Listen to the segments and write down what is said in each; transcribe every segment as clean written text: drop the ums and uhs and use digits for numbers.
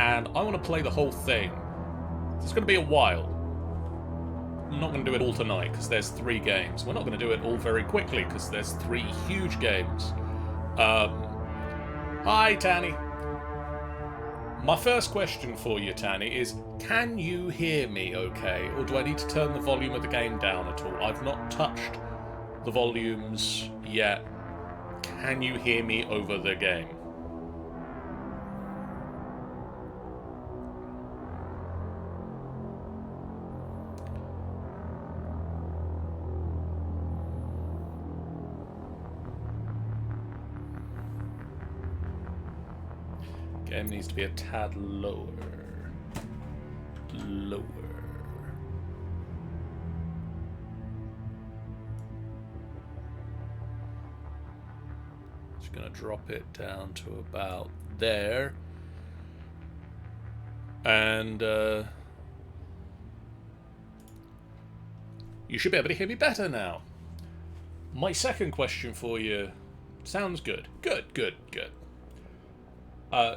and I want to play the whole thing. It's going to be a while. I'm not going to do it all tonight, because there's 3 games. We're not going to do it all very quickly, because there's 3 huge games. Hi, Tanny. My first question for you, Tanny, is can you hear me okay, or do I need to turn the volume of the game down at all? I've not touched the volumes yet. Can you hear me over the game? Game needs to be a tad lower. Lower. Just gonna drop it down to about there. And you should be able to hear me better now. My second question for you sounds good. Good.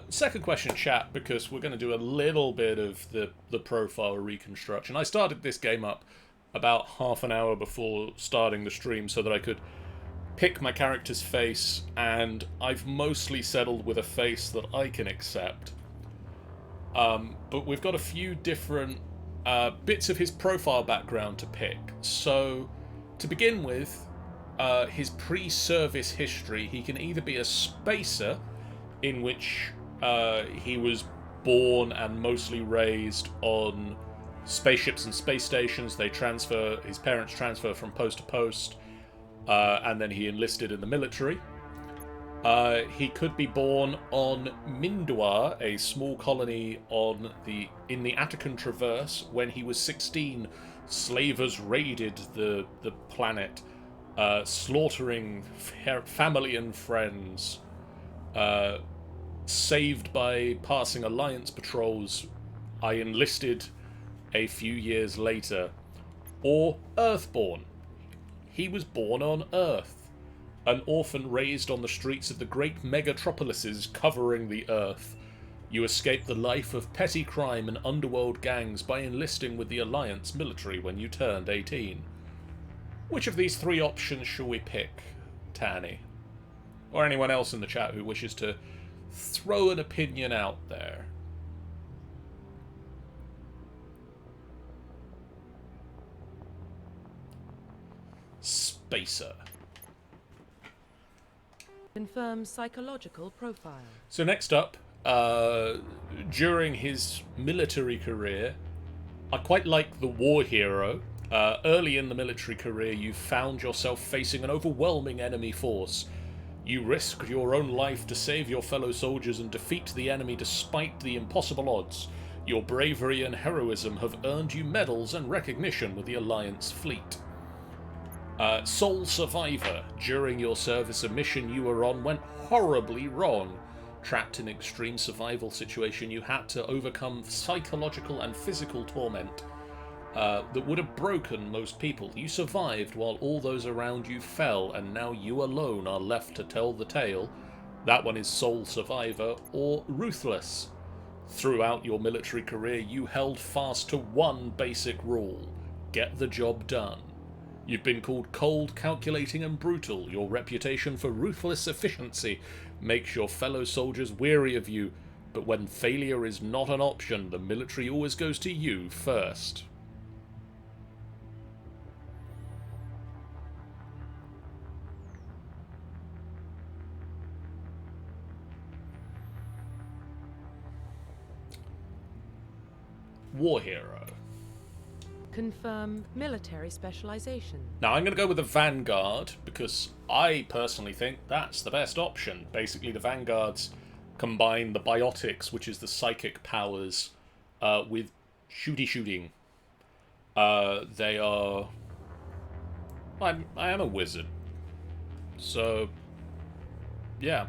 Second question, chat, because we're going to do a little bit of the profile reconstruction. I started this game up about half an hour before starting the stream so that I could pick my character's face, and I've mostly settled with a face that I can accept. But we've got a few different bits of his profile background to pick. So, to begin with, his pre-service history, he can either be a spacer, in which he was born and mostly raised on spaceships and space stations. His parents transfer from post to post, and then he enlisted in the military. He could be born on Mindua, a small colony in the Attican Traverse. When he was 16, slavers raided the planet, slaughtering family and friends. Saved by passing Alliance patrols, I enlisted a few years later. Or Earthborn. He was born on Earth, an orphan raised on the streets of the great megatropolises covering the Earth. You escaped the life of petty crime and underworld gangs by enlisting with the Alliance military when you turned 18. Which of these 3 options shall we pick, Tanny? Or anyone else in the chat who wishes to throw an opinion out there. Spacer. Confirm psychological profile. So next up, during his military career, I quite like the war hero. Early in the military career, you found yourself facing an overwhelming enemy force. You risked your own life to save your fellow soldiers and defeat the enemy despite the impossible odds. Your bravery and heroism have earned you medals and recognition with the Alliance fleet. Sole survivor. During your service, a mission you were on went horribly wrong. Trapped in extreme survival situation, you had to overcome psychological and physical torment that would have broken most people. You survived while all those around you fell, and now you alone are left to tell the tale. That one is sole survivor or ruthless. Throughout your military career, you held fast to one basic rule: get the job done. You've been called cold, calculating, and brutal. Your reputation for ruthless efficiency makes your fellow soldiers weary of you, but when failure is not an option, the military always goes to you first. War hero. Confirm military specialization. Now I'm going to go with the Vanguard, because I personally think that's the best option. Basically, the Vanguards combine the biotics, which is the psychic powers, with shooting. They are... I am a wizard. So, yeah.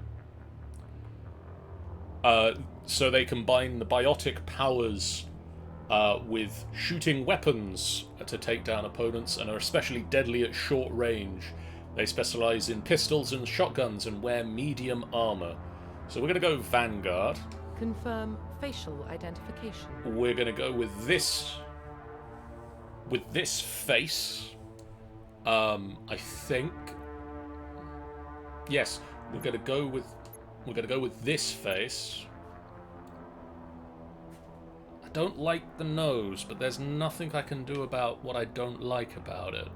So they combine the biotic powers with shooting weapons to take down opponents, and are especially deadly at short range. They specialize in pistols and shotguns and wear medium armor. So we're going to go Vanguard. Confirm facial identification. We're gonna go with this face. I think. Yes, we're gonna go with this face. I don't like the nose, but there's nothing I can do about what I don't like about it.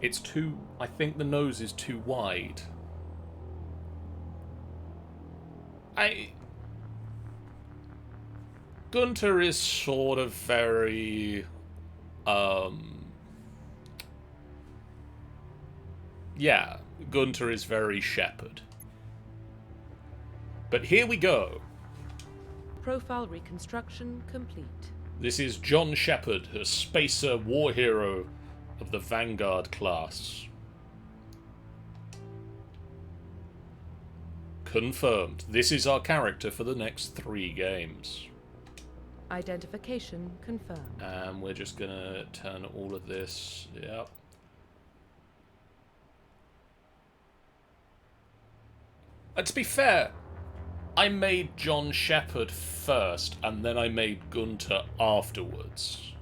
It's too... I think the nose is too wide. Gunter is sort of very... yeah, Gunter is very Shepard. But here we go. Profile reconstruction complete. This is John Shepard, a spacer war hero of the Vanguard class. Confirmed. This is our character for the next 3 games. Identification confirmed. And we're just gonna turn all of this... Yep. And to be fair, I made John Shepard first, and then I made Gunter afterwards.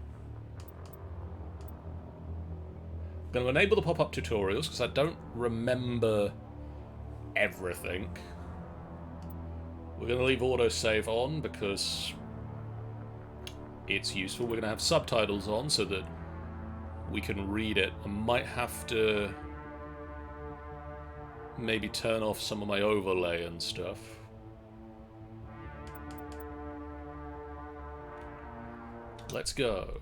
I'm going to enable the pop-up tutorials, because I don't remember everything. We're going to leave autosave on, because it's useful. We're going to have subtitles on, so that we can read it. I might have to maybe turn off some of my overlay and stuff. Let's go.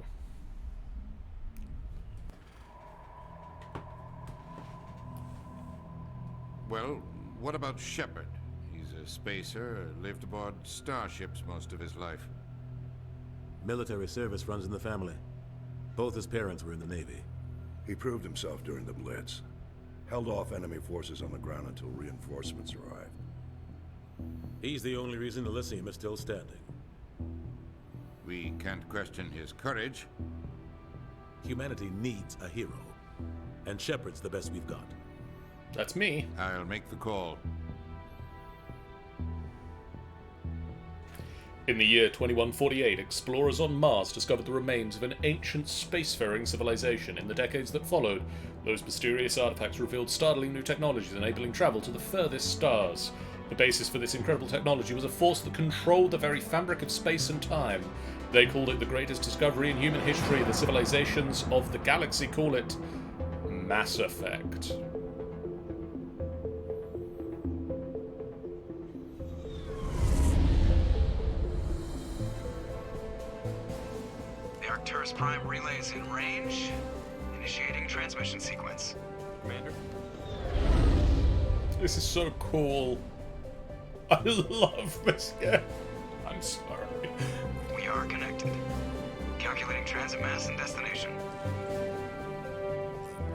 Well, what about Shepard? He's a spacer, lived aboard starships most of his life. Military service runs in the family. Both his parents were in the Navy. He proved himself during the Blitz. Held off enemy forces on the ground until reinforcements arrived. He's the only reason Elysium is still standing. We can't question his courage. Humanity needs a hero. And Shepard's the best we've got. That's me. I'll make the call. In the year 2148, explorers on Mars discovered the remains of an ancient spacefaring civilization. In the decades that followed, those mysterious artifacts revealed startling new technologies enabling travel to the furthest stars. The basis for this incredible technology was a force that controlled the very fabric of space and time. They called it the greatest discovery in human history. The civilizations of the galaxy call it Mass Effect. Arcturus Prime relay is in range. Initiating transmission sequence. Commander? This is so cool. I love this game. I'm sorry. We are connected. Calculating transit mass and destination.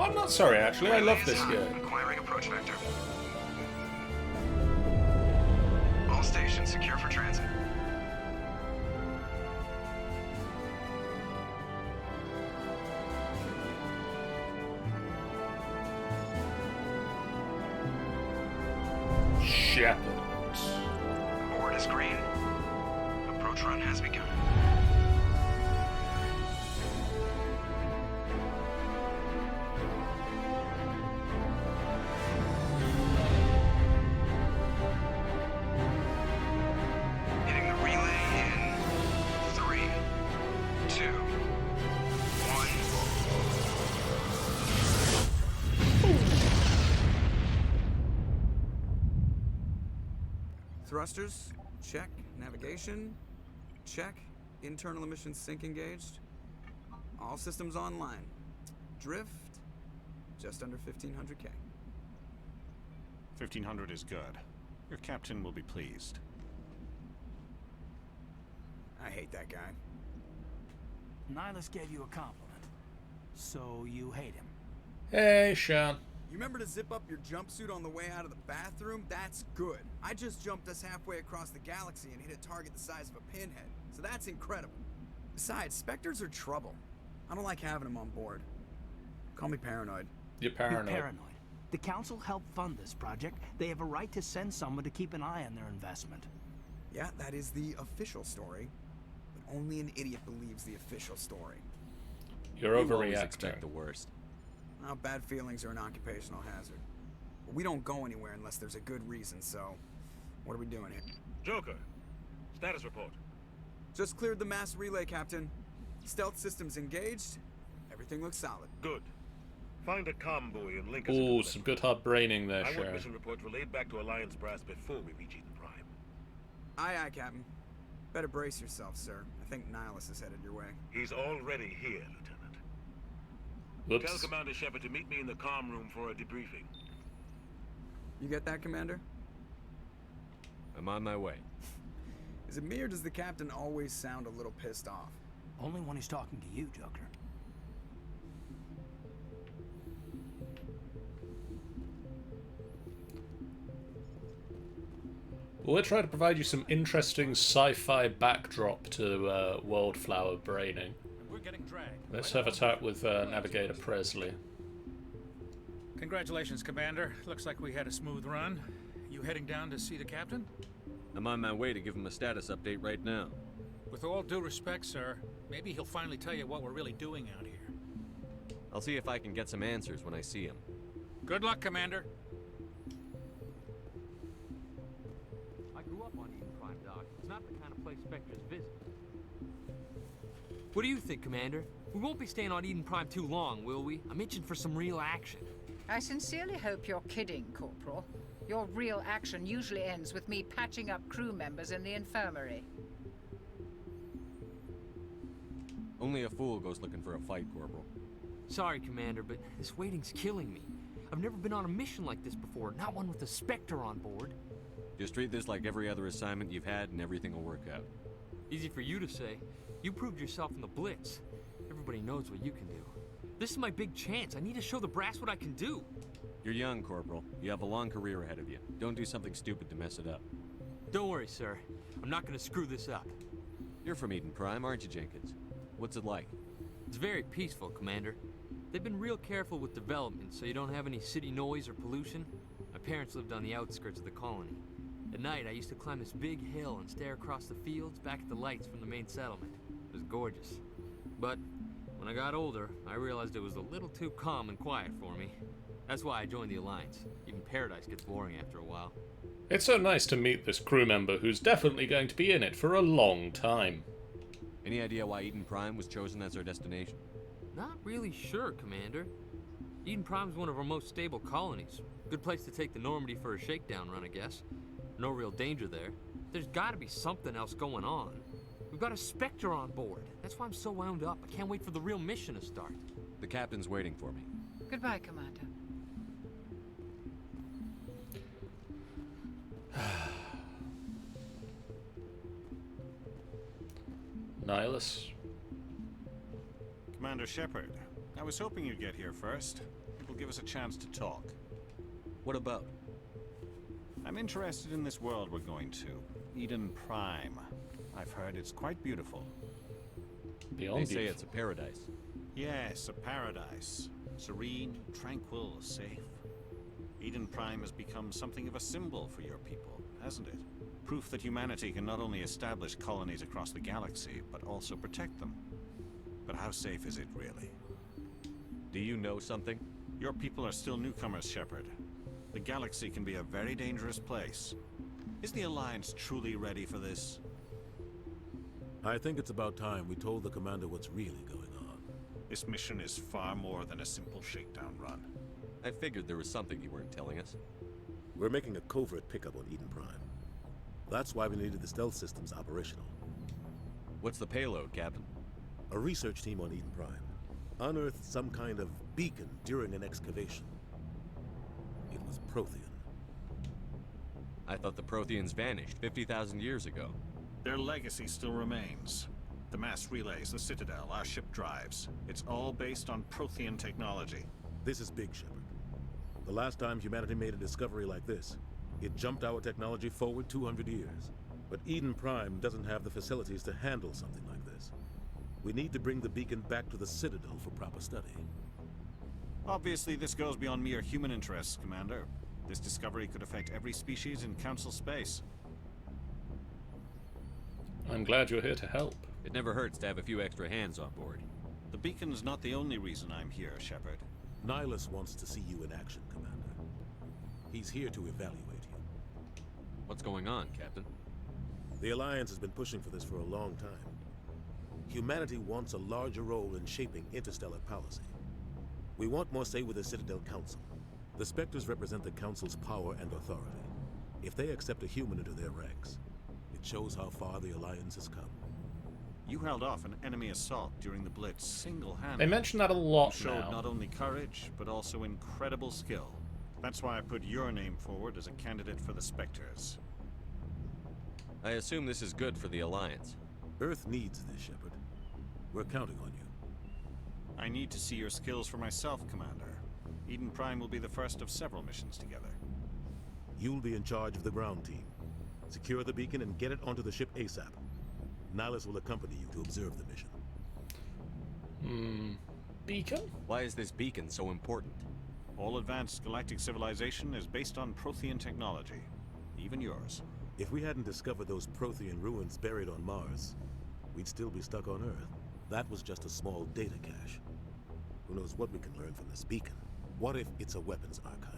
I'm not sorry, actually. I love Relay this is on. game. Acquiring approach vector. All stations secure for transit. Shepard. Board is green. Approach run has begun. Hitting the relay in 3, 2, 1. Thrusters, check. Navigation, check. Internal emissions sync engaged. All systems online. Drift, just under 1500K. 1500 is good. Your captain will be pleased. I hate that guy. Nihilus gave you a compliment. So you hate him. Hey, Sean. You remember to zip up your jumpsuit on the way out of the bathroom? That's good. I just jumped us halfway across the galaxy and hit a target the size of a pinhead. So that's incredible. Besides, Spectres are trouble. I don't like having them on board. Call me paranoid. You're paranoid. You're paranoid. The Council helped fund this project. They have a right to send someone to keep an eye on their investment. Yeah, that is the official story. But only an idiot believes the official story. You're You always expect overreacting. the worst. Now, bad feelings are an occupational hazard. But we don't go anywhere unless there's a good reason, so... What are we doing here? Joker, status report. Just cleared the mass relay, Captain. Stealth systems engaged. Everything looks solid. Good. Find a comm buoy and link us. Ooh, some good hard braining there, I want Sharon. mission reports relayed back to Alliance brass before we reach Eden Prime. Aye, aye, Captain. Better brace yourself, sir. I think Nihilus is headed your way. He's already here, Lieutenant. Whoops. Tell Commander Shepard to meet me in the comm room for a debriefing. You get that, Commander? I'm on my way. Is it me or does the Captain always sound a little pissed off? Only when he's talking to you, Joker. We'll try to provide you some interesting sci-fi backdrop to Worldflower braining. We're getting dragged. Let's have a chat with Navigator Presley. Congratulations, Commander. Looks like we had a smooth run. You heading down to see the captain? I'm on my way to give him a status update right now. With all due respect, sir, maybe he'll finally tell you what we're really doing out here. I'll see if I can get some answers when I see him. Good luck, Commander. I grew up on Eden Prime, Doc. It's not the kind of place Spectres visit. What do you think, Commander? We won't be staying on Eden Prime too long, will we? I'm itching for some real action. I sincerely hope you're kidding, Corporal. Your real action usually ends with me patching up crew members in the infirmary. Only a fool goes looking for a fight, Corporal. Sorry, Commander, but this waiting's killing me. I've never been on a mission like this before, not one with a Spectre on board. Just treat this like every other assignment you've had and everything will work out. Easy for you to say. You proved yourself in the Blitz. Everybody knows what you can do. This is my big chance. I need to show the brass what I can do. You're young, Corporal. You have a long career ahead of you. Don't do something stupid to mess it up. Don't worry, sir. I'm not gonna screw this up. You're from Eden Prime, aren't you, Jenkins? What's it like? It's very peaceful, Commander. They've been real careful with development, so you don't have any city noise or pollution. My parents lived on the outskirts of the colony. At night, I used to climb this big hill and stare across the fields back at the lights from the main settlement. It was gorgeous. But when I got older, I realized it was a little too calm and quiet for me. That's why I joined the Alliance. Even Paradise gets boring after a while. It's so nice to meet this crew member who's definitely going to be in it for a long time. Any idea why Eden Prime was chosen as our destination? Not really sure, Commander. Eden Prime's one of our most stable colonies. Good place to take the Normandy for a shakedown run, I guess. No real danger there. There's gotta be something else going on. We've got a Spectre on board. That's why I'm so wound up. I can't wait for the real mission to start. The captain's waiting for me. Goodbye, Commander. Nihilus. Commander Shepard, I was hoping you'd get here first. It will give us a chance to talk. What about? I'm interested in this world we're going to. Eden Prime. I've heard it's quite beautiful. Beyond They say beautiful. it's a paradise. Yes, a paradise. Serene, tranquil, safe. Eden Prime has become something of a symbol for your people, hasn't it? Proof that humanity can not only establish colonies across the galaxy, but also protect them. But how safe is it, really? Do you know something? Your people are still newcomers, Shepard. The galaxy can be a very dangerous place. Is the Alliance truly ready for this? I think it's about time we told the commander what's really going on. This mission is far more than a simple shakedown run. I figured there was something you weren't telling us. We're making a covert pickup on Eden Prime. That's why we needed the stealth systems operational. What's the payload, Captain? A research team on Eden Prime unearthed some kind of beacon during an excavation. It was Prothean. I thought the Protheans vanished 50,000 years ago. Their legacy still remains. The mass relays, the Citadel, our ship drives. It's all based on Prothean technology. This is big, Shepard. The last time humanity made a discovery like this, it jumped our technology forward 200 years. But Eden Prime doesn't have the facilities to handle something like this. We need to bring the beacon back to the Citadel for proper study. Obviously, this goes beyond mere human interests, Commander. This discovery could affect every species in Council space. I'm glad you're here to help. It never hurts to have a few extra hands on board. The beacon's not the only reason I'm here, Shepard. Nihilus wants to see you in action, Commander. He's here to evaluate you. What's going on, Captain? The Alliance has been pushing for this for a long time. Humanity wants a larger role in shaping interstellar policy. We want more say with the Citadel Council. The Spectres represent the Council's power and authority. If they accept a human into their ranks, it shows how far the Alliance has come. You held off an enemy assault during the Blitz single-handedly. They mention that a lot You showed now. not only courage, but also incredible skill. That's why I put your name forward as a candidate for the Spectres. I assume this is good for the Alliance. Earth needs this, Shepard. We're counting on you. I need to see your skills for myself, Commander. Eden Prime will be the first of several missions together. You'll be in charge of the ground team. Secure the beacon and get it onto the ship ASAP. Nihilus will accompany you to observe the mission. Beacon? Why is this beacon so important? All advanced galactic civilization is based on Prothean technology. Even yours. If we hadn't discovered those Prothean ruins buried on Mars, we'd still be stuck on Earth. That was just a small data cache. Who knows what we can learn from this beacon? What if it's a weapons archive?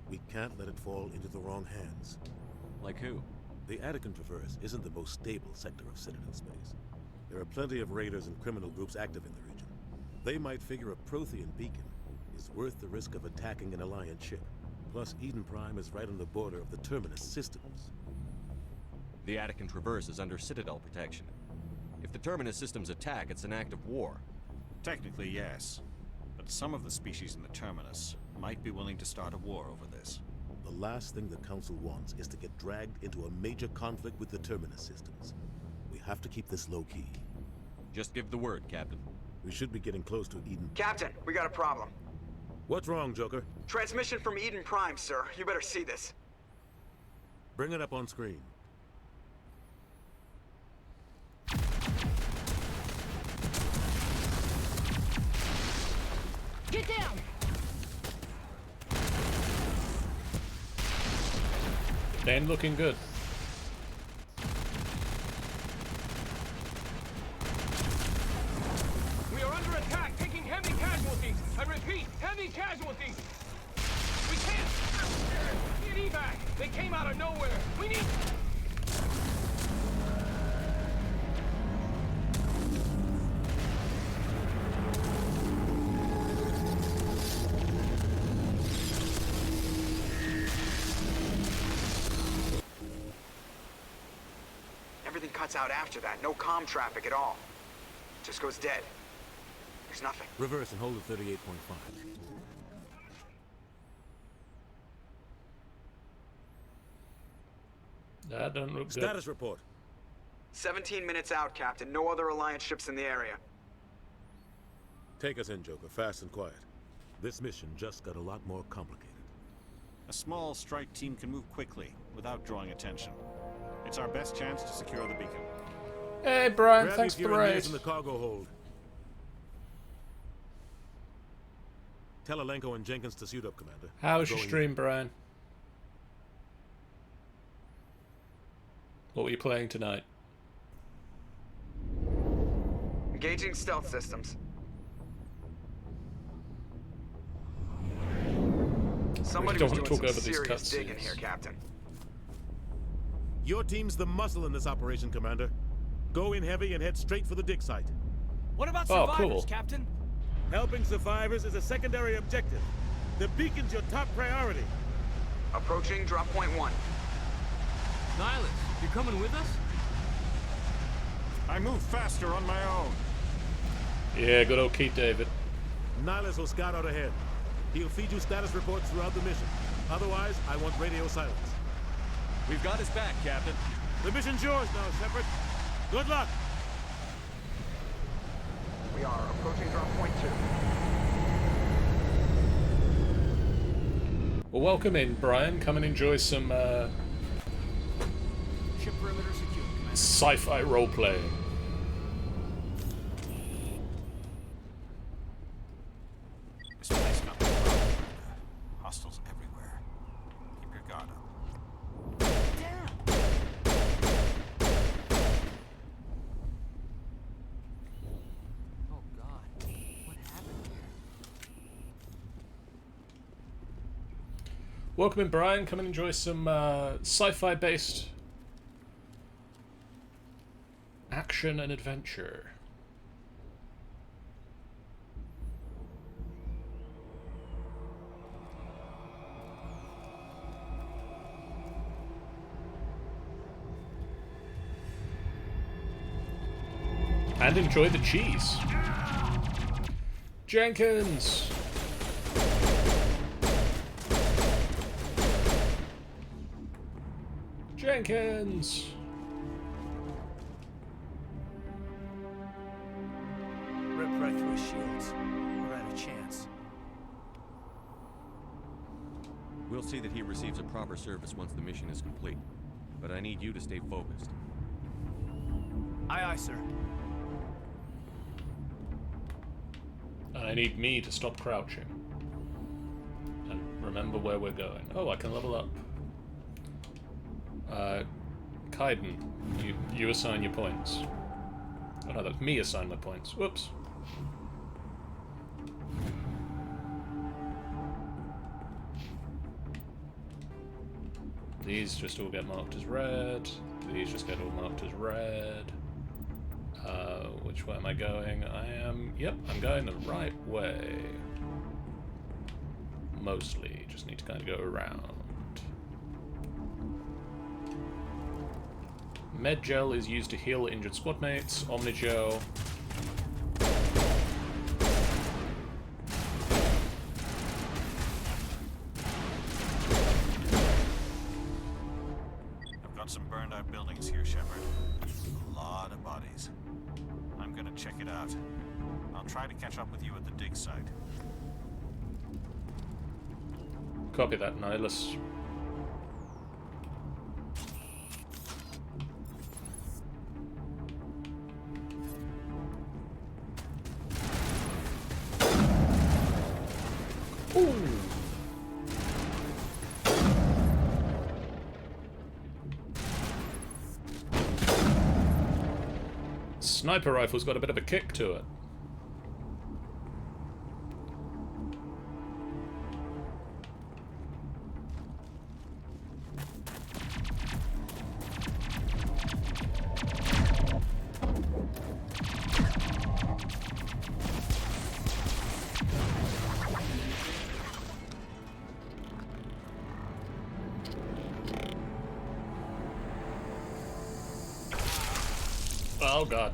We can't let it fall into the wrong hands. Like who? The Attican Traverse isn't the most stable sector of Citadel space. There are plenty of raiders and criminal groups active in the region. They might figure a Prothean beacon is worth the risk of attacking an Alliance ship. Plus, Eden Prime is right on the border of the Terminus systems. The Attican Traverse is under Citadel protection. If the Terminus systems attack, it's an act of war. Technically, yes. But some of the species in the Terminus might be willing to start a war over this. The last thing the Council wants is to get dragged into a major conflict with the Terminus systems. We have to keep this low-key. Just give the word, Captain. We should be getting close to Eden. Captain, we got a problem. What's wrong, Joker? Transmission from Eden Prime, sir. You better see this. Bring it up on screen. Get down! They ain't looking good. We are under attack, taking heavy casualties. I repeat, heavy casualties. We can't get evac. They came out of nowhere. We need... Everything cuts out after that. No comm traffic at all. Just goes dead. There's nothing. Reverse and hold at 38.5. That doesn't look good. Status report. 17 minutes out, Captain. No other Alliance ships in the area. Take us in, Joker, fast and quiet. This mission just got a lot more complicated. A small strike team can move quickly, without drawing attention. It's our best chance to secure the beacon. Hey, Brian, Grab thanks your for the raid. gear in the cargo hold. Tell Alenko and Jenkins to suit up, Commander. How's your Going stream, Brian? What were you playing tonight? Engaging stealth systems. Somebody don't was want doing to talk some over these serious digging cutscenes. here, Captain. Your team's the muscle in this operation, Commander. Go in heavy and head straight for the dig site. What about Oh, survivors, cool. Captain? Helping survivors is a secondary objective. The beacon's your top priority. Approaching drop point 1. Nihilus, you're coming with us? I move faster on my own. Yeah, good old Keith David. Nihilus will scout out ahead. He'll feed you status reports throughout the mission. Otherwise, I want radio silence. We've got his back, Captain. The mission's yours now, Shepard. Good luck. We are approaching drop point 2. Well, welcome in, Brian. Come and enjoy some Ship perimeter secure, Commander. sci-fi role-playing. This place got hostiles everywhere. Keep your guard up. Welcome in, Brian. Come and enjoy some sci-fi based action and adventure. And enjoy the cheese. Jenkins! Jenkins! Rip right through his shields. We're out of chance. We'll see that he receives a proper service once the mission is complete. But I need you to stay focused. Aye, aye, sir. And I need me to stop crouching. And remember where we're going. Oh, I can level up. Kaiden, you assign your points. Oh no, that's me assign my points. Whoops. These just all get marked as red. These just get all marked as red. Which way am I going? Yep, I'm going the right way. Mostly, just need to kind of go around. Med gel is used to heal injured squad mates. Omnigel. I've got some burned out buildings here, Shepard. A lot of bodies. I'm gonna check it out. I'll try to catch up with you at the dig site. Copy that, Nihilus. Ooh. Sniper rifle's got a bit of a kick to it. Oh god.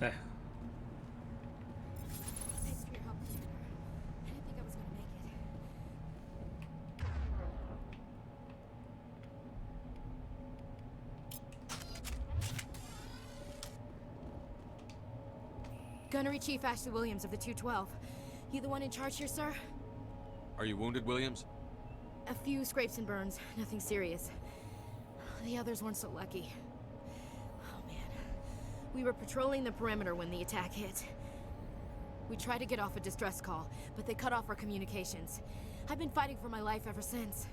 Eh. Gunnery Chief Ashley Williams of the 212. You the one in charge here, sir? Are you wounded, Williams? A few scrapes and burns, nothing serious. The others weren't so lucky. Oh man. We were patrolling the perimeter when the attack hit. We tried to get off a distress call, but they cut off our communications. I've been fighting for my life ever since.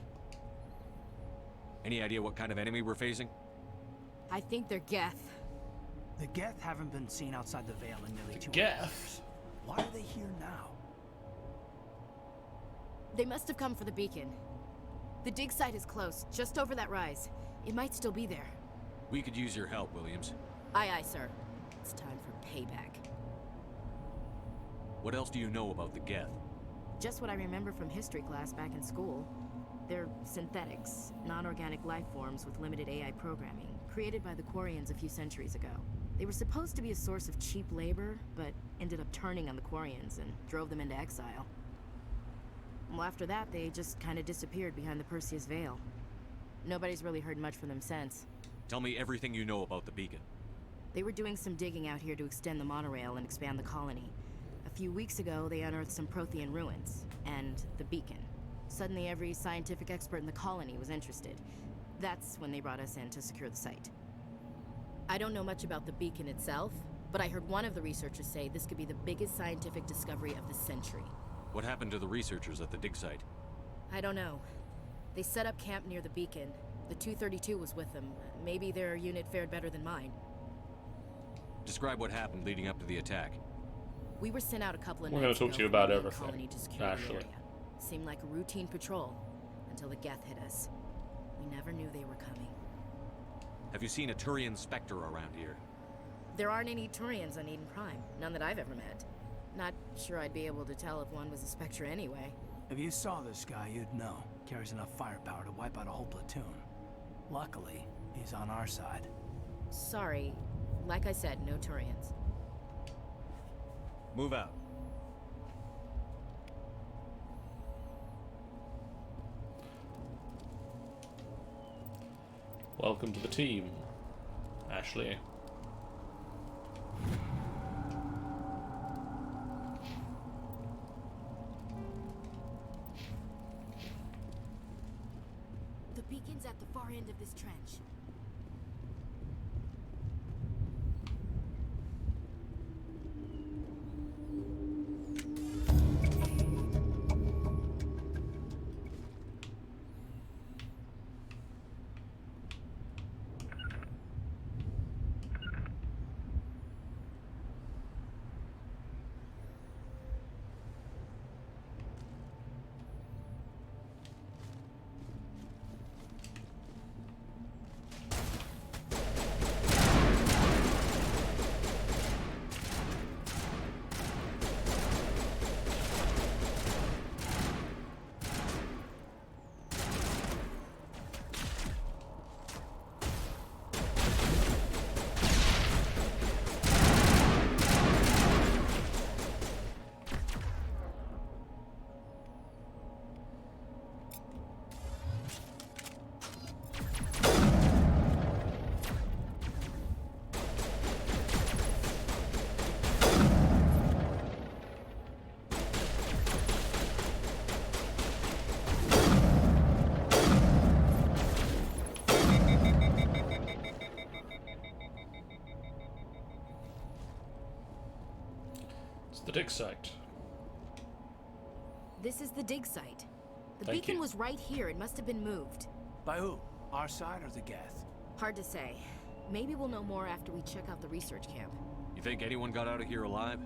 Any idea what kind of enemy we're facing? I think they're Geth. The Geth haven't been seen outside the Veil in nearly 2 Geth? years. Why are they here now? They must have come for the beacon. The dig site is close, just over that rise. It might still be there. We could use your help, Williams. Aye, aye, sir. It's time for payback. What else do you know about the Geth? Just what I remember from history class back in school. They're synthetics, non-organic life forms with limited AI programming, created by the Quarians a few centuries ago. They were supposed to be a source of cheap labor, but ended up turning on the Quarians and drove them into exile. Well, after that, they just kind of disappeared behind the Perseus Veil. Nobody's really heard much from them since. Tell me everything you know about the beacon. They were doing some digging out here to extend the monorail and expand the colony. A few weeks ago, they unearthed some Prothean ruins, and the beacon. Suddenly, every scientific expert in the colony was interested. That's when they brought us in to secure the site. I don't know much about the beacon itself, but I heard one of the researchers say this could be the biggest scientific discovery of the century. What happened to the researchers at the dig site? I don't know. They set up camp near the beacon. The 232 was with them. Maybe their unit fared better than mine. Describe what happened leading up to the attack. We were sent out a couple of We're nights going to talk ago to you from about the everything, colony to secure the Ashley. area. Seemed like a routine patrol until the Geth hit us. We never knew they were coming. Have you seen a Turian Spectre around here? There aren't any Turians on Eden Prime. None that I've ever met. Not sure I'd be able to tell if one was a Spectre anyway. If you saw this guy, you'd know. Carries enough firepower to wipe out a whole platoon. Luckily, he's on our side. Sorry. Like I said, no Turians. Move out. Welcome to the team, Ashley. The beacon's at the far end of this trench. The dig site. This is the dig site. The Thank beacon you. was right here. It must have been moved. By who? Our side or the Geth? Hard to say. Maybe we'll know more after we check out the research camp. You think anyone got out of here alive?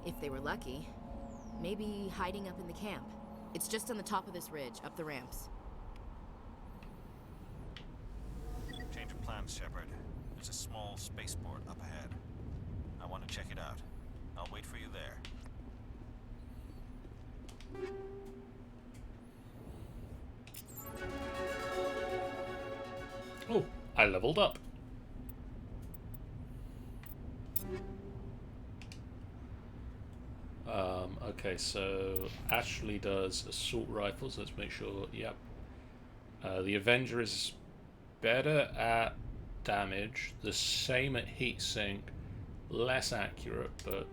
If they were lucky. Maybe hiding up in the camp. It's just on the top of this ridge, up the ramps. Change of plans, Shepard. There's a small spaceport up ahead. I want to check it out. I'll wait for you there. Oh, I leveled up. Okay, so Ashley does assault rifles. Let's make sure. Yep. The Avenger is better at damage, the same at heat sink, less accurate, but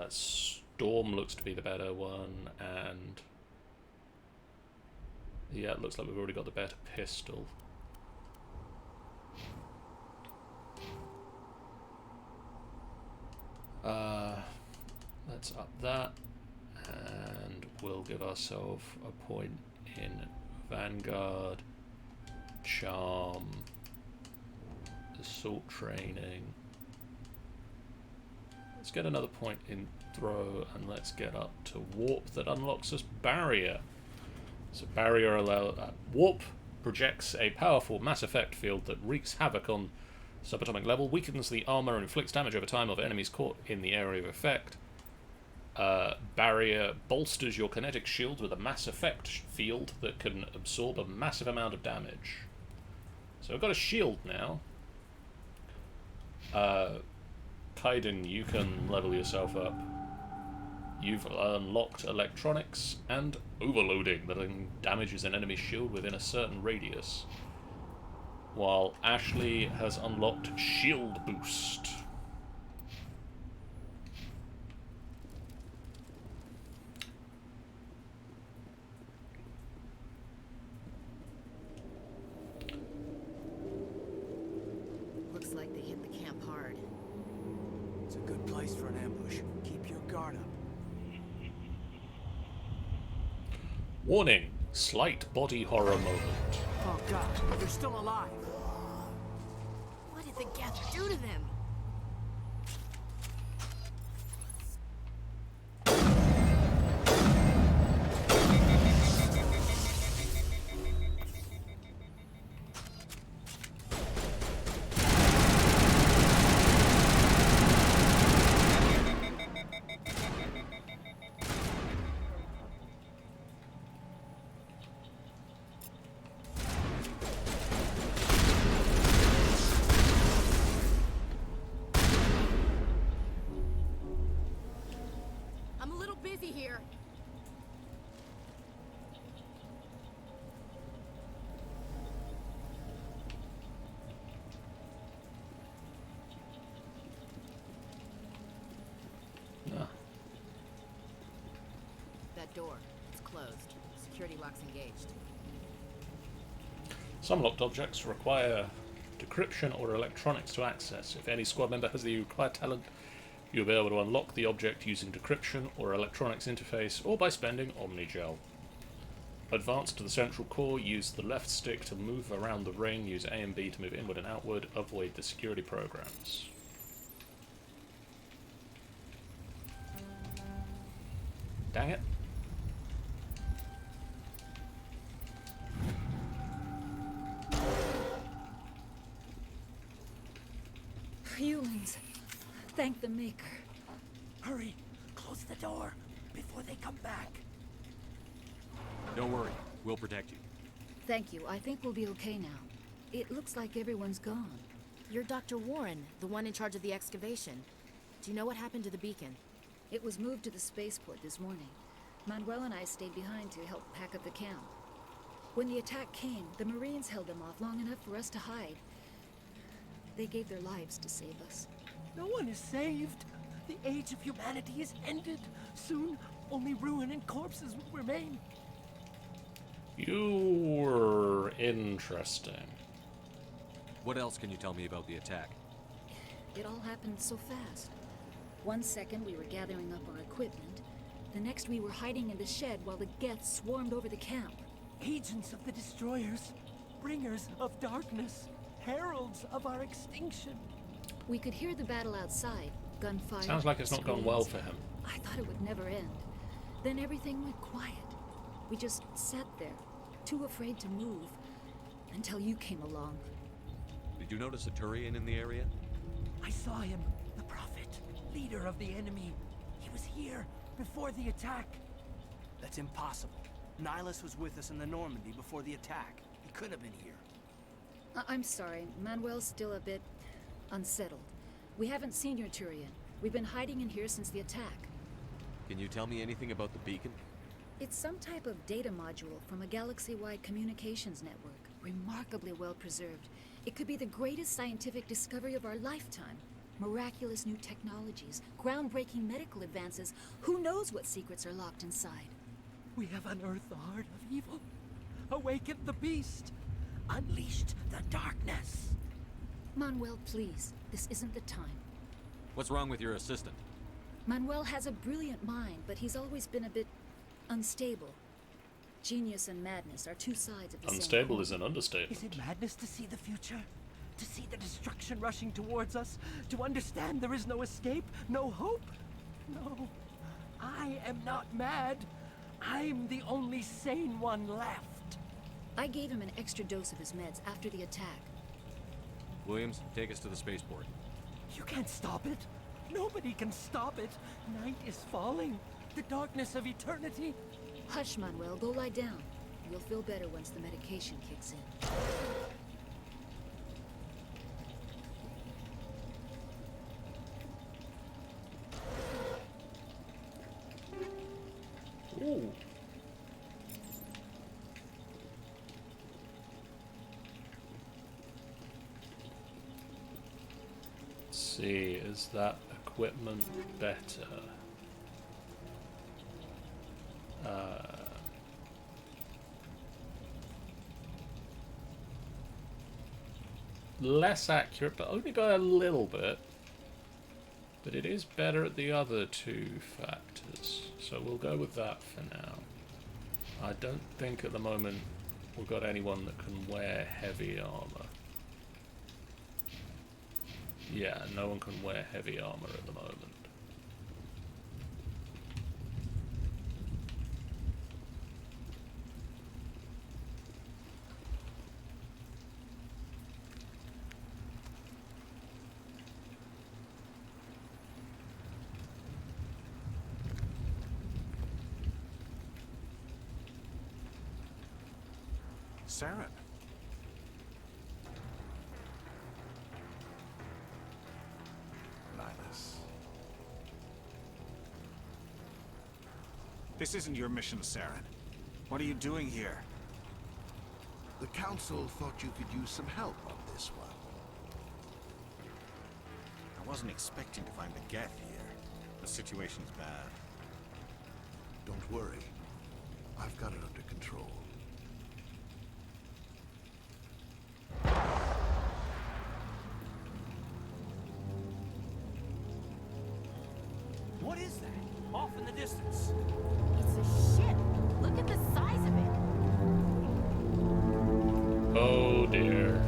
Storm looks to be the better one, and yeah, it looks like we've already got the better pistol. Let's up that, and we'll give ourselves a point in Vanguard, Charm, Assault Training. Let's get another point in Throw, and let's get up to Warp that unlocks us Barrier. So Barrier Warp projects a powerful mass effect field that wreaks havoc on subatomic level, weakens the armor, and inflicts damage over time of enemies caught in the area of effect. Barrier bolsters your kinetic shield with a mass effect field that can absorb a massive amount of damage. So we've got a shield now. Kaiden, you can level yourself up. You've unlocked electronics and overloading that damages an enemy shield within a certain radius. While Ashley has unlocked shield boost. Looks like they hit the camp hard. It's a good place for an ambush. Keep your guard up. Warning, slight body horror moment. Oh god, they're still alive. What did the Geth do to them? I'm a little busy here. Ah. That door, it's closed. Security lock's engaged. Some locked objects require decryption or electronics to access. If any squad member has the required talent, you'll be able to unlock the object using decryption or electronics interface, or by spending Omnigel. Advance to the central core, use the left stick to move around the ring, use A and B to move inward and outward, avoid the security programs. Dang it. Humans. Thank the Maker. Hurry, close the door before they come back. Don't worry, we'll protect you. Thank you. I think we'll be okay now. It looks like everyone's gone. You're Dr. Warren, the one in charge of the excavation. Do you know what happened to the beacon? It was moved to the spaceport this morning. Manuel and I stayed behind to help pack up the camp. When the attack came, the Marines held them off long enough for us to hide. They gave their lives to save us. No one is saved. The age of humanity is ended. Soon, only ruin and corpses will remain. You were interesting. What else can you tell me about the attack? It all happened so fast. 1 second we were gathering up our equipment. The next we were hiding in the shed while the Geth swarmed over the camp. Agents of the destroyers, bringers of darkness, heralds of our extinction. We could hear the battle outside, gunfire. Sounds like it's not gone well for him. I thought it would never end. Then everything went quiet. We just sat there, too afraid to move, until you came along. Did you notice a Turian in the area? I saw him, the Prophet, leader of the enemy. He was here before the attack. That's impossible. Nihilus was with us in the Normandy before the attack. He couldn't have been here. I'm sorry, Manuel's still a bit unsettled. We haven't seen your Turian. We've been hiding in here since the attack. Can you tell me anything about the beacon? It's some type of data module from a galaxy-wide communications network. Remarkably well preserved. It could be the greatest scientific discovery of our lifetime. Miraculous new technologies, groundbreaking medical advances. Who knows what secrets are locked inside? We have unearthed the heart of evil, awakened the beast, unleashed the darkness. Manuel, please. This isn't the time. What's wrong with your assistant? Manuel has a brilliant mind, but he's always been a bit unstable. Genius and madness are two sides of the same Unstable coin. is an understatement. Is it madness to see the future? To see the destruction rushing towards us? To understand there is no escape? No hope? No. I am not mad. I'm the only sane one left. I gave him an extra dose of his meds after the attack. Williams, take us to the spaceport. You can't stop it. Nobody can stop it. Night is falling. The darkness of eternity. Hush, Manuel. Go lie down. You'll feel better once the medication kicks in. Ooh. Let's see, is that equipment better? less accurate, but only by a little bit. But it is better at the other two factors, so we'll go with that for now. I don't think at the moment we've got anyone that can wear heavy armor. Yeah, no one can wear heavy armor at the moment. Saren. Nihilus. This isn't your mission, Saren. What are you doing here? The Council thought you could use some help on this one. I wasn't expecting to find the Geth here. The situation's bad. Don't worry. I've got it under control. What is that? Off in the distance. It's a ship. Look at the size of it. Oh dear.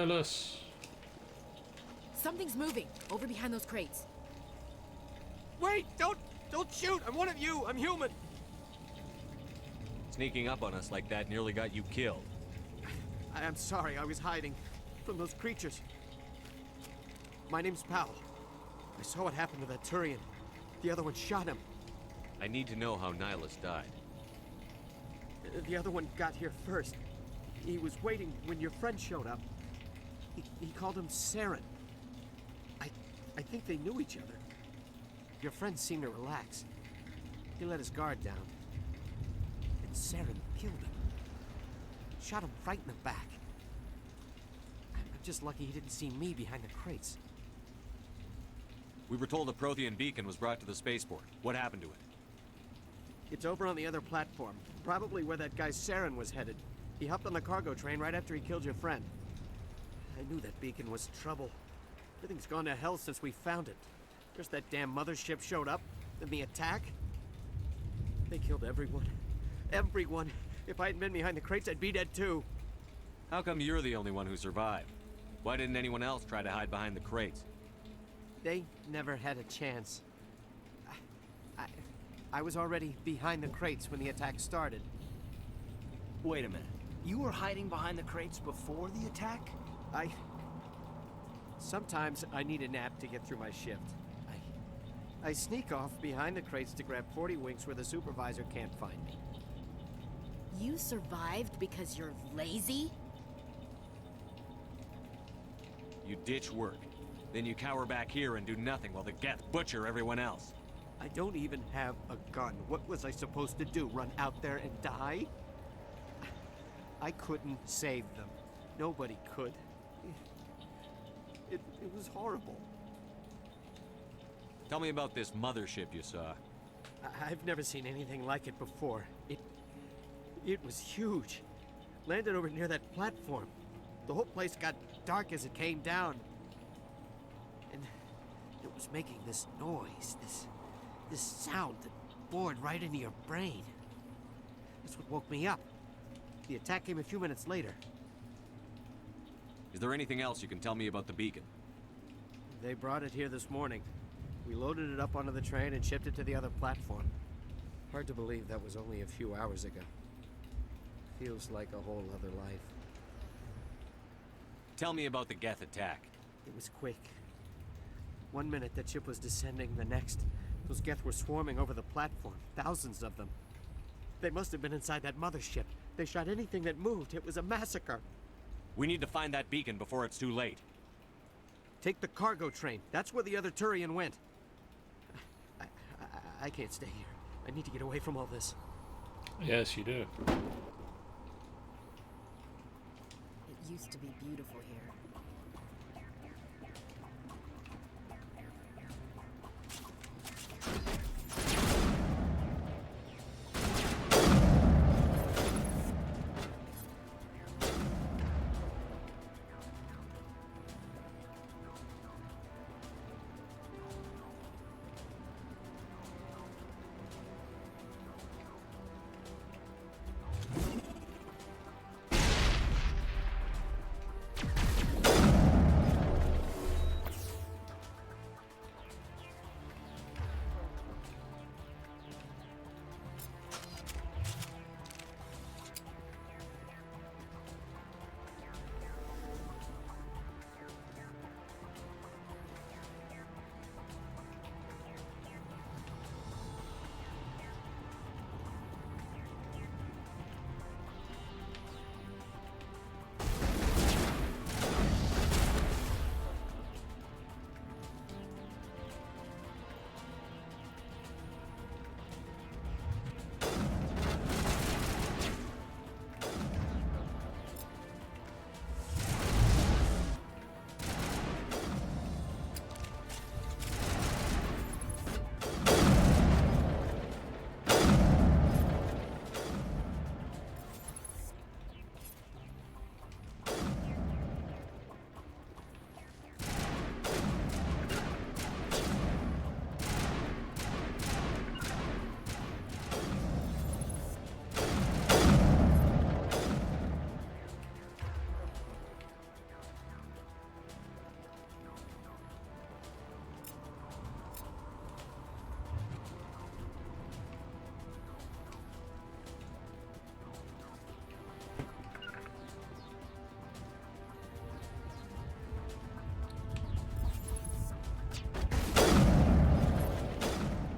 Nihilus. Something's moving over behind those crates. Wait! Don't shoot! I'm one of you! I'm human! Sneaking up on us like that nearly got you killed. I'm sorry, I was hiding from those creatures. My name's Powell. I saw what happened to that Turian. The other one shot him. I need to know how Nihilus died. The other one got here first. He was waiting when your friend showed up. He called him Saren. I think they knew each other. Your friend seemed to relax. He let his guard down. And Saren killed him. Shot him right in the back. I'm just lucky he didn't see me behind the crates. We were told a Prothean beacon was brought to the spaceport. What happened to it? It's over on the other platform. Probably where that guy Saren was headed. He hopped on the cargo train right after he killed your friend. I knew that beacon was trouble. Everything's gone to hell since we found it. First that damn mothership showed up, then the attack. They killed everyone. Everyone. If I hadn't been behind the crates, I'd be dead too. How come you're the only one who survived? Why didn't anyone else try to hide behind the crates? They never had a chance. I was already behind the crates when the attack started. Wait a minute. You were hiding behind the crates before the attack? Sometimes I need a nap to get through my shift. I sneak off behind the crates to grab 40 winks where the supervisor can't find me. You survived because you're lazy? You ditch work. Then you cower back here and do nothing while the Geth butcher everyone else. I don't even have a gun. What was I supposed to do? Run out there and die? I couldn't save them. Nobody could. It was horrible. Tell me about this mothership you saw. I've never seen anything like it before. It was huge. Landed over near that platform. The whole place got dark as it came down. And it was making this noise, this sound that bored right into your brain. That's what woke me up. The attack came a few minutes later. Is there anything else you can tell me about the beacon? They brought it here this morning. We loaded it up onto the train and shipped it to the other platform. Hard to believe that was only a few hours ago. Feels like a whole other life. Tell me about the Geth attack. It was quick. 1 minute that ship was descending, the next, those Geth were swarming over the platform. Thousands of them. They must have been inside that mothership. They shot anything that moved. It was a massacre. We need to find that beacon before it's too late. Take the cargo train. That's where the other Turian went. I can't stay here. I need to get away from all this. Yes, you do. It used to be beautiful here.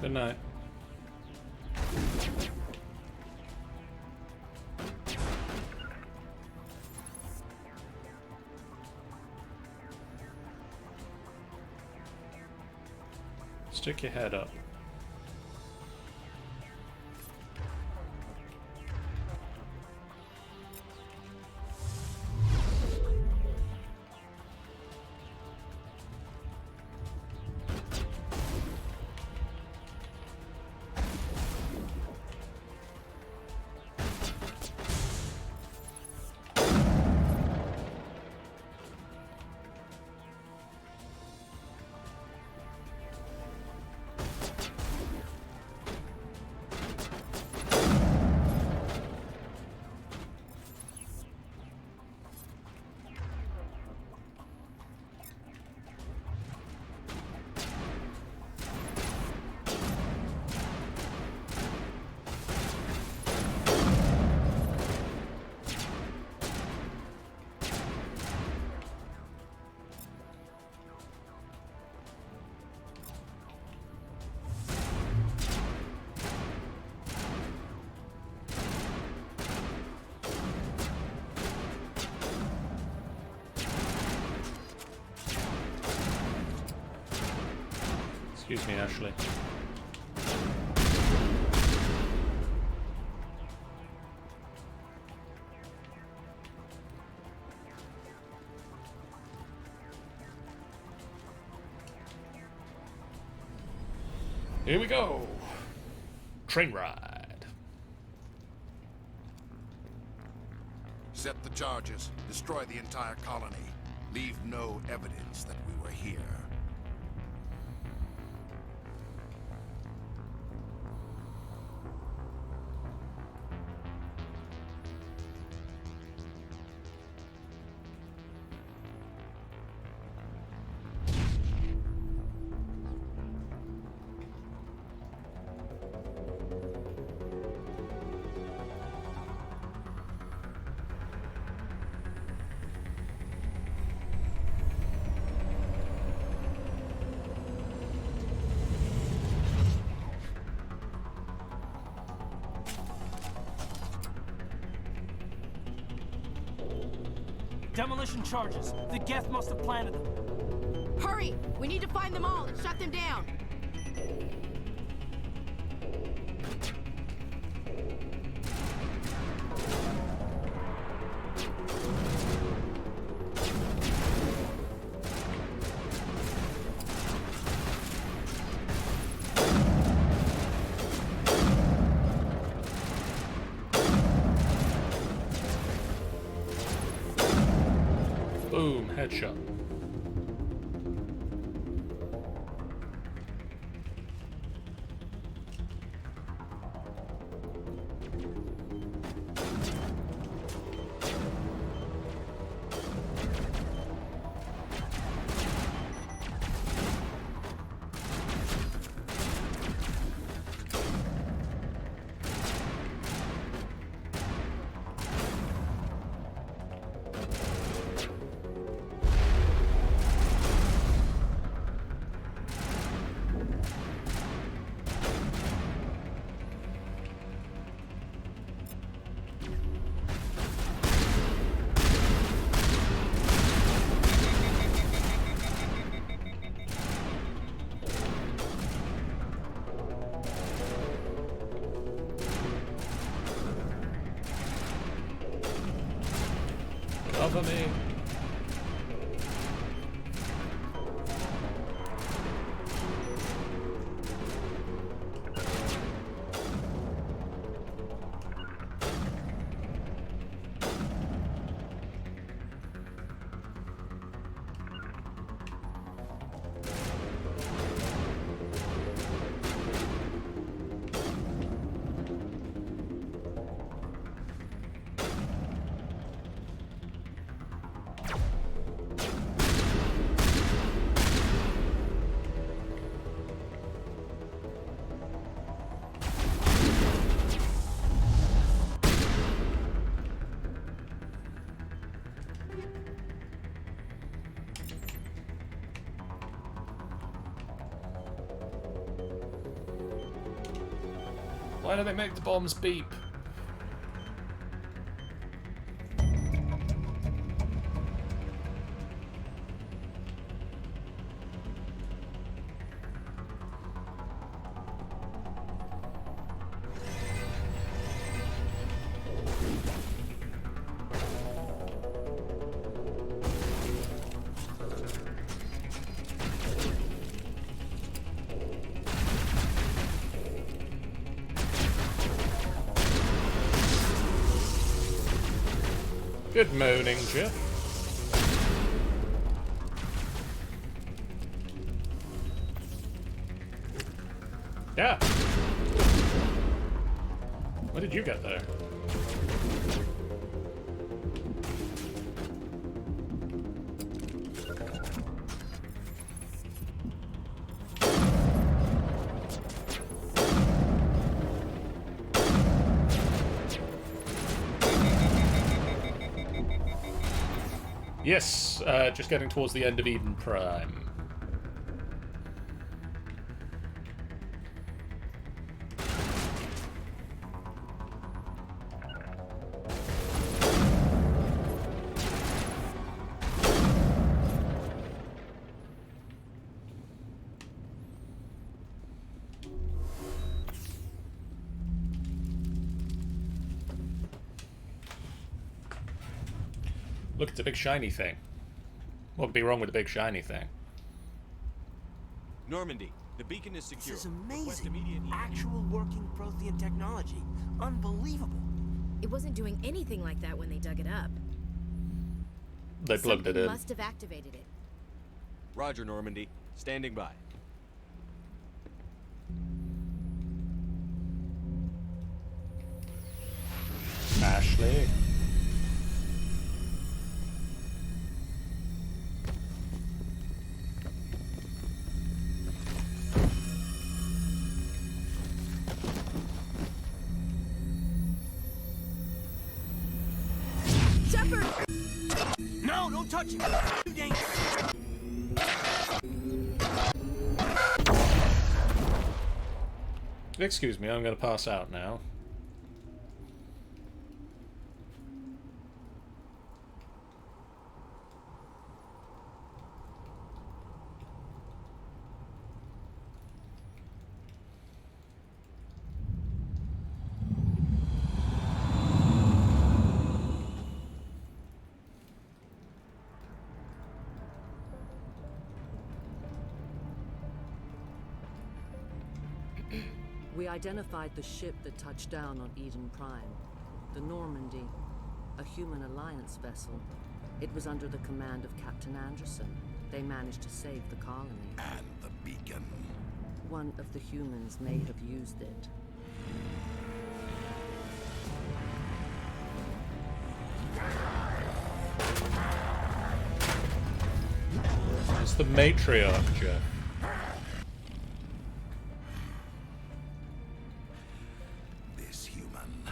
Good night. Stick your head up. Excuse me, Ashley. Here we go. Train ride. Set the charges. Destroy the entire colony. Leave no evidence that we were here. Demolition charges. The Geth must have planted them. Hurry! We need to find them all and shut them down! Boom, headshot. Cover me. Why do they make the bombs beep? Good morning, Jeff. Yeah. What did you get there? Yes, just getting towards the end of Eden Prime. Look, it's a big shiny thing. What could be wrong with a big shiny thing? Normandy, the beacon is secure. This is amazing. Actual working Prothean technology. Unbelievable. It wasn't doing anything like that when they dug it up. They plugged it in. Must have activated it. Roger, Normandy. Standing by. Ashley. No, don't touch him! Too dangerous! Excuse me, I'm going to pass out now. We identified the ship that touched down on Eden Prime. The Normandy. A human alliance vessel. It was under the command of Captain Anderson. They managed to save the colony. And the beacon. One of the humans may have used it. It's the matriarch, Jeff. This human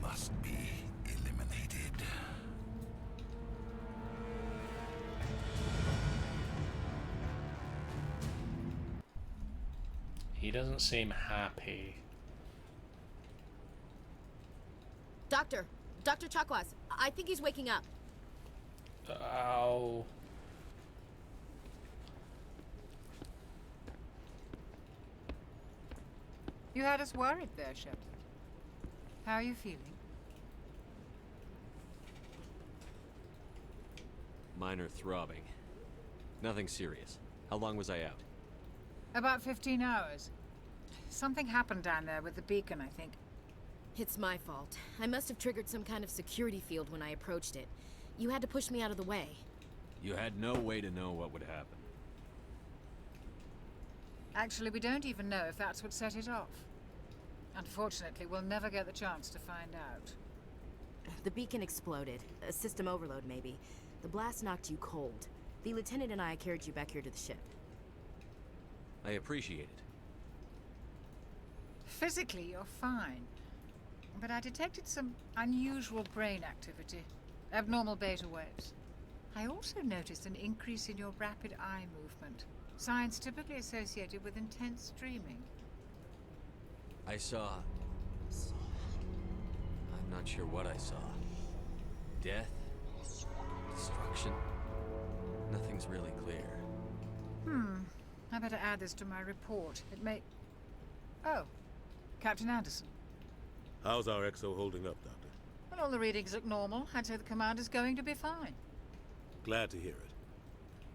must be eliminated. He doesn't seem happy. Doctor Chakwas, I think he's waking up. Ow. You had us worried there, Shepard. How are you feeling? Minor throbbing. Nothing serious. How long was I out? About 15 hours. Something happened down there with the beacon, I think. It's my fault. I must have triggered some kind of security field when I approached it. You had to push me out of the way. You had no way to know what would happen. Actually, we don't even know if that's what set it off. Unfortunately, we'll never get the chance to find out. The beacon exploded. A system overload, maybe. The blast knocked you cold. The lieutenant and I carried you back here to the ship. I appreciate it. Physically, you're fine. But I detected some unusual brain activity. Abnormal beta waves. I also noticed an increase in your rapid eye movement. Signs typically associated with intense dreaming. I saw... I'm not sure what I saw. Death? Destruction? Nothing's really clear. I better add this to my report. It may... Oh, Captain Anderson. How's our XO holding up, Doctor? Well, all the readings look normal. I'd say the commander's going to be fine. Glad to hear it.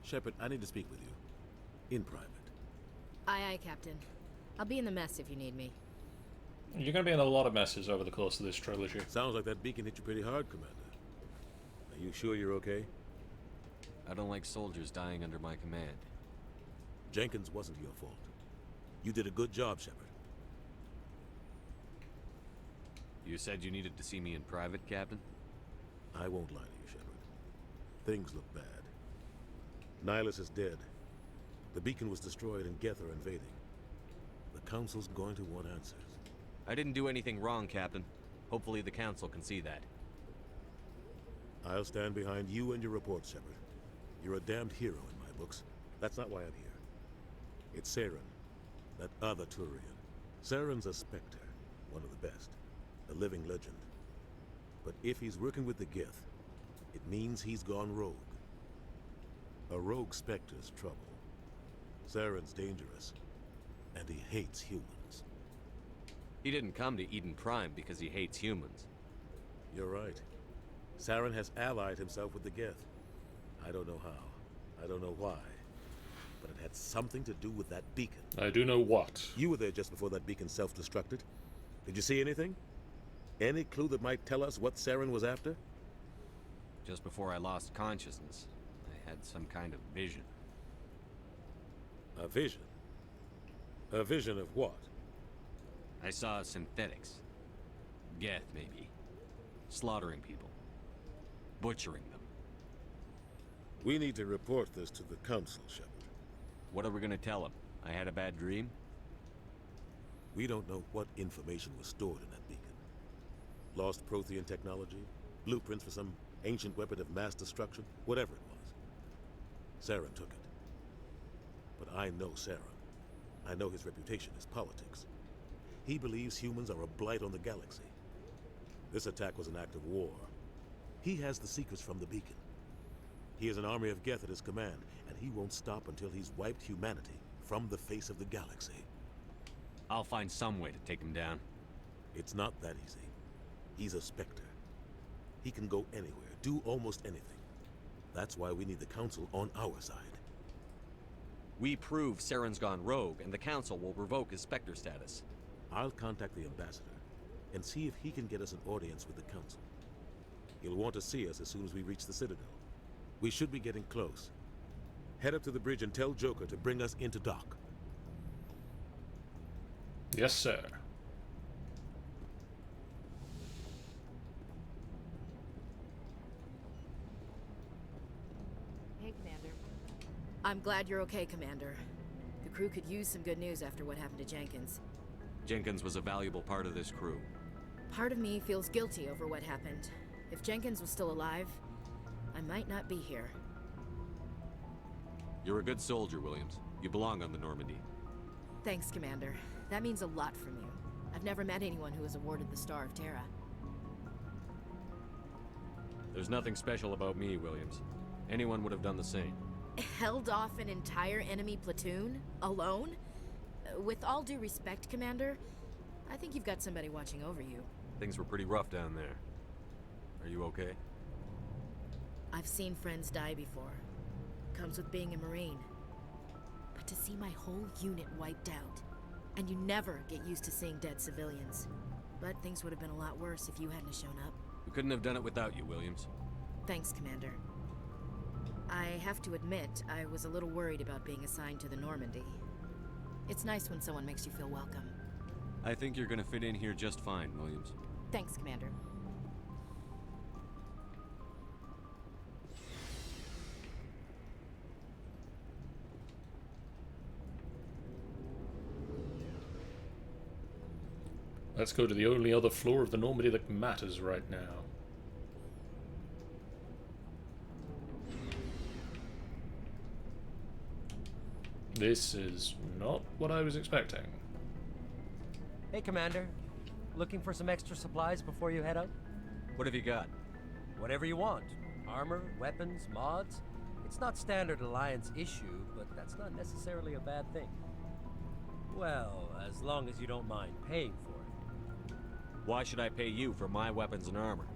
Shepard, I need to speak with you. In private. Aye, aye, Captain. I'll be in the mess if you need me. You're going to be in a lot of messes over the course of this trilogy. Sounds like that beacon hit you pretty hard, Commander. Are you sure you're okay? I don't like soldiers dying under my command. Jenkins wasn't your fault. You did a good job, Shepard. You said you needed to see me in private, Captain? I won't lie to you, Shepard. Things look bad. Nihilus is dead. The beacon was destroyed and Geth are invading. The Council's going to want answers. I didn't do anything wrong, Captain. Hopefully the Council can see that. I'll stand behind you and your report, Shepard. You're a damned hero in my books. That's not why I'm here. It's Saren, that other Turian. Saren's a Spectre, one of the best. A living legend. But if he's working with the Geth, it means he's gone rogue. A rogue Spectre's trouble. Saren's dangerous, and he hates humans. He didn't come to Eden Prime because he hates humans. You're right. Saren has allied himself with the Geth. I don't know how. I don't know why. But it had something to do with that beacon. I do know what. You were there just before that beacon self-destructed. Did you see anything? Any clue that might tell us what Saren was after? Just before I lost consciousness, I had some kind of vision. A vision? A vision of what? I saw synthetics. Geth, maybe. Slaughtering people. Butchering them. We need to report this to the Council, Shepard. What are we gonna tell them? I had a bad dream? We don't know what information was stored in that beacon. Lost Prothean technology? Blueprints for some ancient weapon of mass destruction? Whatever it was. Saren took it. But I know Saren. I know his reputation is politics. He believes humans are a blight on the galaxy. This attack was an act of war. He has the secrets from the beacon. He has an army of Geth at his command, and he won't stop until he's wiped humanity from the face of the galaxy. I'll find some way to take him down. It's not that easy. He's a Spectre. He can go anywhere, do almost anything. That's why we need the Council on our side. We prove Saren's gone rogue, and the Council will revoke his Spectre status. I'll contact the ambassador and see if he can get us an audience with the council. He'll want to see us as soon as we reach the Citadel. We should be getting close. Head up to the bridge and tell Joker to bring us into dock. Yes, sir. Hey, Commander. I'm glad you're okay, Commander. The crew could use some good news after what happened to Jenkins. Jenkins was a valuable part of this crew. Part of me feels guilty over what happened. If Jenkins was still alive, I might not be here. You're a good soldier, Williams. You belong on the Normandy. Thanks, Commander. That means a lot from you. I've never met anyone who was awarded the Star of Terra. There's nothing special about me, Williams. Anyone would have done the same. Held off an entire enemy platoon? Alone? With all due respect, Commander, I think you've got somebody watching over you. Things were pretty rough down there. Are you okay? I've seen friends die before. Comes with being a Marine. But to see my whole unit wiped out, and you never get used to seeing dead civilians. But things would have been a lot worse if you hadn't shown up. We couldn't have done it without you, Williams. Thanks, Commander. I have to admit, I was a little worried about being assigned to the Normandy. It's nice when someone makes you feel welcome. I think you're gonna fit in here just fine, Williams. Thanks, Commander. Let's go to the only other floor of the Normandy that matters right now. This is not what I was expecting. Hey, Commander. Looking for some extra supplies before you head out? What have you got? Whatever you want. Armor, weapons, mods. It's not standard Alliance issue, but that's not necessarily a bad thing. Well, as long as you don't mind paying for it. Why should I pay you for my weapons and armor?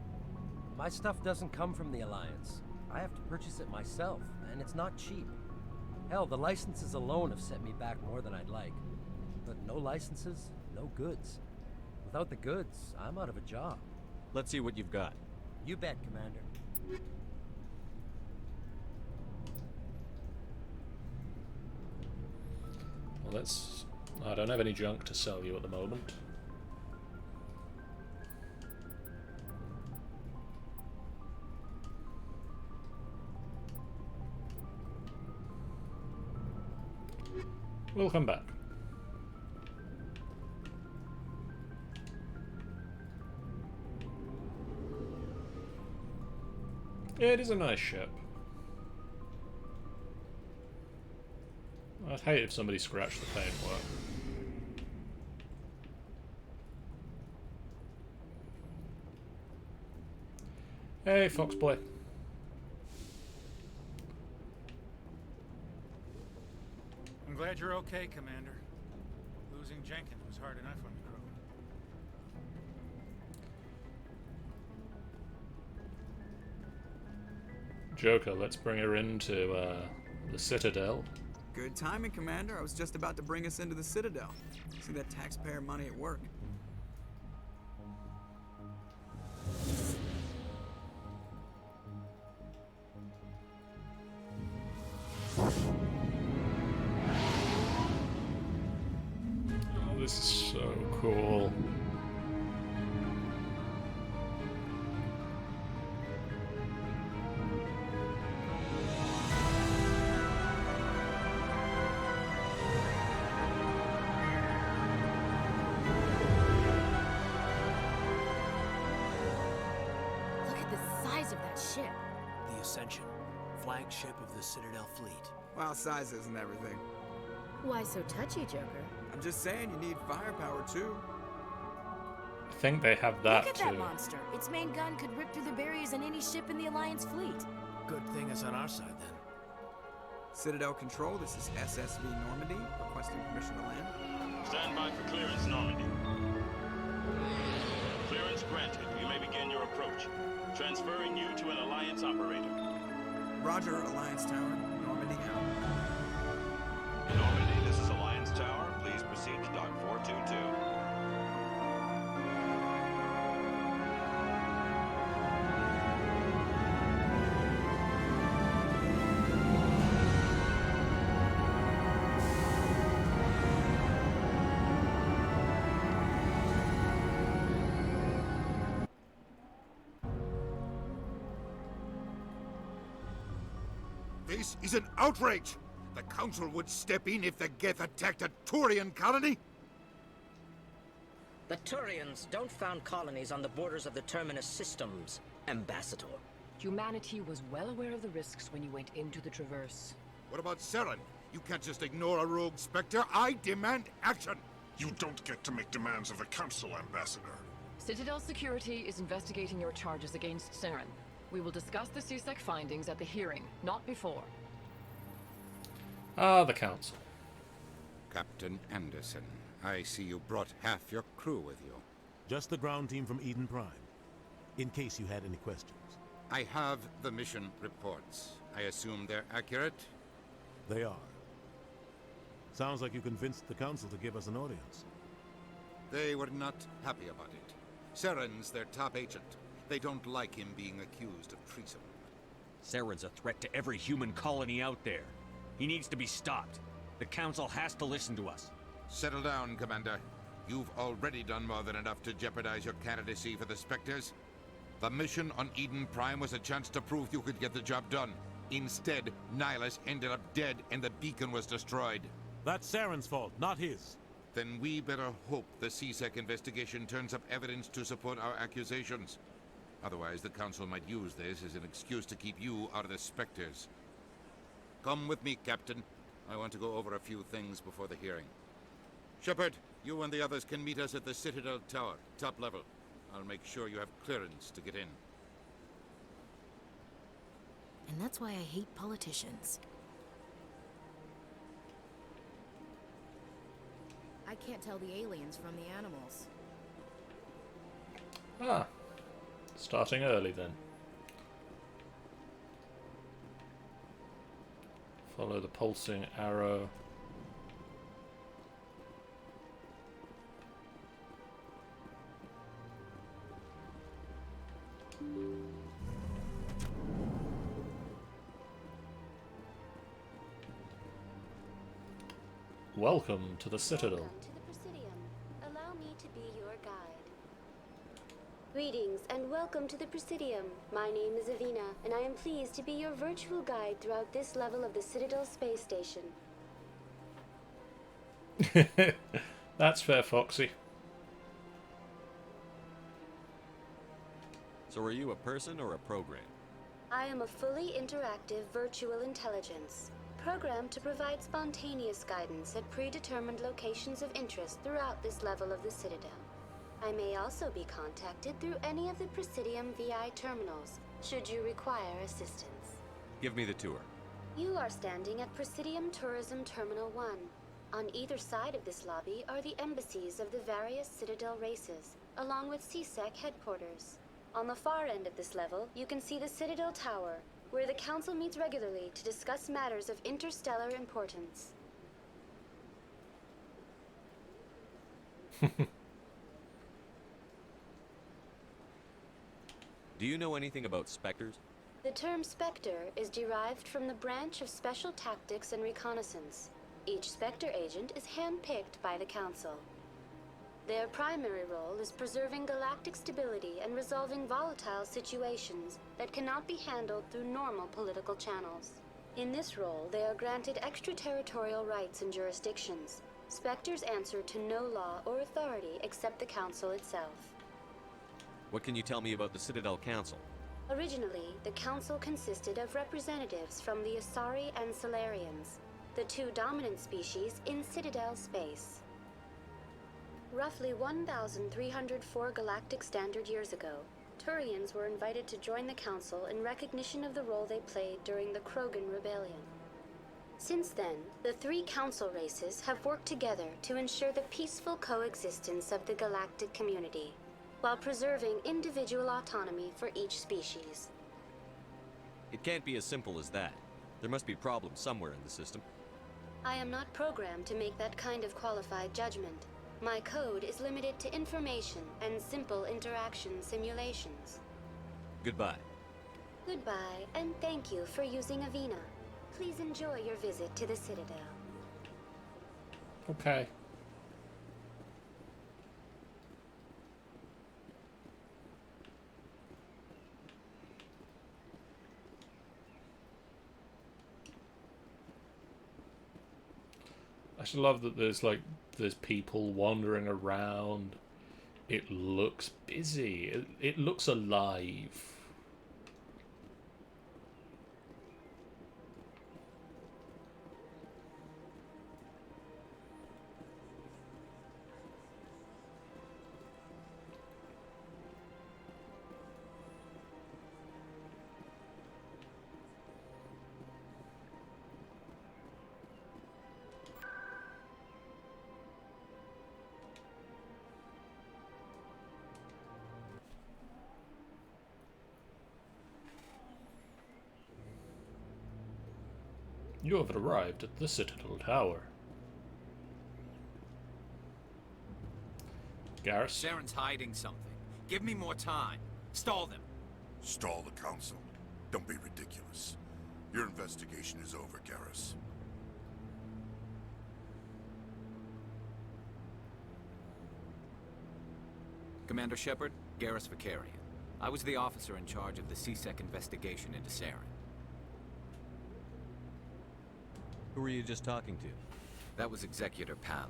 My stuff doesn't come from the Alliance. I have to purchase it myself, and it's not cheap. Hell, the licenses alone have set me back more than I'd like. But no licenses, no goods. Without the goods, I'm out of a job. Let's see what you've got. You bet, Commander. Well, let's... I don't have any junk to sell you at the moment. We'll come back. Yeah, it is a nice ship. I'd hate if somebody scratched the paintwork. Hey, Foxboy. I'm glad you're okay, Commander. Losing Jenkins was hard enough on the crew. Joker, let's bring her into the Citadel. Good timing, Commander. I was just about to bring us into the Citadel. See that taxpayer money at work. Oh, this is so cool. Flagship of the Citadel fleet. Well, size isn't everything. Why so touchy, Joker? I'm just saying you need firepower too. I think they have that Look at too. that monster. Its main gun could rip through the barriers in any ship in the Alliance fleet. Good thing it's on our side then. Citadel Control, this is SSV Normandy, requesting permission to land. Stand by for clearance, Normandy. Clearance granted. You may begin your approach. Transferring you to an Alliance operator. Roger, Alliance Tower. Normandy out. Normandy, this is Alliance Tower. Please proceed to Dock 422. This is an outrage! The Council would step in if the Geth attacked a Turian colony? The Turians don't found colonies on the borders of the Terminus systems, Ambassador. Humanity was well aware of the risks when you went into the Traverse. What about Saren? You can't just ignore a rogue Spectre. I demand action! You don't get to make demands of the Council, Ambassador. Citadel Security is investigating your charges against Saren. We will discuss the CSEC findings at the hearing, not before. Ah, the Council. Captain Anderson, I see you brought half your crew with you. Just the ground team from Eden Prime, in case you had any questions. I have the mission reports. I assume they're accurate? They are. Sounds like you convinced the Council to give us an audience. They were not happy about it. Saren's their top agent. They don't like him being accused of treason. Saren's a threat to every human colony out there. He needs to be stopped. The Council has to listen to us. Settle down, Commander. You've already done more than enough to jeopardize your candidacy for the Spectres. The mission on Eden Prime was a chance to prove you could get the job done. Instead, Nihilus ended up dead and the beacon was destroyed. That's Saren's fault, not his. Then we better hope the CSEC investigation turns up evidence to support our accusations. Otherwise, the Council might use this as an excuse to keep you out of the Spectres. Come with me, Captain. I want to go over a few things before the hearing. Shepard, you and the others can meet us at the Citadel Tower, top level. I'll make sure you have clearance to get in. And that's why I hate politicians. I can't tell the aliens from the animals. Ah. Starting early then. Follow the pulsing arrow. Welcome to the Citadel. Welcome to the Presidium. Allow me to be your guide. Greetings and welcome to the Presidium. My name is Avina, and I am pleased to be your virtual guide throughout this level of the Citadel space station. That's fair, Foxy. So are you a person or a program? I am a fully interactive virtual intelligence, programmed to provide spontaneous guidance at predetermined locations of interest throughout this level of the Citadel. I may also be contacted through any of the Presidium VI terminals, should you require assistance. Give me the tour. You are standing at Presidium Tourism Terminal 1. On either side of this lobby are the embassies of the various Citadel races, along with CSEC headquarters. On the far end of this level, you can see the Citadel Tower, where the Council meets regularly to discuss matters of interstellar importance. Do you know anything about Spectres? The term Spectre is derived from the branch of Special Tactics and Reconnaissance. Each Spectre agent is handpicked by the Council. Their primary role is preserving galactic stability and resolving volatile situations that cannot be handled through normal political channels. In this role, they are granted extraterritorial rights and jurisdictions. Spectres answer to no law or authority except the Council itself. What can you tell me about the Citadel Council? Originally, the Council consisted of representatives from the Asari and Solarians, the two dominant species in Citadel space. Roughly 1,304 galactic standard years ago, Turians were invited to join the Council in recognition of the role they played during the Krogan Rebellion. Since then, the three Council races have worked together to ensure the peaceful coexistence of the galactic community, while preserving individual autonomy for each species. It can't be as simple as that. There must be problems somewhere in the system. I am not programmed to make that kind of qualified judgment. My code is limited to information and simple interaction simulations. Goodbye. Goodbye, and thank you for using Avina. Please enjoy your visit to the Citadel. Okay. just love that there's people wandering around. It looks busy. It looks alive. You have arrived at the Citadel Tower. Garrus? Saren's hiding something. Give me more time. Stall them. Stall the Council? Don't be ridiculous. Your investigation is over, Garrus. Commander Shepard, Garrus Vicarian. I was the officer in charge of the CSEC investigation into Saren. Who were you just talking to? That was Executor Palin,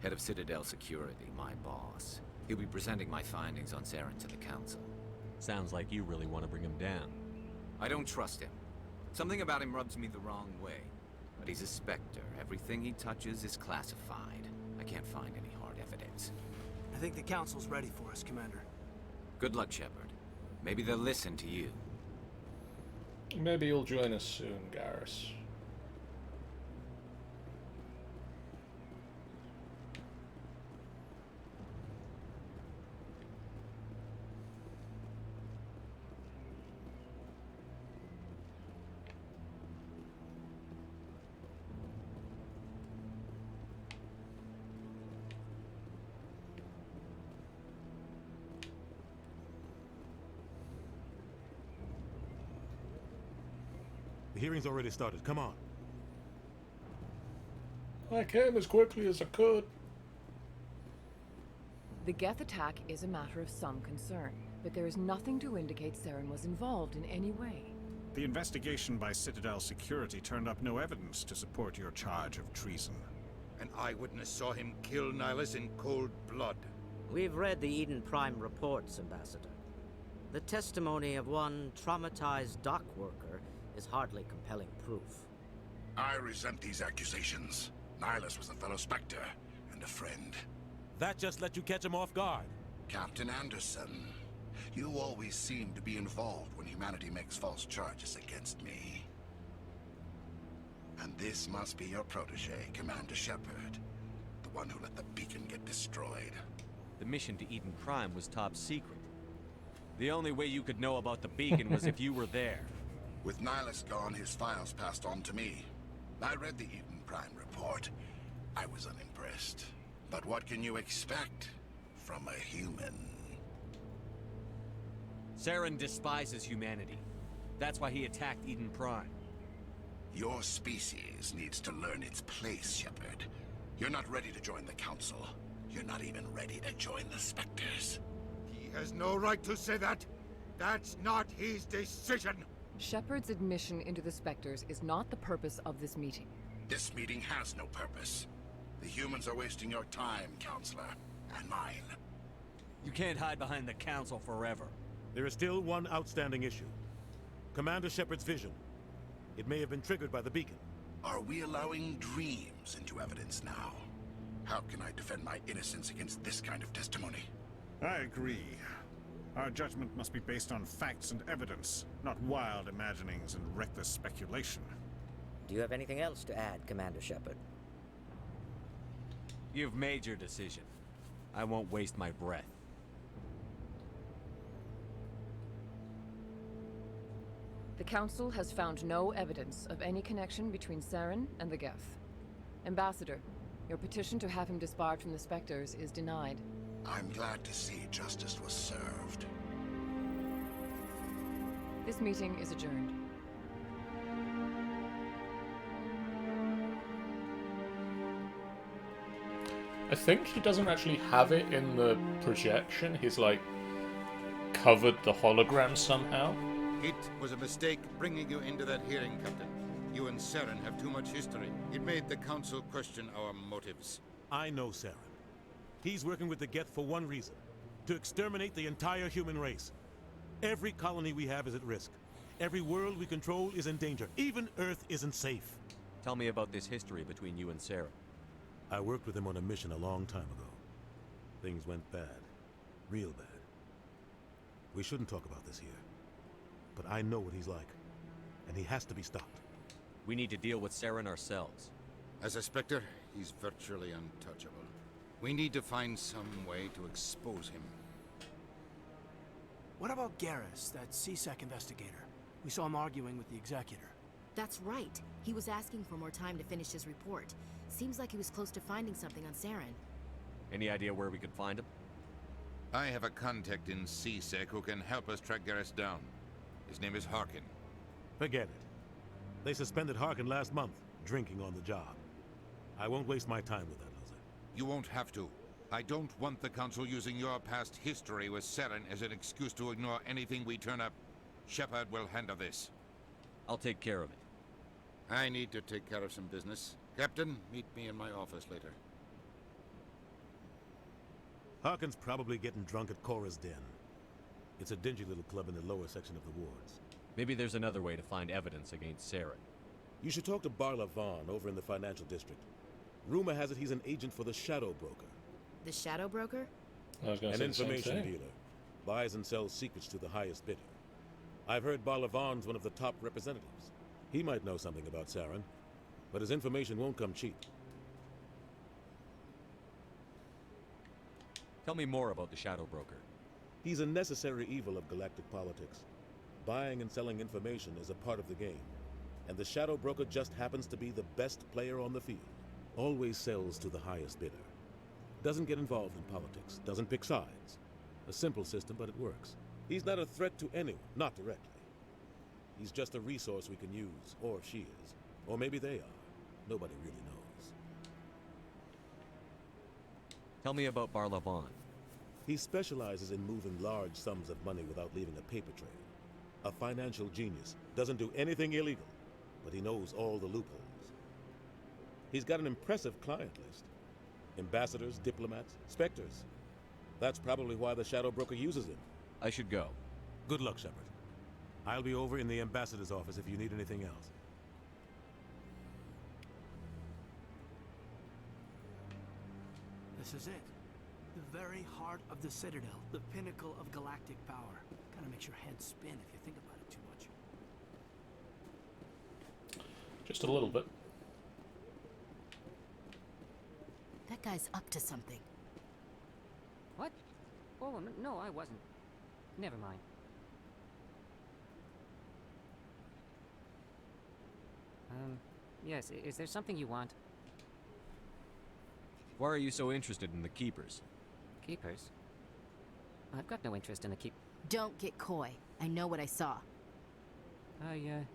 head of Citadel Security, my boss. He'll be presenting my findings on Saren to the Council. Sounds like you really want to bring him down. I don't trust him. Something about him rubs me the wrong way. But he's a Spectre. Everything he touches is classified. I can't find any hard evidence. I think the Council's ready for us, Commander. Good luck, Shepard. Maybe they'll listen to you. Maybe you'll join us soon, Garrus. The hearing's already started. Come on. I came as quickly as I could. The Geth attack is a matter of some concern, but there is nothing to indicate Saren was involved in any way. The investigation by Citadel Security turned up no evidence to support your charge of treason. An eyewitness saw him kill Nihilus in cold blood. We've read the Eden Prime reports, Ambassador. The testimony of one traumatized dock worker is hardly compelling proof. I resent these accusations. Nihilus was a fellow Spectre and a friend. That just let you catch him off guard. Captain Anderson, you always seem to be involved when humanity makes false charges against me. And this must be your protege, Commander Shepard. The one who let the beacon get destroyed. The mission to Eden Prime was top secret. The only way you could know about the beacon was if you were there. With Nihilus gone, his files passed on to me. I read the Eden Prime report. I was unimpressed. But what can you expect from a human? Saren despises humanity. That's why he attacked Eden Prime. Your species needs to learn its place, Shepard. You're not ready to join the Council. You're not even ready to join the Spectres. He has no right to say that. That's not his decision. Shepard's admission into the Spectres is not the purpose of this meeting. This meeting has no purpose. The humans are wasting your time, Counselor, and mine. You can't hide behind the Council forever. There is still one outstanding issue. Commander Shepard's vision. It may have been triggered by the beacon. Are we allowing dreams into evidence now? How can I defend my innocence against this kind of testimony? I agree. Our judgment must be based on facts and evidence, not wild imaginings and reckless speculation. Do you have anything else to add, Commander Shepard? You've made your decision. I won't waste my breath. The Council has found no evidence of any connection between Saren and the Geth. Ambassador, your petition to have him disbarred from the Spectres is denied. I'm glad to see justice was served. This meeting is adjourned. I think he doesn't actually have it in the projection. He's like covered the hologram somehow. It was a mistake bringing you into that hearing, Captain. You and Saren have too much history. It made the Council question our motives. I know Saren. He's working with the Geth for one reason. To exterminate the entire human race. Every colony we have is at risk. Every world we control is in danger. Even Earth isn't safe. Tell me about this history between you and Saren. I worked with him on a mission a long time ago. Things went bad. Real bad. We shouldn't talk about this here. But I know what he's like. And he has to be stopped. We need to deal with Saren ourselves. As a Spectre, he's virtually untouchable. We need to find some way to expose him. What about Garrus, that CSEC investigator? We saw him arguing with the Executor. That's right. He was asking for more time to finish his report. Seems like he was close to finding something on Saren. Any idea where we could find him? I have a contact in CSEC who can help us track Garrus down. His name is Harkin. Forget it. They suspended Harkin last month, drinking on the job. I won't waste my time with that, Jose. You won't have to. I don't want the Council using your past history with Saren as an excuse to ignore anything we turn up. Shepard will handle this. I'll take care of it. I need to take care of some business. Captain, meet me in my office later. Harkin's probably getting drunk at Cora's Den. It's a dingy little club in the lower section of the wards. Maybe there's another way to find evidence against Saren. You should talk to Barla Vaughn over in the financial district. Rumor has it he's an agent for the Shadow Broker. The Shadow Broker? I was going to An say the same information thing. dealer. Buys and sells secrets to the highest bidder. I've heard Barla Vaughn's one of the top representatives. He might know something about Saren, but his information won't come cheap. Tell me more about the Shadow Broker. He's a necessary evil of galactic politics. Buying and selling information is a part of the game, and the Shadow Broker just happens to be the best player on the field. Always sells to the highest bidder. Doesn't get involved in politics, doesn't pick sides. A simple system, but it works. He's not a threat to anyone, not directly. He's just a resource we can use, or she is. Or maybe they are. Nobody really knows. Tell me about Barla Vaughn. He specializes in moving large sums of money without leaving a paper trail. A financial genius. Doesn't do anything illegal, but he knows all the loopholes. He's got an impressive client list. Ambassadors, diplomats, specters. That's probably why the Shadow Broker uses him. I should go. Good luck, Shepard. I'll be over in the ambassador's office if you need anything else. This is it. The very heart of the Citadel, the pinnacle of galactic power. Kinda makes your head spin if you think about it too much. Just a little bit. That guy's up to something. What? Oh, no, I wasn't. Never mind. Yes, is there something you want? Why are you so interested in the Keepers? Keepers? I've got no interest in the keep... Don't get coy. I know what I saw. I'm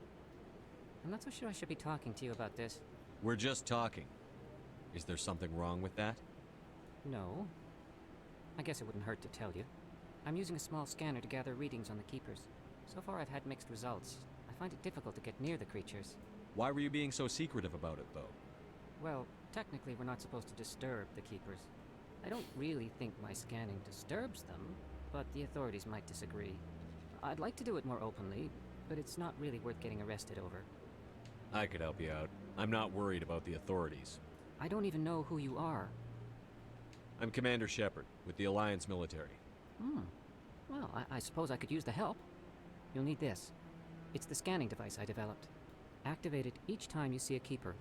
not so sure I should be talking to you about this. We're just talking. Is there something wrong with that? No. I guess it wouldn't hurt to tell you. I'm using a small scanner to gather readings on the Keepers. So far I've had mixed results. I find it difficult to get near the creatures. Why were you being so secretive about it, though? Well, technically we're not supposed to disturb the Keepers. I don't really think my scanning disturbs them, but the authorities might disagree. I'd like to do it more openly, but it's not really worth getting arrested over. I could help you out. I'm not worried about the authorities. I don't even know who you are. I'm Commander Shepard, with the Alliance military. Well, I suppose I could use the help. You'll need this. It's the scanning device I developed. Activate it each time you see a Keeper.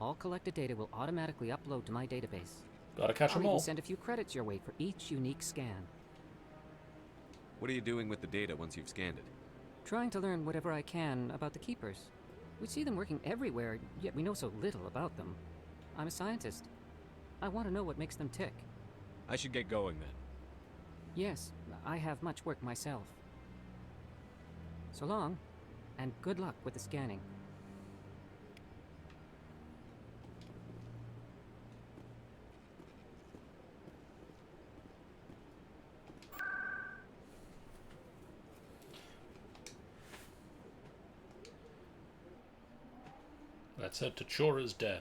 All collected data will automatically upload to my database. Gotta catch I'll them even all. send a few credits your way for each unique scan. What are you doing with the data once you've scanned it? Trying to learn whatever I can about the Keepers. We see them working everywhere, yet we know so little about them. I'm a scientist. I want to know what makes them tick. I should get going then. Yes, I have much work myself. So long, and good luck with the scanning. Let's head to Chora's Den.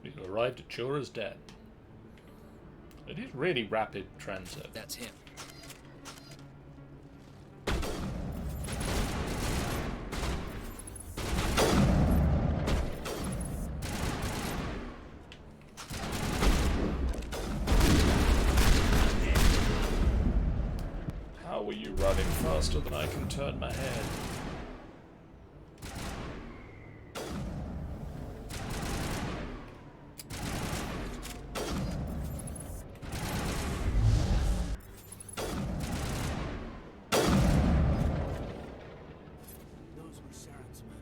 We've arrived at Chora's Den. It is really rapid transit. That's him. How are you running faster than I can turn my head? Those were Saren's men.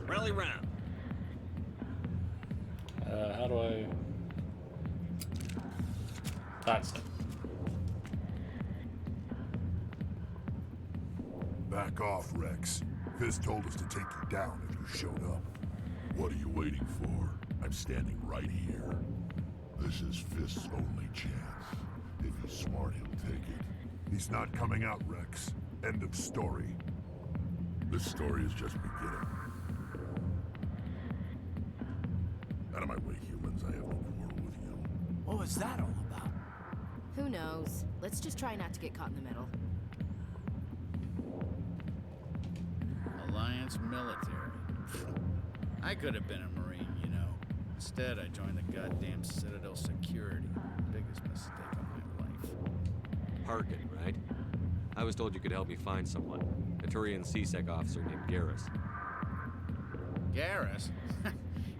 Rally round. How do I... That's it. Back off, Rex. Fist told us to take you down if you showed up. What are you waiting for? I'm standing right here. This is Fist's only chance. If he's smart, he'll take it. He's not coming out, Rex. End of story. This story is just beginning. Out of my way, humans. I have no quarrel with you. What was that all about? Who knows? Let's just try not to get caught in the middle. Alliance military. I could have been a Marine, you know. Instead, I joined the goddamn Citadel security. Biggest mistake of my life. Harkin, right? I was told you could help me find someone. A Turian CSEC officer named Garrus. Garrus?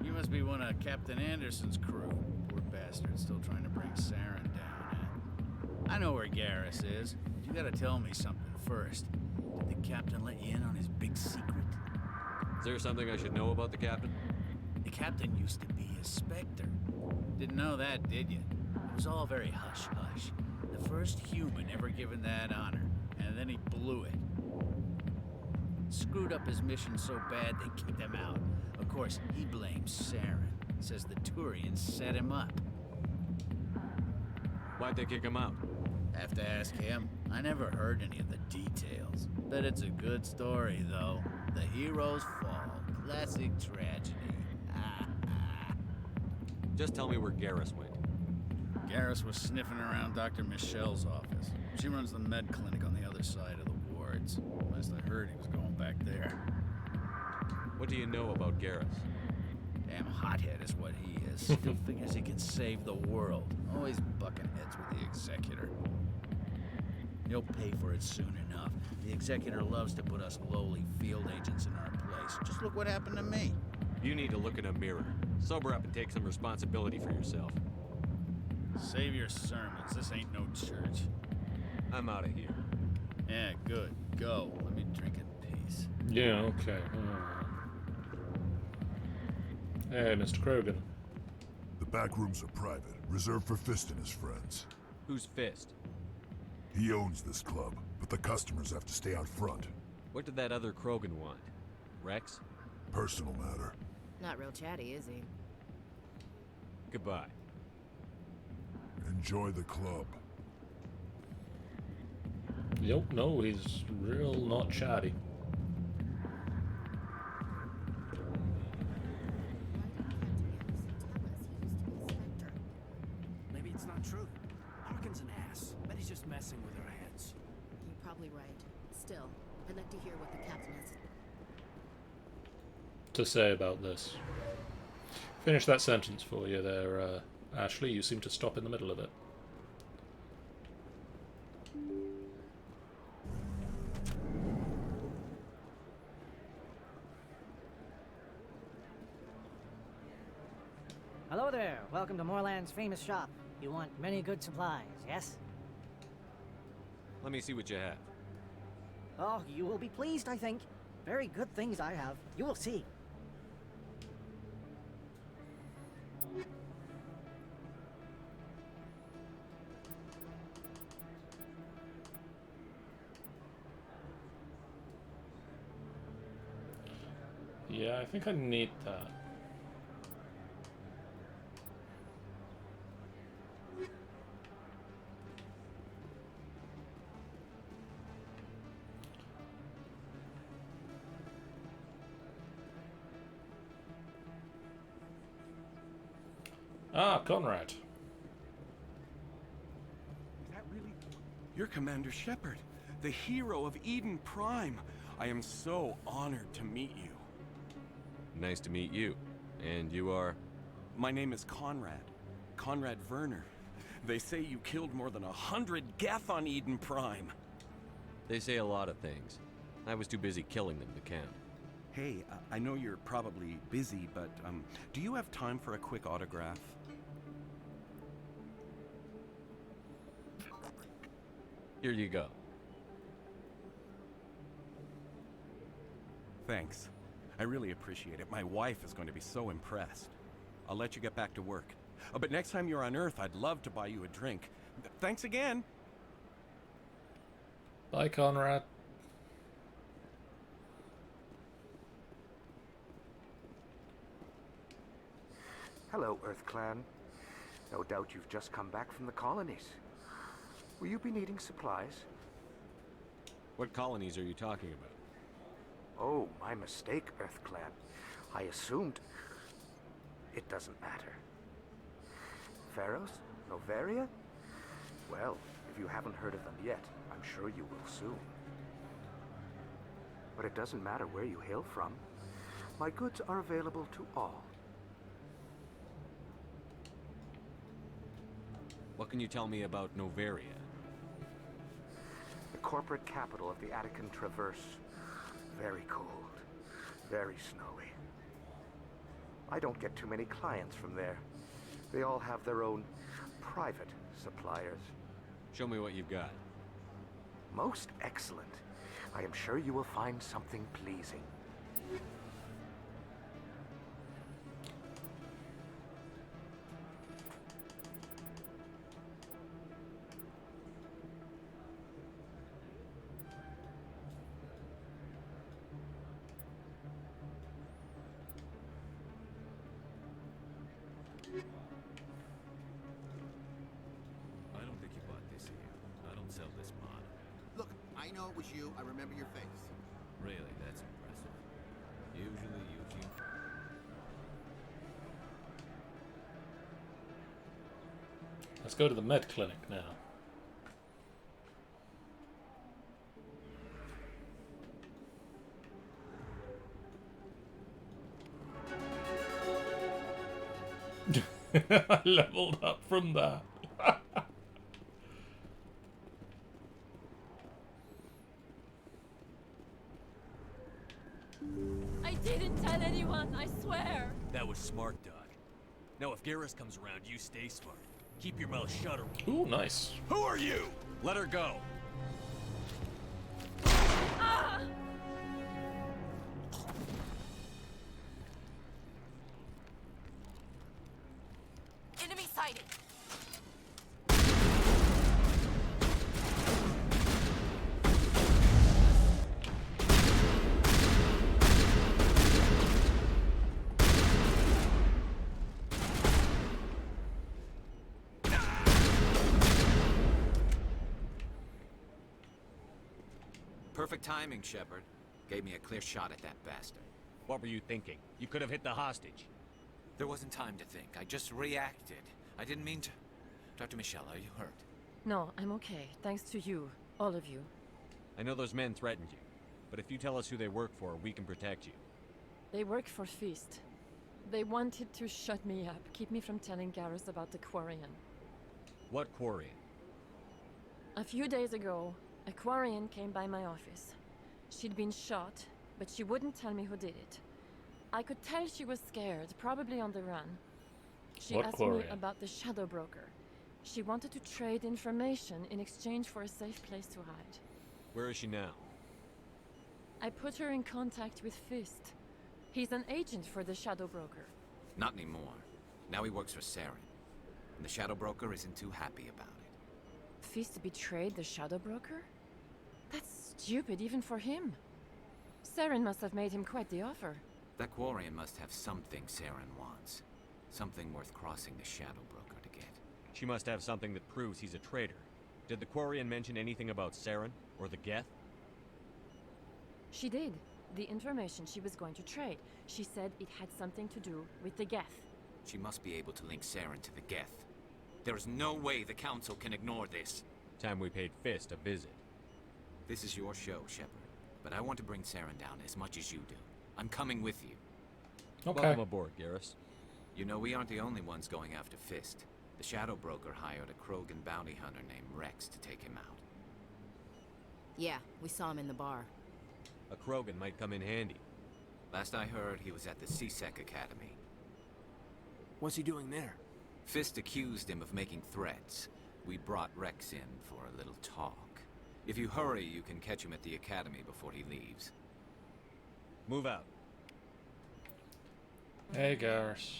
You must be one of Captain Anderson's crew. Poor bastard, still trying to bring Saren down, eh? I know where Garrus is. You gotta tell me something first. Did the captain let you in on his big secret? Is there something I should know about the captain? The captain used to be a Spectre. Didn't know that, did you? It was all very hush-hush. The first human ever given that honor, and then he blew it. Screwed up his mission so bad they kicked him out. Of course, he blames Saren. Says the Turians set him up. Why'd they kick him out? Have to ask him. I never heard any of the details. Bet it's a good story, though. The heroes fall. Classic tragedy. Just tell me where Garrus went. Garrus was sniffing around Dr. Michelle's office. She runs the med clinic on the other side of the wards. Last I heard, he was going back there. What do you know about Garrus? Damn hothead is what he is. Still figures he can save the world. Always bucking heads with the Executor. He'll pay for it soon enough. The Executor loves to put us lowly field agents in our place. Just look what happened to me. You need to look in a mirror. Sober up and take some responsibility for yourself. Save your sermons. This ain't no church. I'm out of here. Yeah, good. Go. Let me drink in peace. Yeah, okay. Hey, Mr. Krogan. The back rooms are private, reserved for Fist and his friends. Who's Fist? He owns this club, but the customers have to stay out front. What did that other Krogan want? Rex? Personal matter. Not real chatty, is he? Goodbye. Enjoy the club. Yep, no, he's real not chatty. Maybe it's not true. Harkin's an ass. Bet he's just messing with our heads. You're probably right. Still, I'd like to hear what the captain has to say about this. Finish that sentence for you there, Ashley. You seem to stop in the middle of it. Hello there. Welcome to Moorland's famous shop. You want many good supplies, yes? Let me see what you have. Oh, you will be pleased, I think. Very good things I have. You will see. Yeah, I think I need that. Ah, Conrad. Is that really... You're Commander Shepard, the hero of Eden Prime. I am so honored to meet you. Nice to meet you. And you are? My name is Conrad. Conrad Werner. They say you killed more than 100 Geth on Eden Prime. They say a lot of things. I was too busy killing them to count. Hey, I know you're probably busy, but do you have time for a quick autograph? Here you go. Thanks. I really appreciate it. My wife is going to be so impressed. I'll let you get back to work. But next time you're on Earth, I'd love to buy you a drink. Thanks again. Bye, Conrad. Hello, Earth Clan. No doubt you've just come back from the colonies. Will you be needing supplies? What colonies are you talking about? Oh, my mistake, Earth Clan. I assumed... It doesn't matter. Pharaohs? Novaria? Well, if you haven't heard of them yet, I'm sure you will soon. But it doesn't matter where you hail from. My goods are available to all. What can you tell me about Novaria? The corporate capital of the Attican Traverse. Very cold. Very snowy. I don't get too many clients from there. They all have their own private suppliers. Show me what you've got. Most excellent. I am sure you will find something pleasing. I don't think you bought this here. I don't sell this mod. Look, I know it was you. I remember your face. Really, that's impressive. Usually you... Let's go to the med clinic now. I leveled up from that. I didn't tell anyone, I swear. That was smart, Doc. Now if Garrus comes around, you stay smart. Keep your mouth shut or... Ooh, nice. Who are you? Let her go. Ah! Enemy sighted. Perfect timing, Shepard. Gave me a clear shot at that bastard. What were you thinking? You could have hit the hostage. There wasn't time to think. I just reacted. I didn't mean to... Dr. Michelle, are you hurt? No, I'm okay. Thanks to you. All of you. I know those men threatened you, but if you tell us who they work for, we can protect you. They work for Feast. They wanted to shut me up, keep me from telling Garrus about the Quarian. What Quarian? A few days ago, a Quarian came by my office. She'd been shot, but she wouldn't tell me who did it. I could tell she was scared, probably on the run. She What asked Quarian? me about the Shadow Broker. She wanted to trade information in exchange for a safe place to hide. Where is she now? I put her in contact with Fist. He's an agent for the Shadow Broker. Not anymore. Now he works for Saren. And the Shadow Broker isn't too happy about it. Fist betrayed the Shadow Broker? That's stupid even for him. Saren must have made him quite the offer. That Quarian must have something Saren wants. Something worth crossing the Shadow Broker to get. She must have something that proves he's a traitor. Did the Quarian mention anything about Saren or the Geth? She did. The information she was going to trade. She said it had something to do with the Geth. She must be able to link Saren to the Geth. There is no way the Council can ignore this. Time we paid Fist a visit. This is your show, Shepard. But I want to bring Saren down as much as you do. I'm coming with you. Okay. Welcome aboard, Garrus. You know, we aren't the only ones going after Fist. The Shadow Broker hired a Krogan bounty hunter named Rex to take him out. Yeah, we saw him in the bar. A Krogan might come in handy. Last I heard, he was at the CSEC Academy. What's he doing there? Fist accused him of making threats. We brought Rex in for a little talk. If you hurry, you can catch him at the Academy before he leaves. Move out. Hey, Garrus.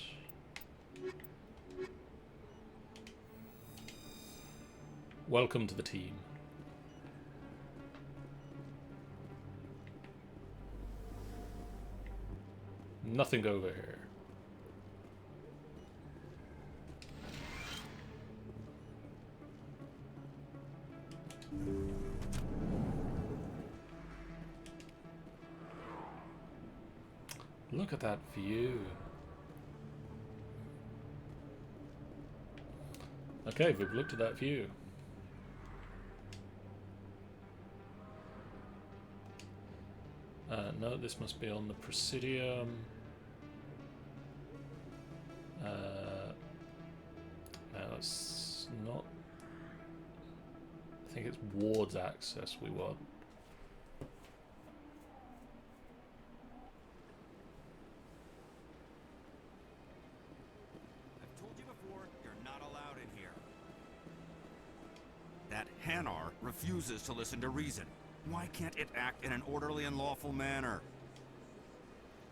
Welcome to the team. Nothing over here. Look at that view. Okay, we've looked at that view. No, this must be on the Presidium. No, it's not. I think it's Ward's access we want. I've told you before, you're not allowed in here. That Hanar refuses to listen to reason. Why can't it act in an orderly and lawful manner?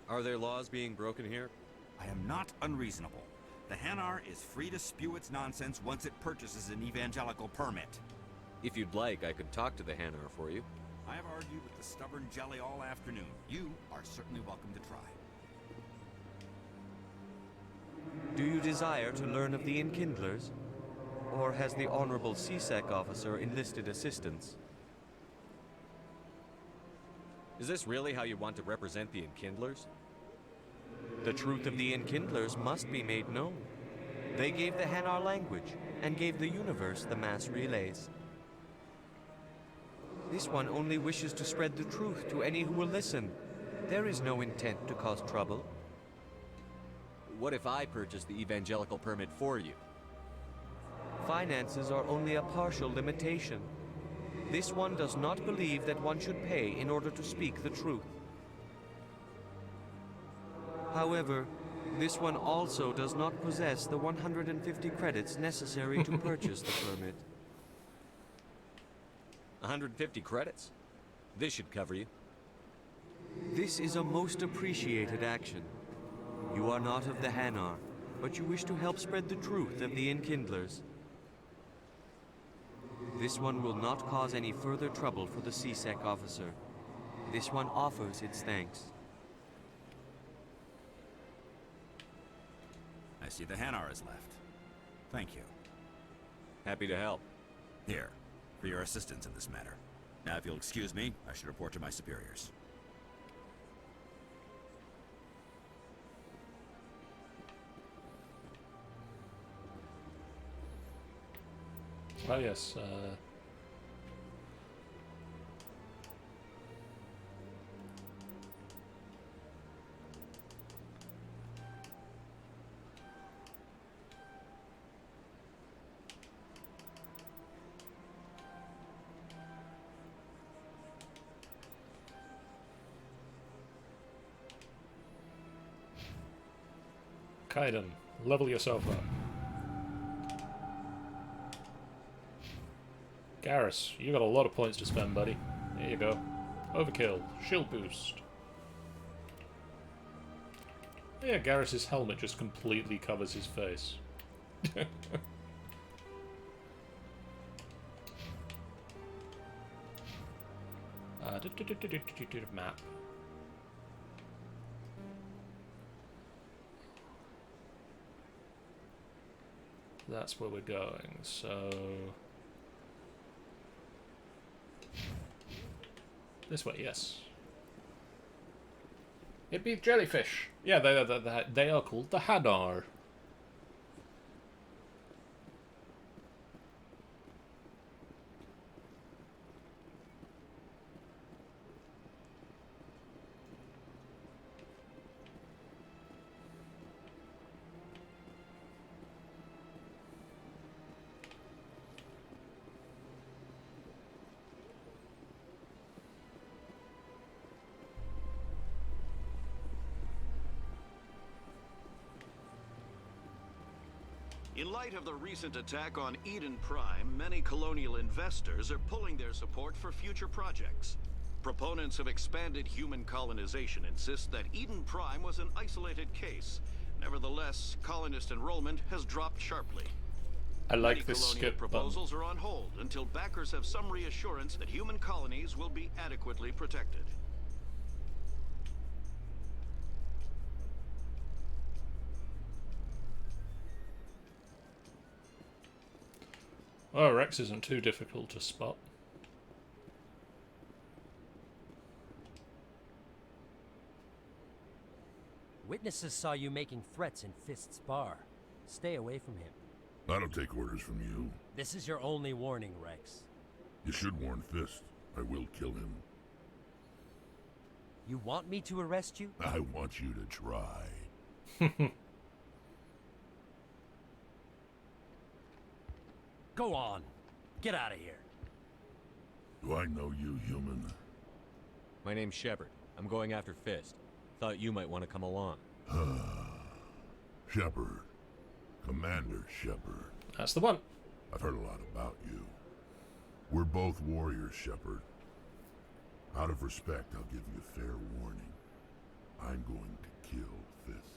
Are there laws being broken here? I am not unreasonable. The Hanar is free to spew its nonsense once it purchases an evangelical permit. If you'd like, I could talk to the Hanar for you. I have argued with the stubborn jelly all afternoon. You are certainly welcome to try. Do you desire to learn of the Enkindlers? Or has the Honorable CSEC officer enlisted assistance? Is this really how you want to represent the Enkindlers? The truth of the Enkindlers must be made known. They gave the Hanar language, and gave the universe the mass relays. This one only wishes to spread the truth to any who will listen. There is no intent to cause trouble. What if I purchase the evangelical permit for you? Finances are only a partial limitation. This one does not believe that one should pay in order to speak the truth. However, this one also does not possess the 150 credits necessary to purchase the permit. 150 credits? This should cover you. This is a most appreciated action. You are not of the Hanar, but you wish to help spread the truth of the Enkindlers. This one will not cause any further trouble for the CSEC officer. This one offers its thanks. I see the Hanar is left. Thank you. Happy to help. Here, for your assistance in this matter. Now, if you'll excuse me, I should report to my superiors. Oh yes, Kaiden, level yourself up. Garrus, you got a lot of points to spend, buddy. There you go. Overkill. Shield boost. Yeah, Garrus's helmet just completely covers his face. Map. That's where we're going, so... This way, yes. It'd be jellyfish. Yeah, they are called the Hanar. In light of the recent attack on Eden Prime, many colonial investors are pulling their support for future projects. Proponents of expanded human colonization insist that Eden Prime was an isolated case. Nevertheless, colonist enrollment has dropped sharply. I like Many this colonial skip proposals button. are on hold until backers have some reassurance that human colonies will be adequately protected. Oh, Rex isn't too difficult to spot. Witnesses saw you making threats in Fist's bar. Stay away from him. I don't take orders from you. This is your only warning, Rex. You should warn Fist. I will kill him. You want me to arrest you? I want you to try. Go on. Get out of here. Do I know you, human? My name's Shepard. I'm going after Fist. Thought you might want to come along. Shepard. Commander Shepard. That's the one. I've heard a lot about you. We're both warriors, Shepard. Out of respect, I'll give you a fair warning. I'm going to kill Fist.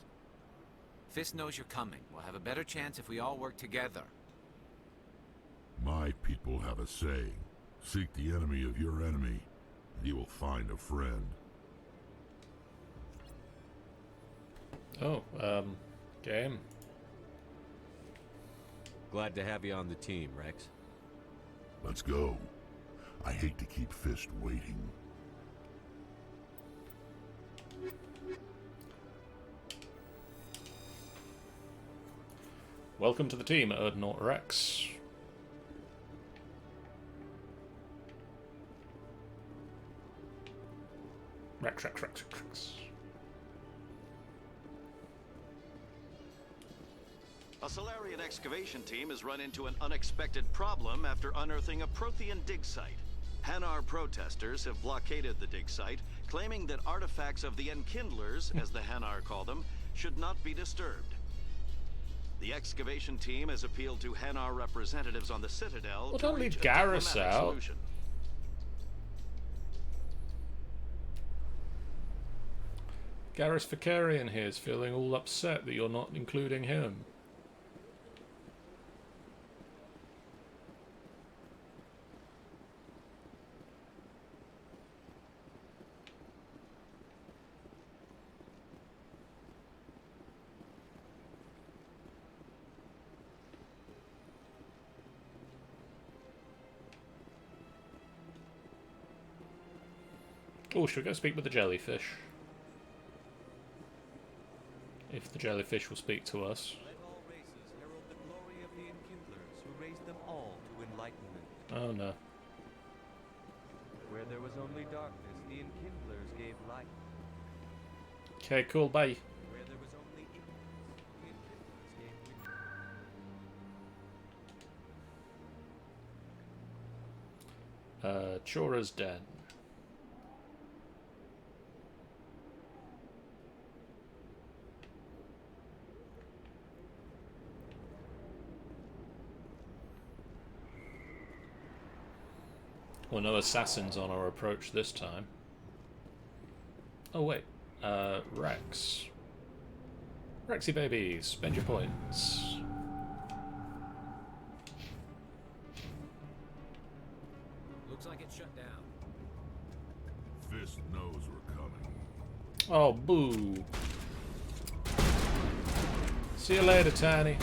Fist knows you're coming. We'll have a better chance if we all work together. My people have a saying. Seek the enemy of your enemy, and you will find a friend. Oh, game. Glad to have you on the team, Rex. Let's go. I hate to keep Fist waiting. Welcome to the team, Erdnot Rex. Rex. A Solarian excavation team has run into an unexpected problem after unearthing a Prothean dig site. Hanar protesters have blockaded the dig site, claiming that artifacts of the Enkindlers, as the Hanar call them, should not be disturbed. The excavation team has appealed to Hanar representatives on the Citadel Well, to don't reach leave a Garrus diplomatic out. solution. Garrus Vicarian here is feeling all upset that you're not including him. Oh, should we go speak with the jellyfish? If the jellyfish will speak to us. Let all races herald the glory of the Enkindlers, who raised them all to enlightenment. Oh no. Where there was only darkness, the Enkindlers gave light. Okay, cool, bye. Where there was only ignorance, the Enkindlers gave wisdom. Chora's Den. Well, no assassins on our approach this time. Oh wait, Rex. Rexy baby, spend your points. Looks like it's shut down. Fist knows we're coming. Oh, boo. See you later, Tiny.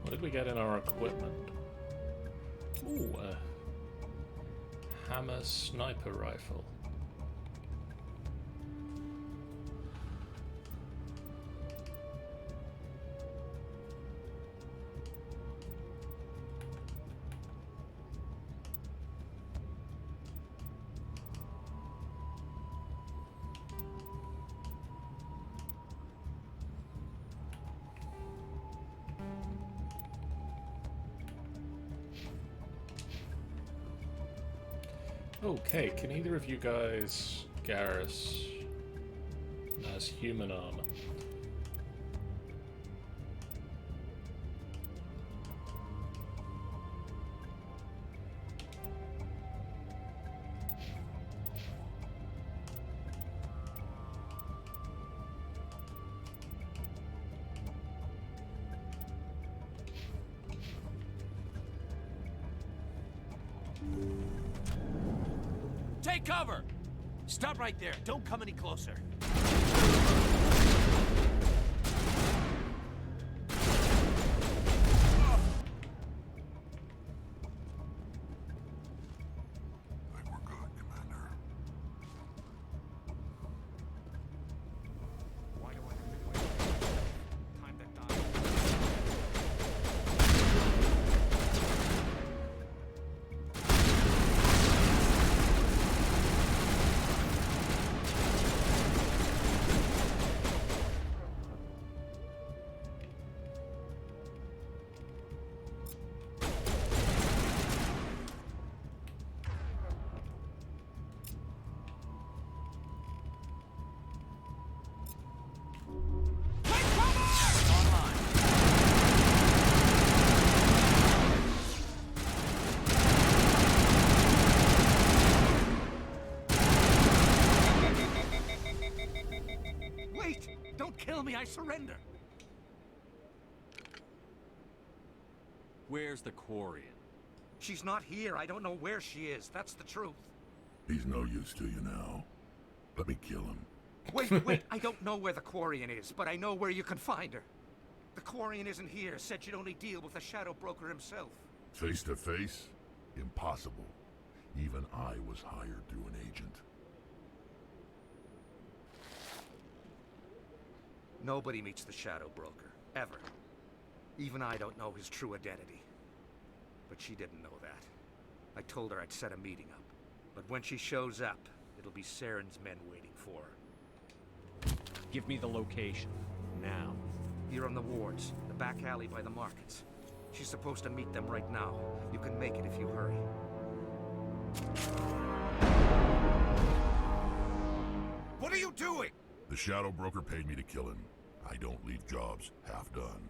What did we get in our equipment? Ooh, a hammer sniper rifle. Okay, can either of you guys, Garrus, has human armor? Take cover! Stop right there. Don't come any closer. Wait! Don't kill me, I surrender! Where's the Quarian? She's not here. I don't know where she is. That's the truth. He's no use to you now. Let me kill him. Wait. I don't know where the Quarian is, but I know where you can find her. The Quarian isn't here. Said she'd only deal with the Shadow Broker himself. Face to face? Impossible. Even I was hired through an agent. Nobody meets the Shadow Broker. Ever. Even I don't know his true identity. But she didn't know that. I told her I'd set a meeting up. But when she shows up, it'll be Saren's men waiting for her. Give me the location. Now. Here on the wards. The back alley by the markets. She's supposed to meet them right now. You can make it if you hurry. What are you doing? The Shadow Broker paid me to kill him. I don't leave jobs half done.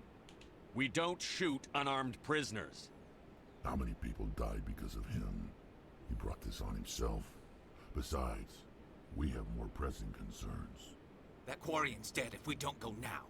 We don't shoot unarmed prisoners. How many people died because of him? He brought this on himself. Besides, we have more pressing concerns. That Quarian's dead if we don't go now.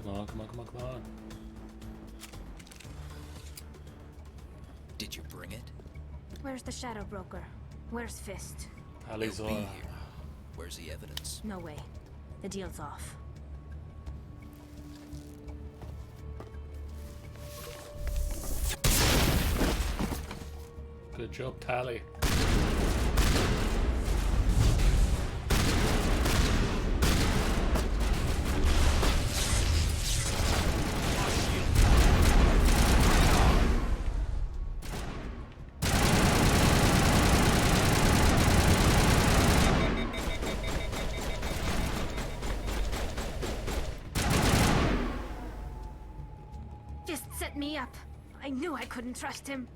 Come on, come on, come on, come on. Did you bring it? Where's the Shadow Broker? Where's Fist? Ali's He'll be here. Where's the evidence? No way. The deal's off. Good job, Tally. Fist set me up. I knew I couldn't trust him.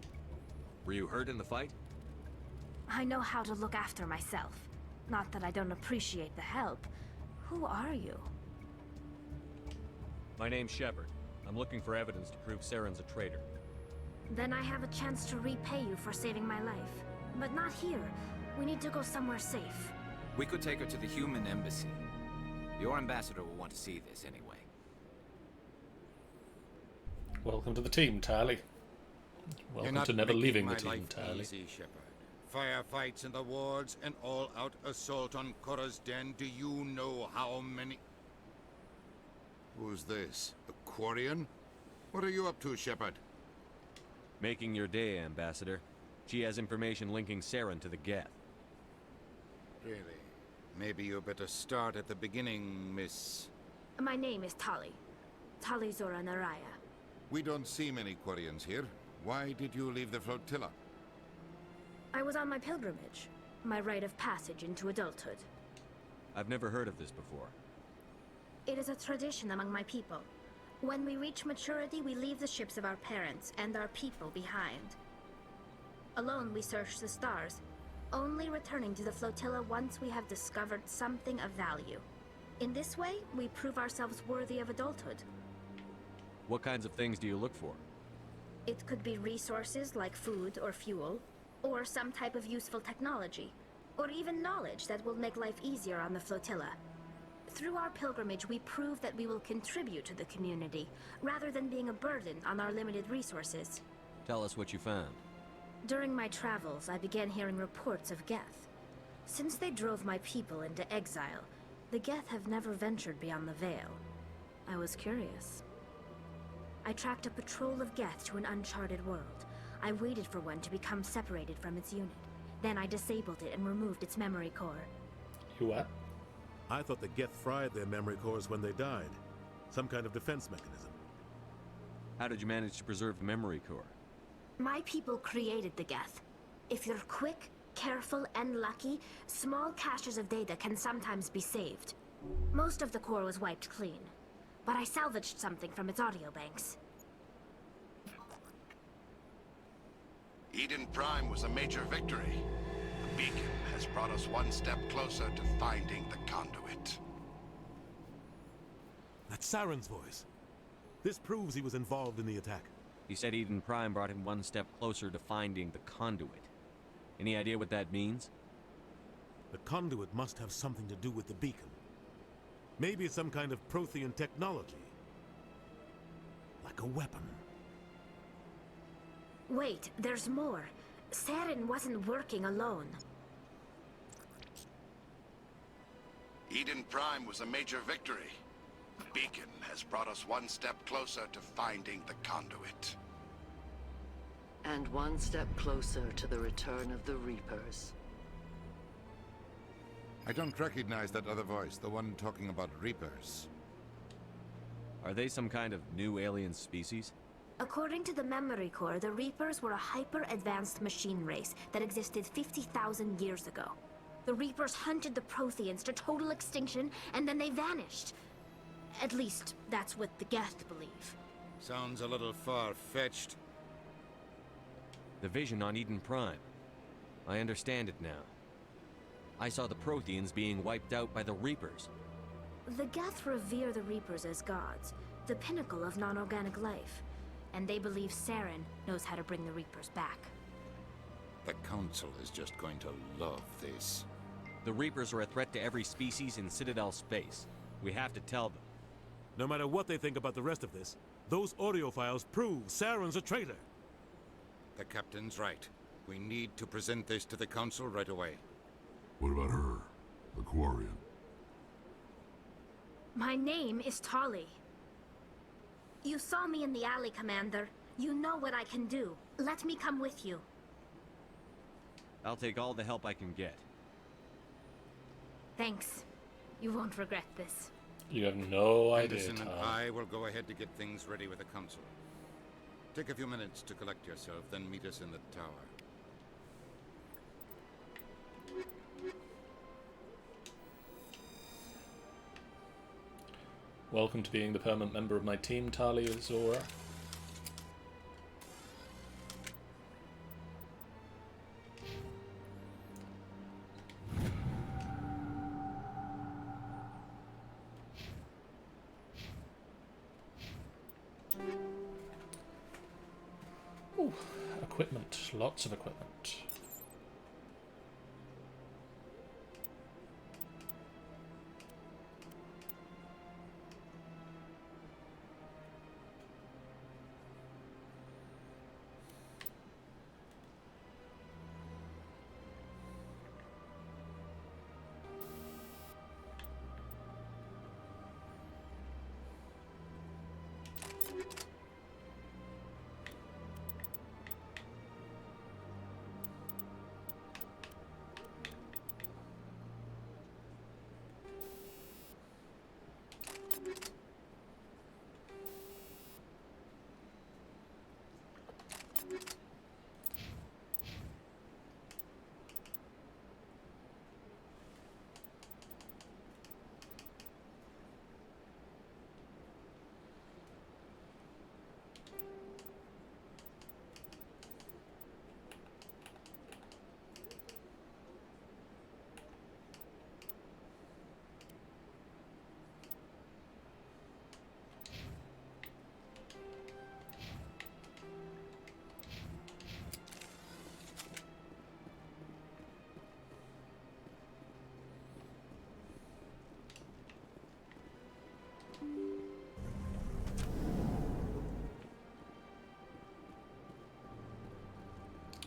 Were you hurt in the fight? I know how to look after myself. Not that I don't appreciate the help. Who are you? My name's Shepard. I'm looking for evidence to prove Saren's a traitor. Then I have a chance to repay you for saving my life. But not here. We need to go somewhere safe. We could take her to the human embassy. Your ambassador will want to see this anyway. Welcome to the team, Tally. Welcome to never leaving the team, Tally. Easy, Shepard. Firefights in the wards, an all-out assault on Korra's den. Do you know how many... Who's this? A Quarian? What are you up to, Shepard? Making your day, Ambassador. She has information linking Saren to the Geth. Really? Maybe you better start at the beginning, Miss... My name is Tali. Tali Zora Naraya. We don't see many Quarians here. Why did you leave the flotilla? I was on my pilgrimage. My rite of passage into adulthood. I've never heard of this before. It is a tradition among my people. When we reach maturity, we leave the ships of our parents and our people behind. Alone, we search the stars, only returning to the flotilla once we have discovered something of value. In this way, we prove ourselves worthy of adulthood. What kinds of things do you look for? It could be resources like food or fuel, or some type of useful technology, or even knowledge that will make life easier on the flotilla. Through our pilgrimage, we prove that we will contribute to the community, rather than being a burden on our limited resources. Tell us what you found. During my travels, I began hearing reports of Geth. Since they drove my people into exile, the Geth have never ventured beyond the Veil. I was curious. I tracked a patrol of Geth to an uncharted world. I waited for one to become separated from its unit. Then I disabled it and removed its memory core. You what? I thought the Geth fried their memory cores when they died. Some kind of defense mechanism. How did you manage to preserve the memory core? My people created the Geth. If you're quick, careful, and lucky, small caches of data can sometimes be saved. Most of the core was wiped clean, but I salvaged something from its audio banks. Eden Prime was a major victory. The beacon has brought us one step closer to finding the conduit. That's Saren's voice. This proves he was involved in the attack. He said Eden Prime brought him one step closer to finding the conduit. Any idea what that means? The conduit must have something to do with the beacon. Maybe it's some kind of Prothean technology. Like a weapon. Wait, there's more. Saren wasn't working alone. Eden Prime was a major victory. The beacon has brought us one step closer to finding the conduit. And one step closer to the return of the Reapers. I don't recognize that other voice, the one talking about Reapers. Are they some kind of new alien species? According to the memory core, the Reapers were a hyper-advanced machine race that existed 50,000 years ago. The Reapers hunted the Protheans to total extinction, and then they vanished. At least, that's what the Geth believe. Sounds a little far-fetched. The vision on Eden Prime. I understand it now. I saw the Protheans being wiped out by the Reapers. The Geth revere the Reapers as gods, the pinnacle of non-organic life. And they believe Saren knows how to bring the Reapers back. The Council is just going to love this. The Reapers are a threat to every species in Citadel space. We have to tell them. No matter what they think about the rest of this, those audio files prove Saren's a traitor. The Captain's right. We need to present this to the Council right away. What about her? The Quarian? My name is Tali. You saw me in the alley, Commander. You know what I can do. Let me come with you. I'll take all the help I can get. Thanks. You won't regret this. You have no idea, Anderson and Tom. I will go ahead to get things ready with the Council. Take a few minutes to collect yourself, then meet us in the tower. Welcome to being the permanent member of my team, Talia Zora. Ooh, equipment. Lots of equipment.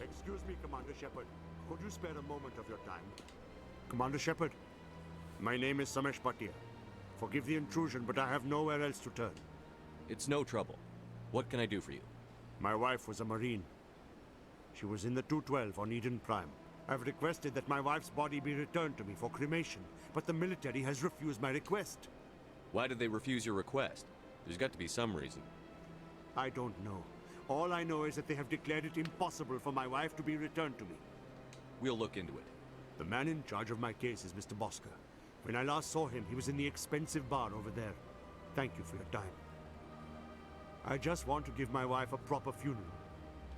Excuse me, Commander Shepard. Could you spare a moment of your time? Commander Shepard, my name is Samesh Bhatia. Forgive the intrusion, but I have nowhere else to turn. It's no trouble. What can I do for you? My wife was a Marine. She was in the 212 on Eden Prime. I've requested that my wife's body be returned to me for cremation, but the military has refused my request. Why did they refuse your request? There's got to be some reason. I don't know. All I know is that they have declared it impossible for my wife to be returned to me. We'll look into it. The man in charge of my case is Mr. Bosker. When I last saw him, he was in the expensive bar over there. Thank you for your time. I just want to give my wife a proper funeral,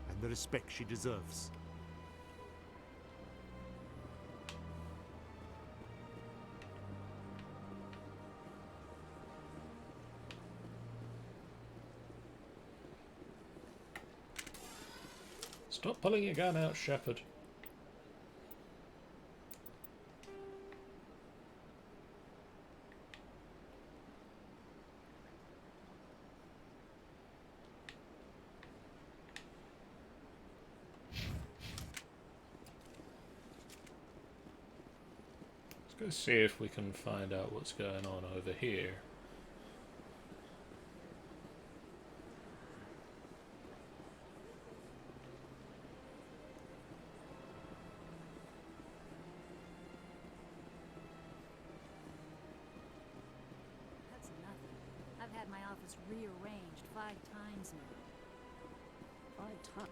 and the respect she deserves. Stop pulling your gun out, Shepard. Let's go see if we can find out what's going on over here. That's nothing. I've had my office rearranged 5 times now. 5 times?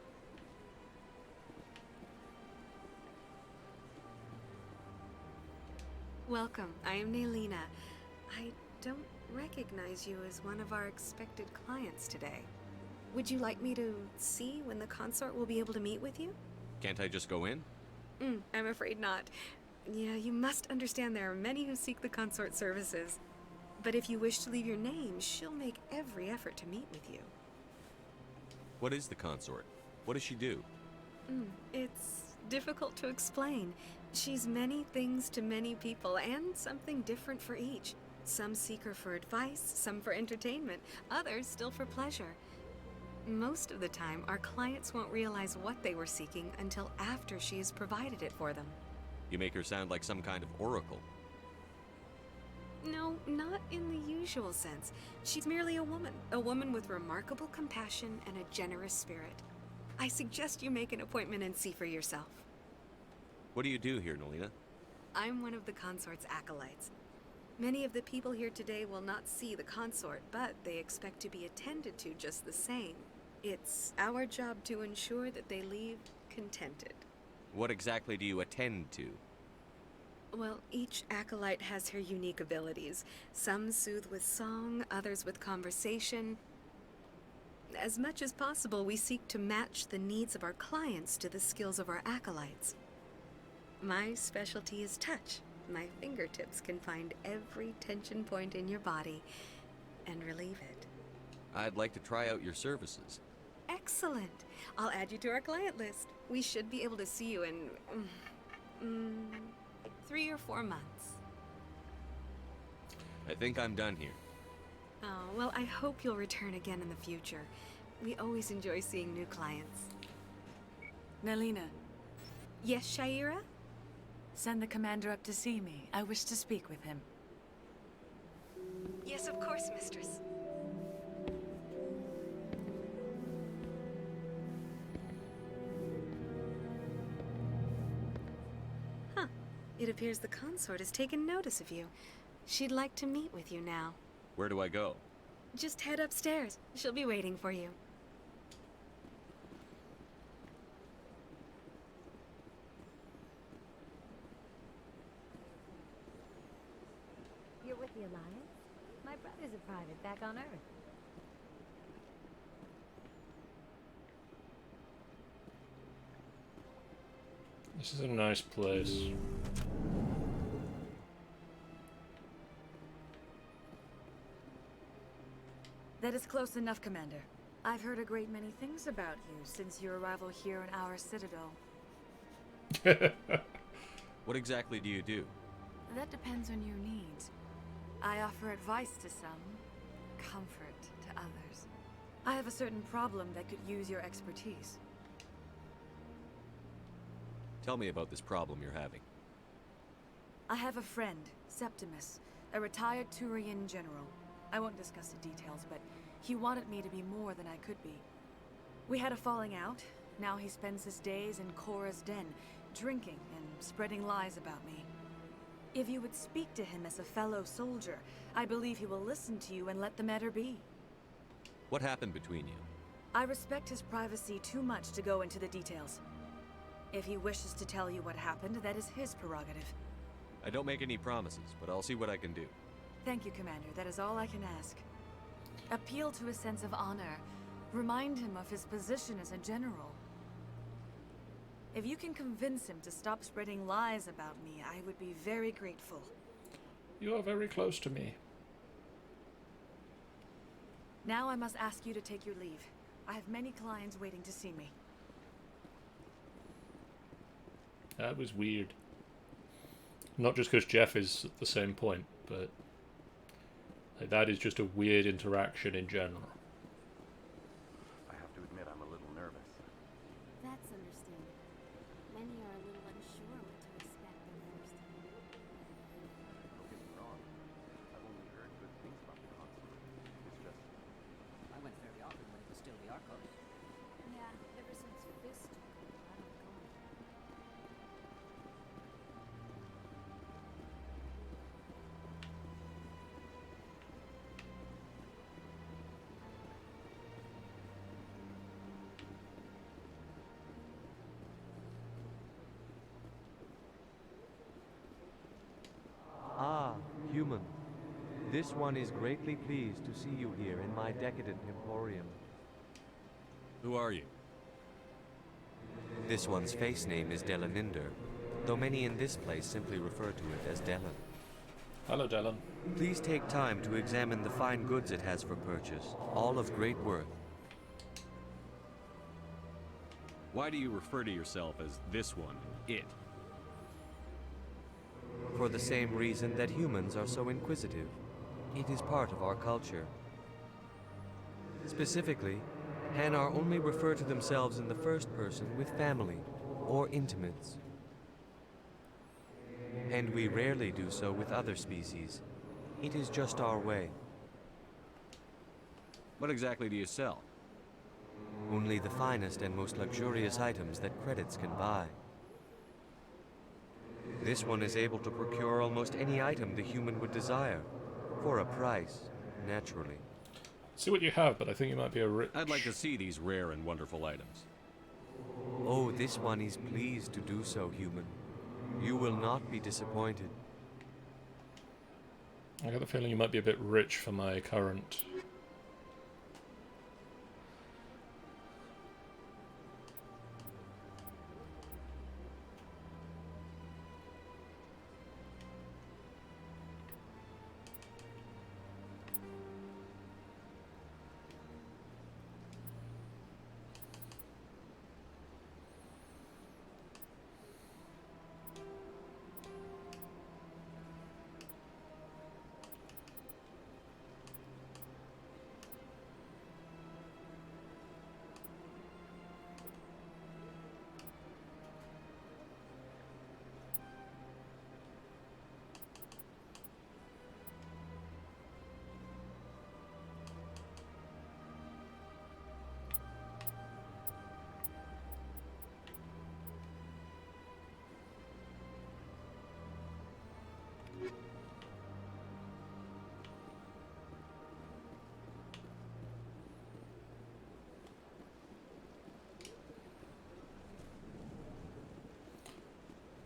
Welcome. I am Naelina. I don't recognize you as one of our expected clients today. Would you like me to see when the consort will be able to meet with you? Can't I just go in? I'm afraid not. Yeah, you must understand there are many who seek the consort services. But if you wish to leave your name, she'll make every effort to meet with you. What is the consort? What does she do? It's difficult to explain. She's many things to many people, and something different for each. Some seek her for advice, some for entertainment, others still for pleasure. Most of the time, our clients won't realize what they were seeking until after she has provided it for them. You make her sound like some kind of oracle. No, not in the usual sense. She's merely a woman with remarkable compassion and a generous spirit. I suggest you make an appointment and see for yourself. What do you do here, Naelina? I'm one of the consort's acolytes. Many of the people here today will not see the consort, but they expect to be attended to just the same. It's our job to ensure that they leave contented. What exactly do you attend to? Well, each acolyte has her unique abilities. Some soothe with song, others with conversation. As much as possible, we seek to match the needs of our clients to the skills of our acolytes. My specialty is touch. My fingertips can find every tension point in your body and relieve it. I'd like to try out your services. Excellent. I'll add you to our client list. We should be able to see you in 3 or 4 months. I think I'm done here. Oh, well, I hope you'll return again in the future. We always enjoy seeing new clients. Naelina. Yes, Shaira? Send the commander up to see me. I wish to speak with him. Yes, of course, mistress. Huh. It appears the consort has taken notice of you. She'd like to meet with you now. Where do I go? Just head upstairs. She'll be waiting for you. You're with the Alliance? My brother's a private back on Earth. This is a nice place. That is close enough, Commander. I've heard a great many things about you since your arrival here in our Citadel. What exactly do you do? That depends on your needs. I offer advice to some, comfort to others. I have a certain problem that could use your expertise. Tell me about this problem you're having. I have a friend, Septimus, a retired Turian general. I won't discuss the details, but He wanted me to be more than I could be. We had a falling out. Now he spends his days in Cora's den, drinking and spreading lies about me. If you would speak to him as a fellow soldier, I believe he will listen to you and let the matter be. What happened between you? I respect his privacy too much to go into the details. If he wishes to tell you what happened, that is his prerogative. I don't make any promises, but I'll see what I can do. Thank you, Commander. That is all I can ask. Appeal to his sense of honor. Remind him of his position as a general. If you can convince him to stop spreading lies about me, I would be very grateful. You are very close to me. Now I must ask you to take your leave. I have many clients waiting to see me. That was weird. Not just because Jeff is at the same point, but that is just a weird interaction in general. I have to admit I'm a little nervous. That's understandable. Many are a little unsure what to expect their first time. Don't get me wrong. I've only heard good things about the console. It's just... I went very often when it was still the Arcor. Yeah, ever since Fist took over, I don't go anymore. Ah, human. This one is greatly pleased to see you here in my decadent emporium. Who are you? This one's face name is Delaninder, though many in this place simply refer to it as Delan. Hello, Delan. Please take time to examine the fine goods it has for purchase, all of great worth. Why do you refer to yourself as this one, it? For the same reason that humans are so inquisitive. It is part of our culture. Specifically, Hanar only refer to themselves in the first person with family or intimates. And we rarely do so with other species. It is just our way. What exactly do you sell? Only the finest and most luxurious items that credits can buy. This one is able to procure almost any item the human would desire, for a price, naturally. See what you have, but I think you might be a rich... I'd like to see these rare and wonderful items. Oh, this one is pleased to do so, human. You will not be disappointed. I got the feeling you might be a bit rich for my current...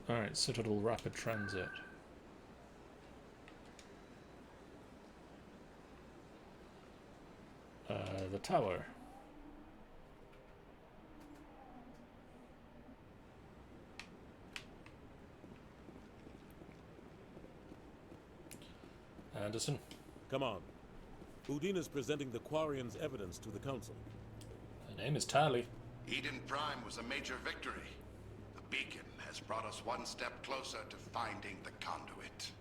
Alright, Citadel Rapid Transit. The tower. Anderson. Come on. Udina's presenting the Quarian's evidence to the Council. Her name is Tali. Eden Prime was a major victory. The beacon has brought us one step closer to finding the conduit.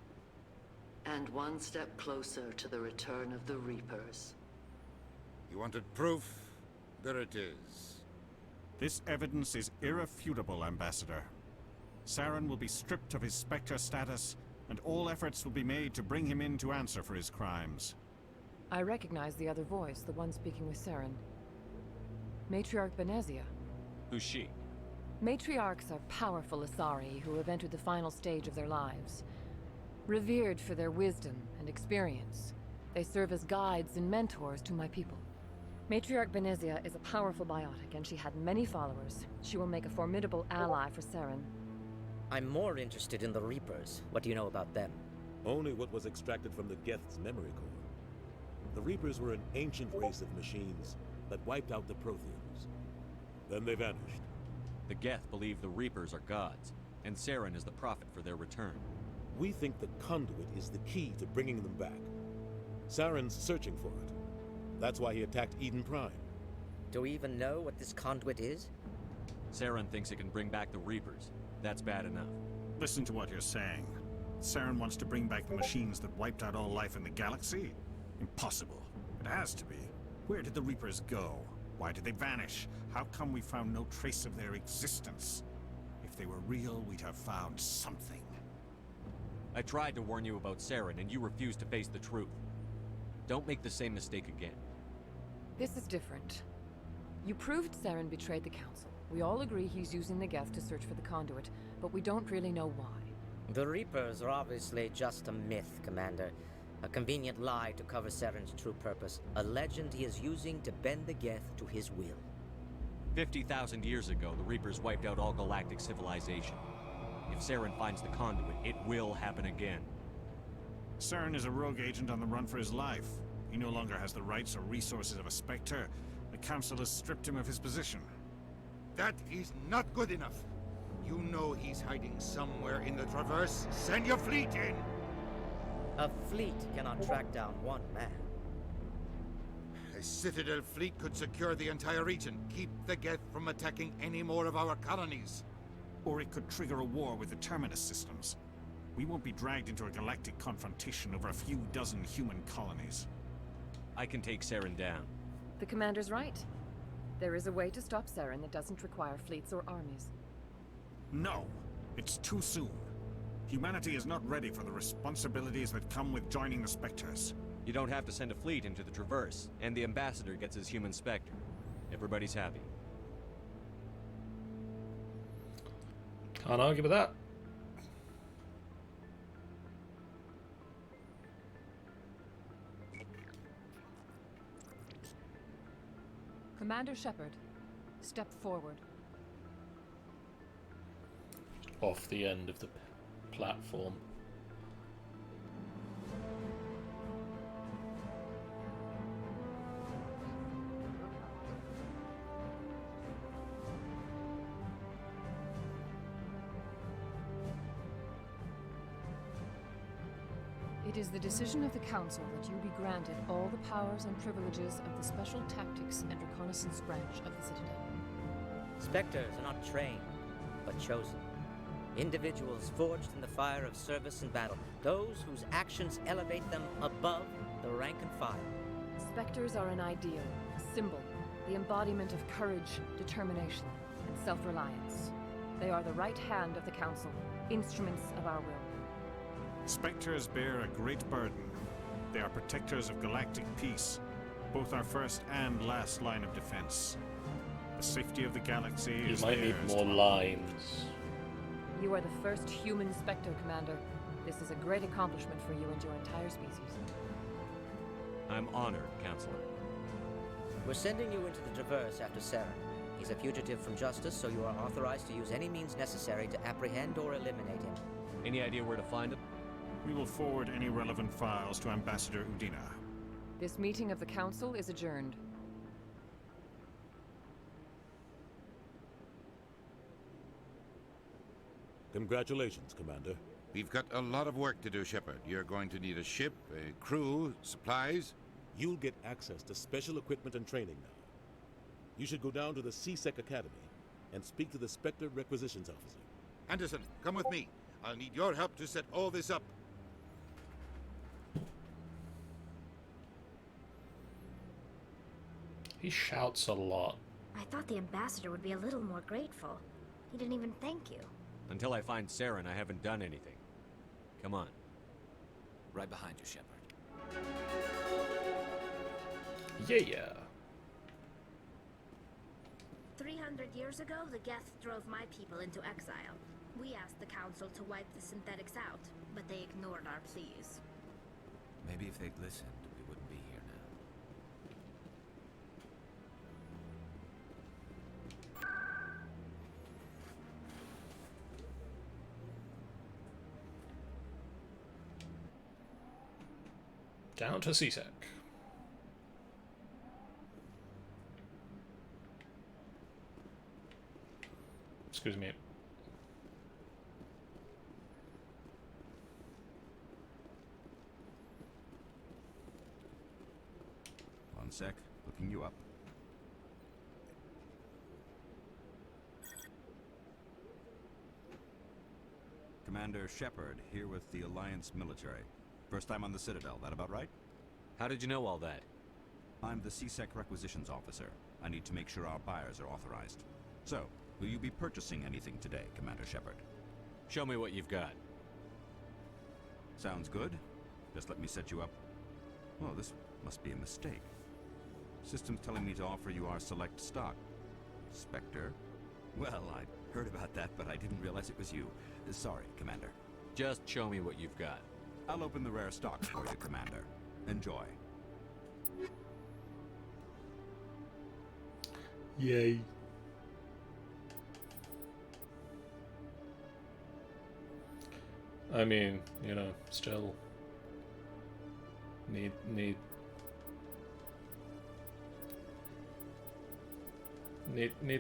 And one step closer to the return of the Reapers. You wanted proof? There it is. This evidence is irrefutable, Ambassador. Saren will be stripped of his Spectre status, and all efforts will be made to bring him in to answer for his crimes. I recognize the other voice, the one speaking with Saren. Matriarch Benezia. Who's she? Matriarchs are powerful Asari who have entered the final stage of their lives. Revered for their wisdom and experience, they serve as guides and mentors to my people. Matriarch Benezia is a powerful biotic, and she had many followers. She will make a formidable ally for Saren. I'm more interested in the Reapers. What do you know about them? Only what was extracted from the Geth's memory core. The Reapers were an ancient race of machines that wiped out the Protheans. Then they vanished. The Geth believe the Reapers are gods, and Saren is the prophet for their return. We think the conduit is the key to bringing them back. Saren's searching for it. That's why he attacked Eden Prime. Do we even know what this conduit is? Saren thinks it can bring back the Reapers. That's bad enough. Listen to what you're saying. Saren wants to bring back the machines that wiped out all life in the galaxy? Impossible. It has to be. Where did the Reapers go? Why did they vanish? How come we found no trace of their existence? If they were real, we'd have found something. I tried to warn you about Saren, and you refused to face the truth. Don't make the same mistake again. This is different. You proved Saren betrayed the Council. We all agree he's using the Geth to search for the conduit, but we don't really know why. The Reapers are obviously just a myth, Commander. A convenient lie to cover Saren's true purpose. A legend he is using to bend the Geth to his will. 50,000 years ago, the Reapers wiped out all galactic civilization. If Saren finds the conduit, it will happen again. Saren is a rogue agent on the run for his life. He no longer has the rights or resources of a Spectre. The Council has stripped him of his position. That is not good enough. You know he's hiding somewhere in the Traverse. Send your fleet in! A fleet cannot track down one man. A Citadel fleet could secure the entire region, keep the Geth from attacking any more of our colonies. Or it could trigger a war with the Terminus systems. We won't be dragged into a galactic confrontation over a few dozen human colonies. I can take Saren down. The Commander's right. There is a way to stop Saren that doesn't require fleets or armies. No, it's too soon. Humanity is not ready for the responsibilities that come with joining the Spectres. You don't have to send a fleet into the Traverse, and the Ambassador gets his human Spectre. Everybody's happy. Can't argue with that. Commander Shepard, step forward. Off the end of the platform. It is the decision of the Council that you be granted all the powers and privileges of the Special Tactics and Reconnaissance branch of the Citadel. Spectres are not trained, but chosen. Individuals forged in the fire of service and battle. Those whose actions elevate them above the rank and file. Spectres are an ideal, a symbol, the embodiment of courage, determination, and self-reliance. They are the right hand of the Council, instruments of our will. Spectres bear a great burden. They are protectors of galactic peace, both our first and last line of defense. The safety of the galaxy You is might need theirs more to lines. You are the first human Spectre, Commander. This is a great accomplishment for you and your entire species. I'm honored, Counselor. We're sending you into the Traverse after Saren. He's a fugitive from justice, so you are authorized to use any means necessary to apprehend or eliminate him. Any idea where to find him? We will forward any relevant files to Ambassador Udina. This meeting of the Council is adjourned. Congratulations, Commander. We've got a lot of work to do, Shepard. You're going to need a ship, a crew, supplies. You'll get access to special equipment and training now. You should go down to the C-Sec Academy and speak to the Spectre Requisitions Officer. Anderson, come with me. I'll need your help to set all this up. He shouts a lot. I thought the ambassador would be a little more grateful. He didn't even thank you. Until I find Saren, I haven't done anything. Come on. Right behind you, Shepard. Yeah. 300 years ago, the Geth drove my people into exile. We asked the Council to wipe the synthetics out, but they ignored our pleas. Maybe if they'd listened, we wouldn't be here now. Down to CSEC. Excuse me. One sec, looking you up. Commander Shepard, here with the Alliance military. First time on the Citadel, that about right? How did you know all that? I'm the CSEC requisitions officer. I need to make sure our buyers are authorized. So, will you be purchasing anything today, Commander Shepard? Show me what you've got. Sounds good. Just let me set you up. Oh, this must be a mistake. System's telling me to offer you our select stock. Spectre? Well, I heard about that, but I didn't realize it was you. Sorry, Commander. Just show me what you've got. I'll open the rare stock for you, Commander. Enjoy. Yay. I mean, you know, still need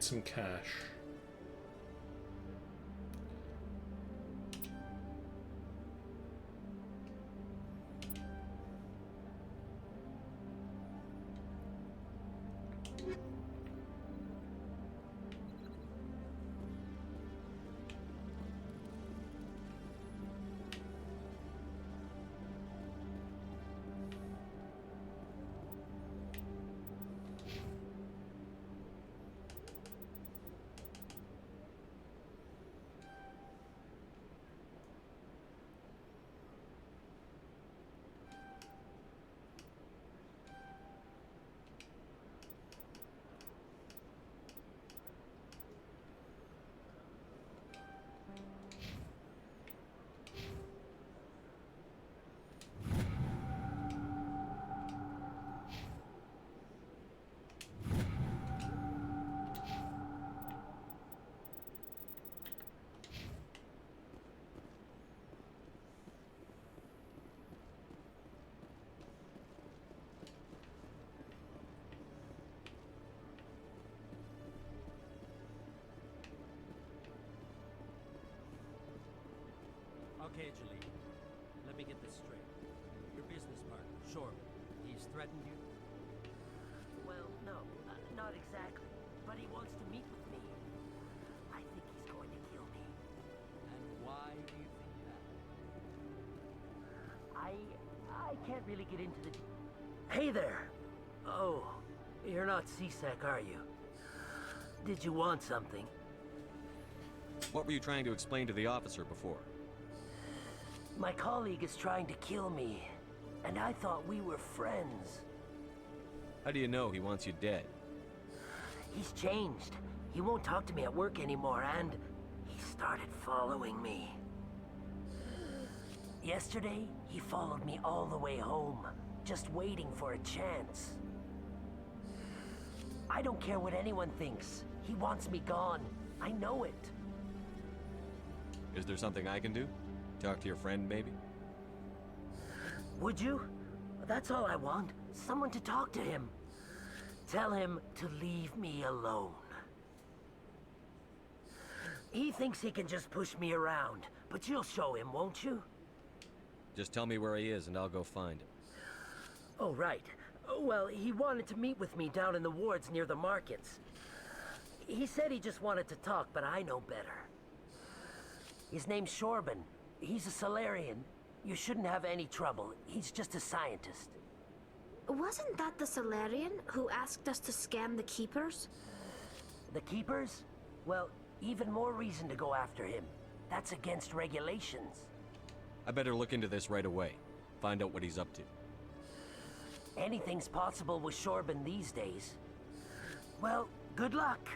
some cash. Okay, Julie. Let me get this straight. Your business partner, Shorman, he's threatened you? Well, no, not exactly. But he wants to meet with me. I think he's going to kill me. And why do you think that? I can't really get into the... Hey there! Oh, you're not CSEC, are you? Did you want something? What were you trying to explain to the officer before? My colleague is trying to kill me, and I thought we were friends. How do you know he wants you dead? He's changed. He won't talk to me at work anymore, and he started following me. Yesterday, he followed me all the way home, just waiting for a chance. I don't care what anyone thinks. He wants me gone. I know it. Is there something I can do? Talk to your friend, maybe? Would you? That's all I want. Someone to talk to him. Tell him to leave me alone. He thinks he can just push me around, but you'll show him, won't you? Just tell me where he is and I'll go find him. Oh, right. Well, he wanted to meet with me down in the wards near the markets. He said he just wanted to talk, but I know better. His name's Shorban. He's a Solarian. You shouldn't have any trouble. He's just a scientist. Wasn't that the Solarian who asked us to scan the Keepers? The Keepers? Well, even more reason to go after him. That's against regulations. I better look into this right away. Find out what he's up to. Anything's possible with Shorban these days. Well, good luck.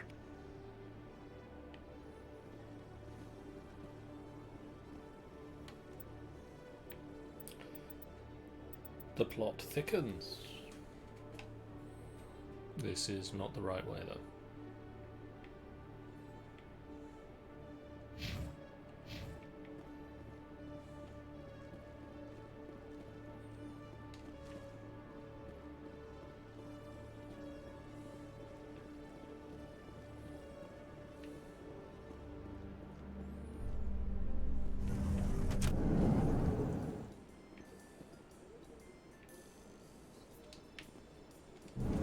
The plot thickens. This is not the right way, though.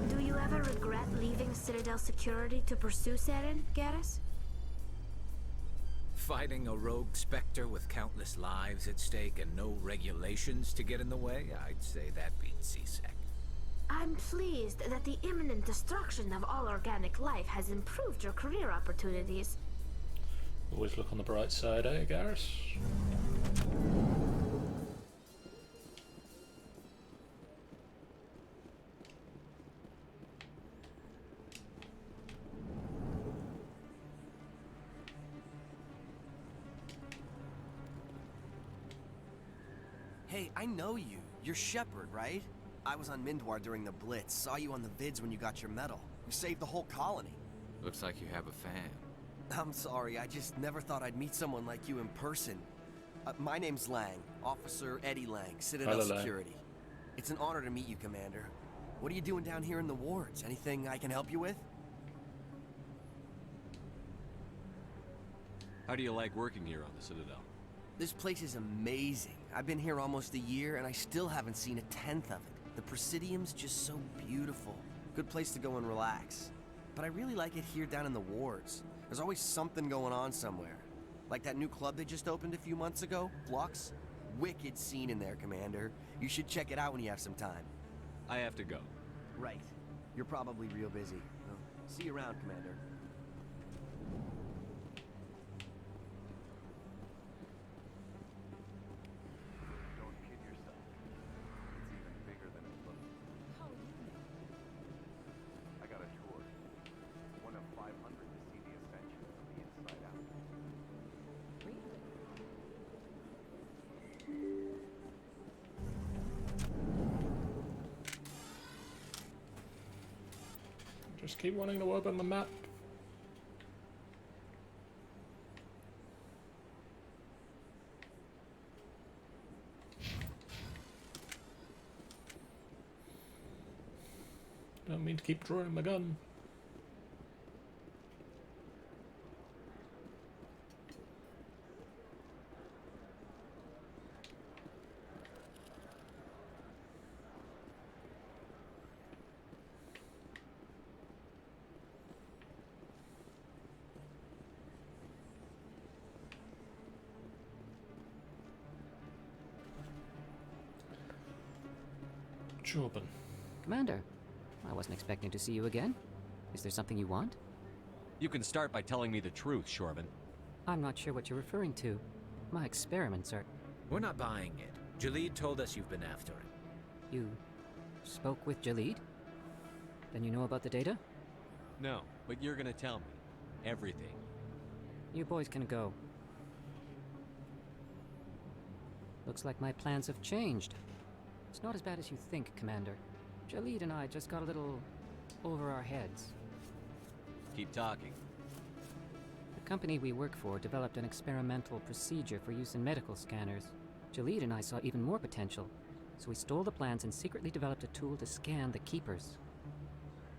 Do you ever regret leaving Citadel security to pursue Saren, Garrus? Fighting a rogue Spectre with countless lives at stake and no regulations to get in the way? I'd say that beats CSEC. I'm pleased that the imminent destruction of all organic life has improved your career opportunities. Always look on the bright side, eh, Garrus? Hey, I know you. You're Shepard, right? I was on Mindwar during the Blitz. Saw you on the vids when you got your medal. You saved the whole colony. Looks like you have a fan. I'm sorry, I just never thought I'd meet someone like you in person. My name's Lang, Officer Eddie Lang, Citadel Hello, Lang. Security. It's an honor to meet you, Commander. What are you doing down here in the wards? Anything I can help you with? How do you like working here on the Citadel? This place is amazing. I've been here almost a year, and I still haven't seen a tenth of it. The Presidium's just so beautiful. Good place to go and relax. But I really like it here down in the wards. There's always something going on somewhere. Like that new club they just opened a few months ago, Flux. Wicked scene in there, Commander. You should check it out when you have some time. I have to go. Right. You're probably real busy. Well, see you around, Commander. Don't kid yourself. It's even bigger than it looks. How you know? I got a tour. One of 500 to see the Ascension from the inside out. Just keep wanting to open the map. Don't mean to keep drawing my gun. Jordan. Commander, I wasn't expecting to see you again. Is there something you want? You can start by telling me the truth, Shorban. I'm not sure what you're referring to. My experiments are... We're not buying it. Jalid told us you've been after him. You spoke with Jalid? Then you know about the data? No, but you're gonna tell me. Everything. You boys can go. Looks like my plans have changed. It's not as bad as you think, Commander. Jalid and I just got a little over our heads. Keep talking. The company we work for developed an experimental procedure for use in medical scanners. Jalid and I saw even more potential, so we stole the plans and secretly developed a tool to scan the Keepers.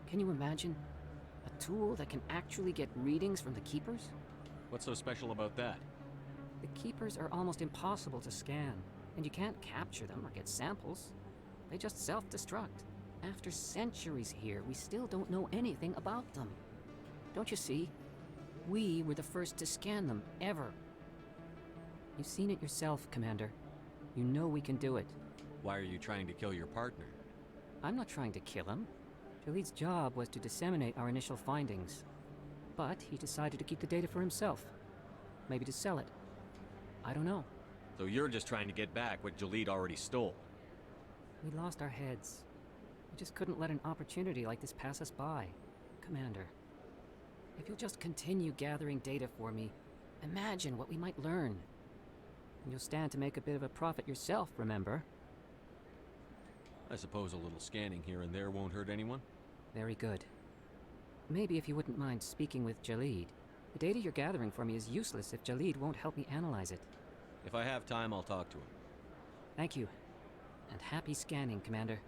Can you imagine? A tool that can actually get readings from the Keepers? What's so special about that? The Keepers are almost impossible to scan, and you can't capture them or get samples. They just self-destruct. After centuries here, we still don't know anything about them. Don't you see? We were the first to scan them, ever. You've seen it yourself, Commander. You know we can do it. Why are you trying to kill your partner? I'm not trying to kill him. Jalid's job was to disseminate our initial findings. But he decided to keep the data for himself. Maybe to sell it. I don't know. So you're just trying to get back what Jalid already stole. We lost our heads. I just couldn't let an opportunity like this pass us by. Commander, if you'll just continue gathering data for me, imagine what we might learn. And you'll stand to make a bit of a profit yourself, remember? I suppose a little scanning here and there won't hurt anyone? Very good. Maybe if you wouldn't mind speaking with Jalid. The data you're gathering for me is useless if Jalid won't help me analyze it. If I have time, I'll talk to him. Thank you. And happy scanning, Commander.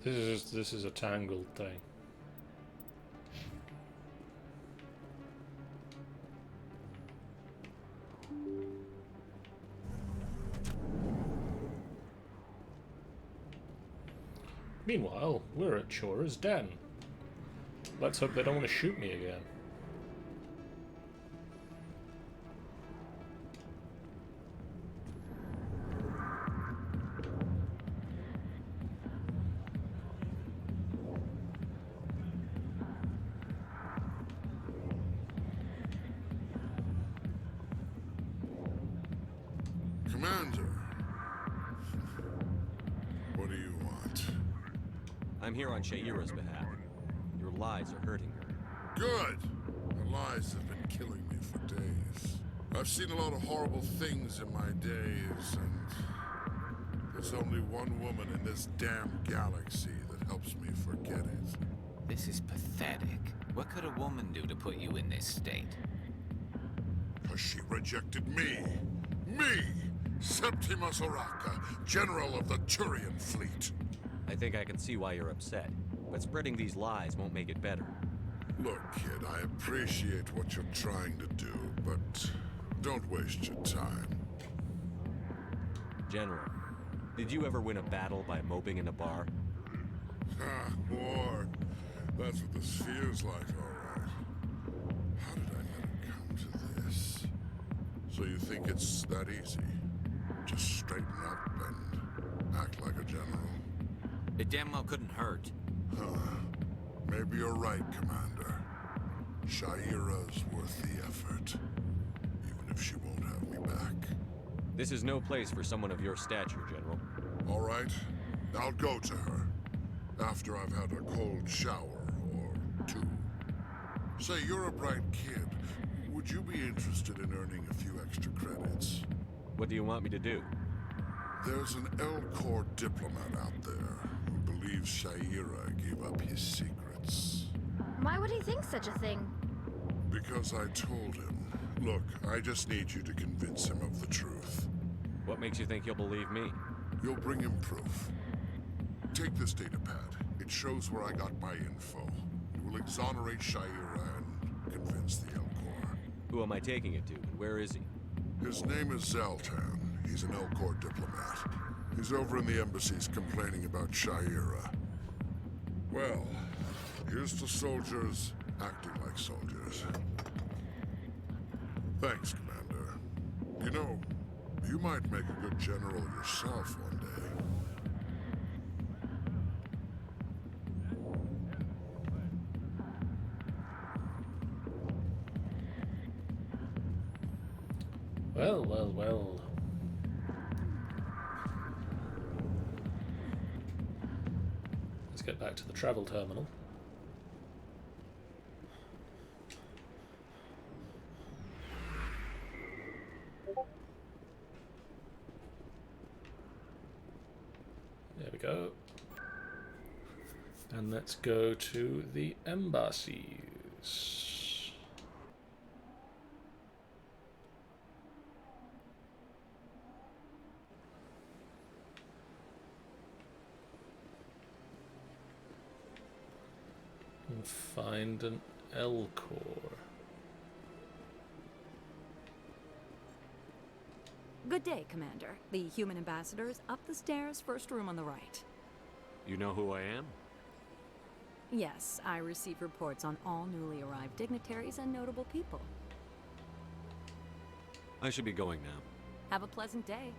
This is a tangled thing. Meanwhile, we're at Chora's den. Let's hope they don't want to shoot me again. Commander, what do you want? I'm here on Shaira's behalf. Your lies are hurting her. Good! The lies have been killing me for days. I've seen a lot of horrible things in my days, and there's only one woman in this damn galaxy that helps me forget it. This is pathetic. What could a woman do to put you in this state? Because she rejected me! Me! Septimus Oraka, General of the Turian Fleet! I think I can see why you're upset, but spreading these lies won't make it better. Look, kid, I appreciate what you're trying to do, but don't waste your time. General, did you ever win a battle by moping in a bar? Ah, war. That's what this feels like, all right. How did I let it come to this? So you think it's that easy? Just straighten up and act like a general? It damn well couldn't hurt. Huh. Maybe you're right, Commander. Shaira's worth the effort. Even if she won't have me back. This is no place for someone of your stature, General. All right. I'll go to her. After I've had a cold shower or two. Say, you're a bright kid. Would you be interested in earning a few extra credits? What do you want me to do? There's an Alcor diplomat out there who believes Shaira gave up his secrets. Why would he think such a thing? Because I told him. Look, I just need you to convince him of the truth. What makes you think he'll believe me? You'll bring him proof. Take this datapad. It shows where I got my info. It will exonerate Shaira and convince the Alcor. Who am I taking it to? Where is he? His name is Zaltan. He's an Alcor diplomat. He's over in the embassies complaining about Shaira. Well, here's to soldiers acting like soldiers. Thanks, Commander. You know, you might make a good general yourself one day. Well, well, well. Let's get back to the travel terminal. There we go. And let's go to the embassies. And find an Alcor. Good day, Commander. The human ambassador is up the stairs, first room on the right. You know who I am? Yes, I receive reports on all newly arrived dignitaries and notable people. I should be going now. Have a pleasant day.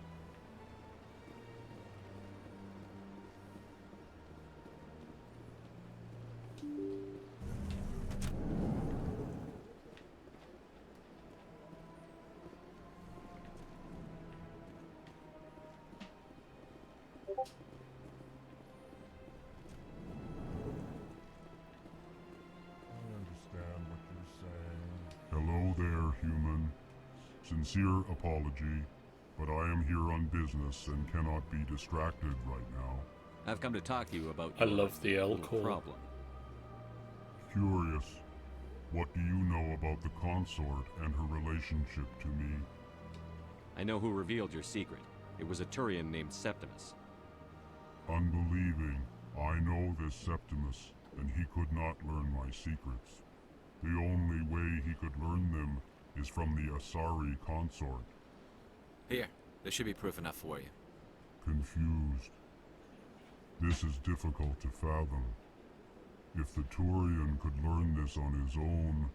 sincere apology, but I am here on business and cannot be distracted right now. I've come to talk to you about I your love the little Alcor. problem. Curious, what do you know about the consort and her relationship to me? I know who revealed your secret. It was a Turian named Septimus. Unbelieving, I know this Septimus, and he could not learn my secrets. The only way he could learn them is from the Asari consort. Here, this should be proof enough for you. Confused. This is difficult to fathom. If the Turian could learn this on his own,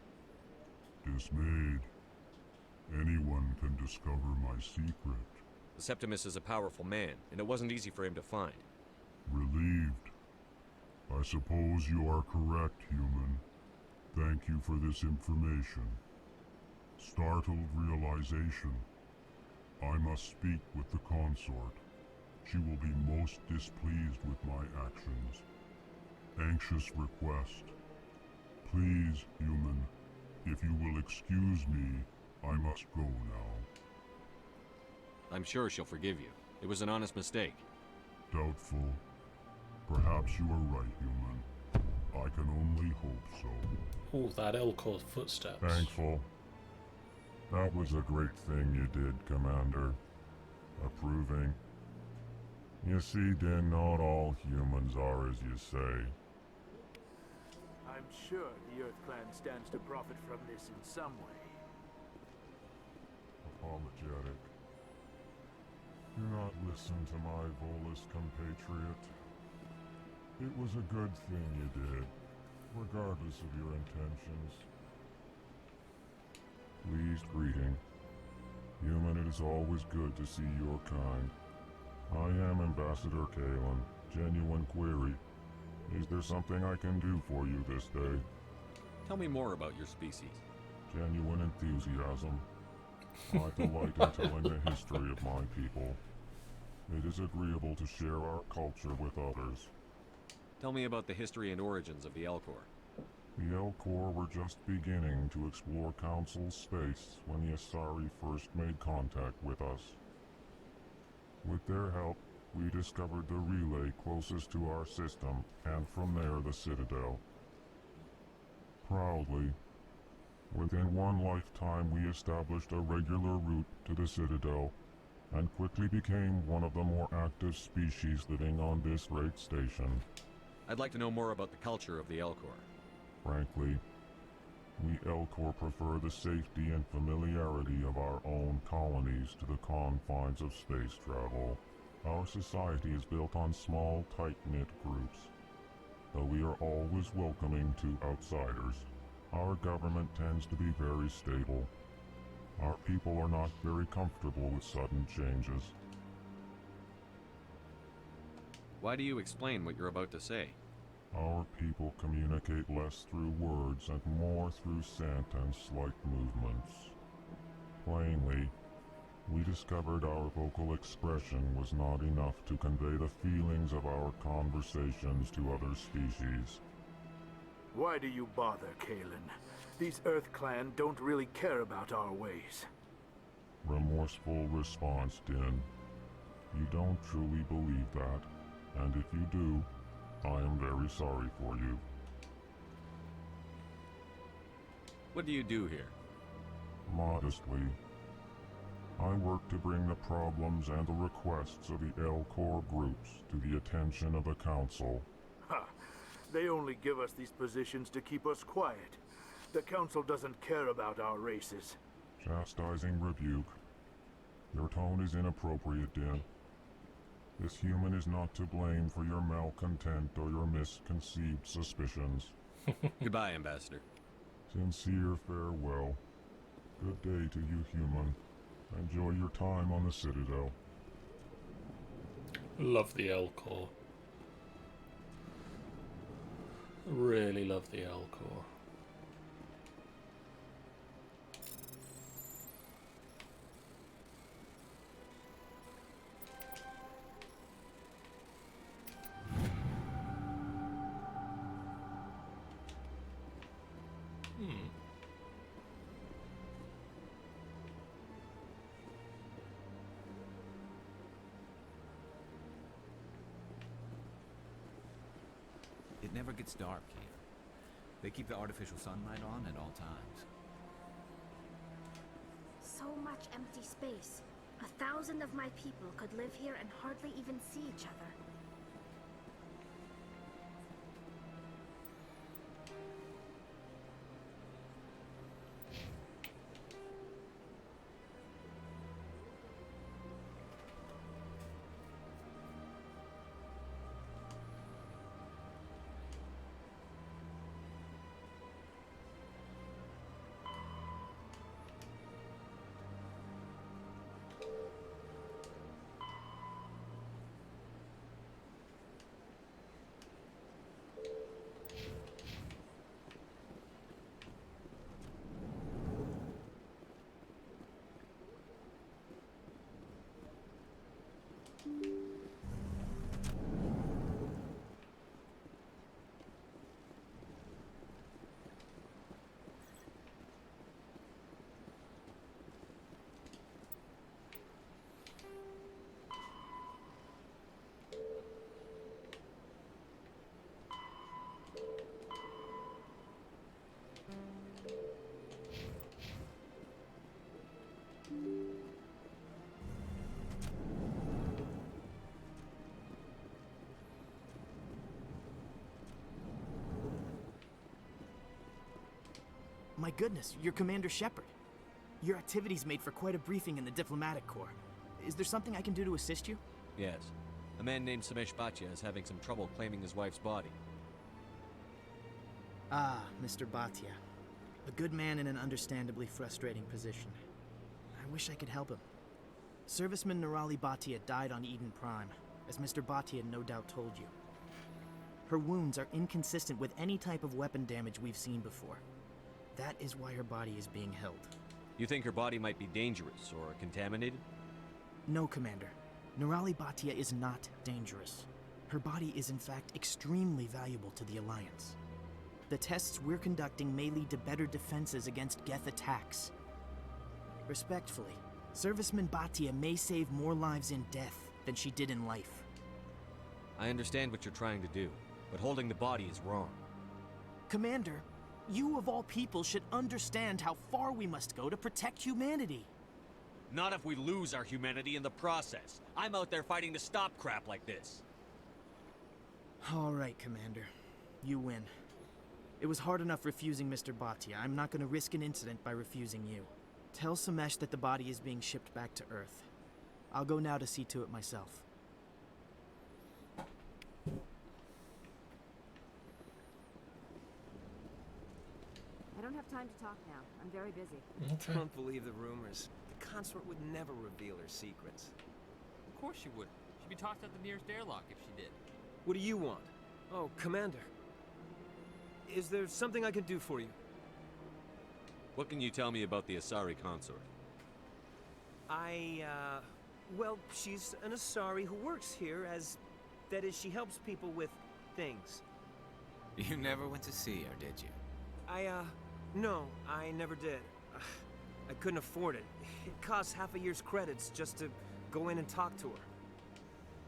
dismayed, anyone can discover my secret. Septimus is a powerful man, and it wasn't easy for him to find. Relieved. I suppose you are correct, human. Thank you for this information. Startled realization. I must speak with the consort. She will be most displeased with my actions. Anxious request. Please, human, if you will excuse me, I must go now. I'm sure she'll forgive you. It was an honest mistake. Doubtful. Perhaps you are right, human. I can only hope so. Oh, that Alcor footsteps. Thankful. That was a great thing you did, Commander. Approving. You see, Din, not all humans are as you say. I'm sure the Earth Clan stands to profit from this in some way. Apologetic. Do not listen to my Volus compatriot. It was a good thing you did, regardless of your intentions. Pleased greeting. Human, it is always good to see your kind. I am Ambassador Kalen. Genuine query. Is there something I can do for you this day? Tell me more about your species. Genuine enthusiasm. I delight in telling the history of my people. It is agreeable to share our culture with others. Tell me about the history and origins of the Alcor. The Alcor were just beginning to explore Council space when the Asari first made contact with us. With their help, we discovered the relay closest to our system, and from there the Citadel. Proudly, within one lifetime we established a regular route to the Citadel, and quickly became one of the more active species living on this great station. I'd like to know more about the culture of the Alcor. Frankly, we Alcor prefer the safety and familiarity of our own colonies to the confines of space travel. Our society is built on small, tight-knit groups. Though we are always welcoming to outsiders, our government tends to be very stable. Our people are not very comfortable with sudden changes. Why do you explain what you're about to say? Our people communicate less through words and more through scent and slight movements. Plainly, we discovered our vocal expression was not enough to convey the feelings of our conversations to other species. Why do you bother, Kalen? These Earth Clan don't really care about our ways. Remorseful response, Din. You don't truly believe that, and if you do, I am very sorry for you. What do you do here? Modestly, I work to bring the problems and the requests of the Alcor groups to the attention of the Council. Ha! They only give us these positions to keep us quiet. The Council doesn't care about our races. Chastising rebuke. Your tone is inappropriate, Din. This human is not to blame for your malcontent or your misconceived suspicions. Goodbye, Ambassador. Sincere farewell. Good day to you, human. Enjoy your time on the Citadel. Love the Alcor. Really love the Alcor. never gets dark here. They keep the artificial sunlight on at all times. So much empty space. 1,000 of my people could live here and hardly even see each other. My goodness, you're Commander Shepard. Your activities made for quite a briefing in the Diplomatic Corps. Is there something I can do to assist you? Yes. A man named Samesh Bhatia is having some trouble claiming his wife's body. Ah, Mr. Bhatia. A good man in an understandably frustrating position. I wish I could help him. Serviceman Nirali Bhatia died on Eden Prime, as Mr. Bhatia no doubt told you. Her wounds are inconsistent with any type of weapon damage we've seen before. That is why her body is being held. You think her body might be dangerous or contaminated? No, Commander. Nirali Bhatia is not dangerous. Her body is in fact extremely valuable to the Alliance. The tests we're conducting may lead to better defenses against Geth attacks. Respectfully, Serviceman Bhatia may save more lives in death than she did in life. I understand what you're trying to do, but holding the body is wrong. Commander, you of all people should understand how far we must go to protect humanity. Not if we lose our humanity in the process. I'm out there fighting to stop crap like this. All right, Commander. You win. It was hard enough refusing Mr. Bhatia. I'm not going to risk an incident by refusing you. Tell Samesh that the body is being shipped back to Earth. I'll go now to see to it myself. I don't have time to talk now. I'm very busy. I don't believe the rumors. The consort would never reveal her secrets. Of course she would. She'd be tossed out the nearest airlock if she did. What do you want? Oh, Commander. Is there something I can do for you? What can you tell me about the Asari consort? Well, she's an Asari who works here as... That is, she helps people with things. You never went to see her, did you? No, I never did. I couldn't afford it. It costs half a year's credits just to go in and talk to her.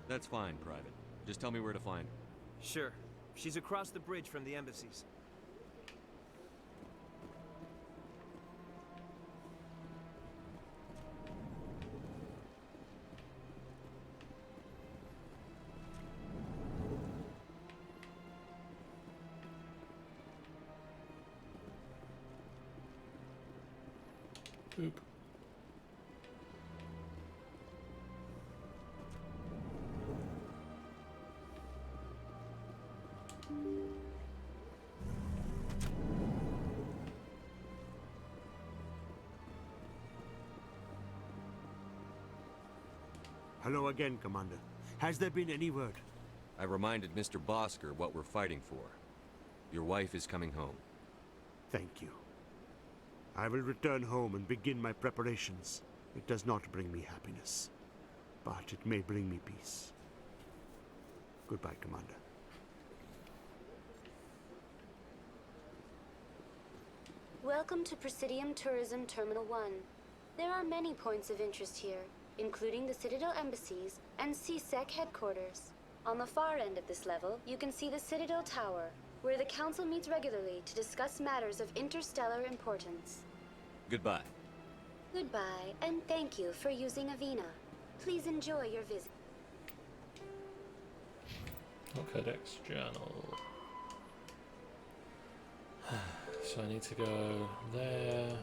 That's fine, Private. Just tell me where to find her. Sure. She's across the bridge from the embassies. Boop. Hello again, Commander. Has there been any word? I reminded Mr. Bosker what we're fighting for. Your wife is coming home. Thank you. I will return home and begin my preparations. It does not bring me happiness, but it may bring me peace. Goodbye, Commander. Welcome to Presidium Tourism Terminal 1. There are many points of interest here, including the Citadel embassies and CSEC headquarters. On the far end of this level, you can see the Citadel Tower, where the Council meets regularly to discuss matters of interstellar importance. Goodbye. Goodbye, and thank you for using Avena. Please enjoy your visit. Codex journal. So I need to go there.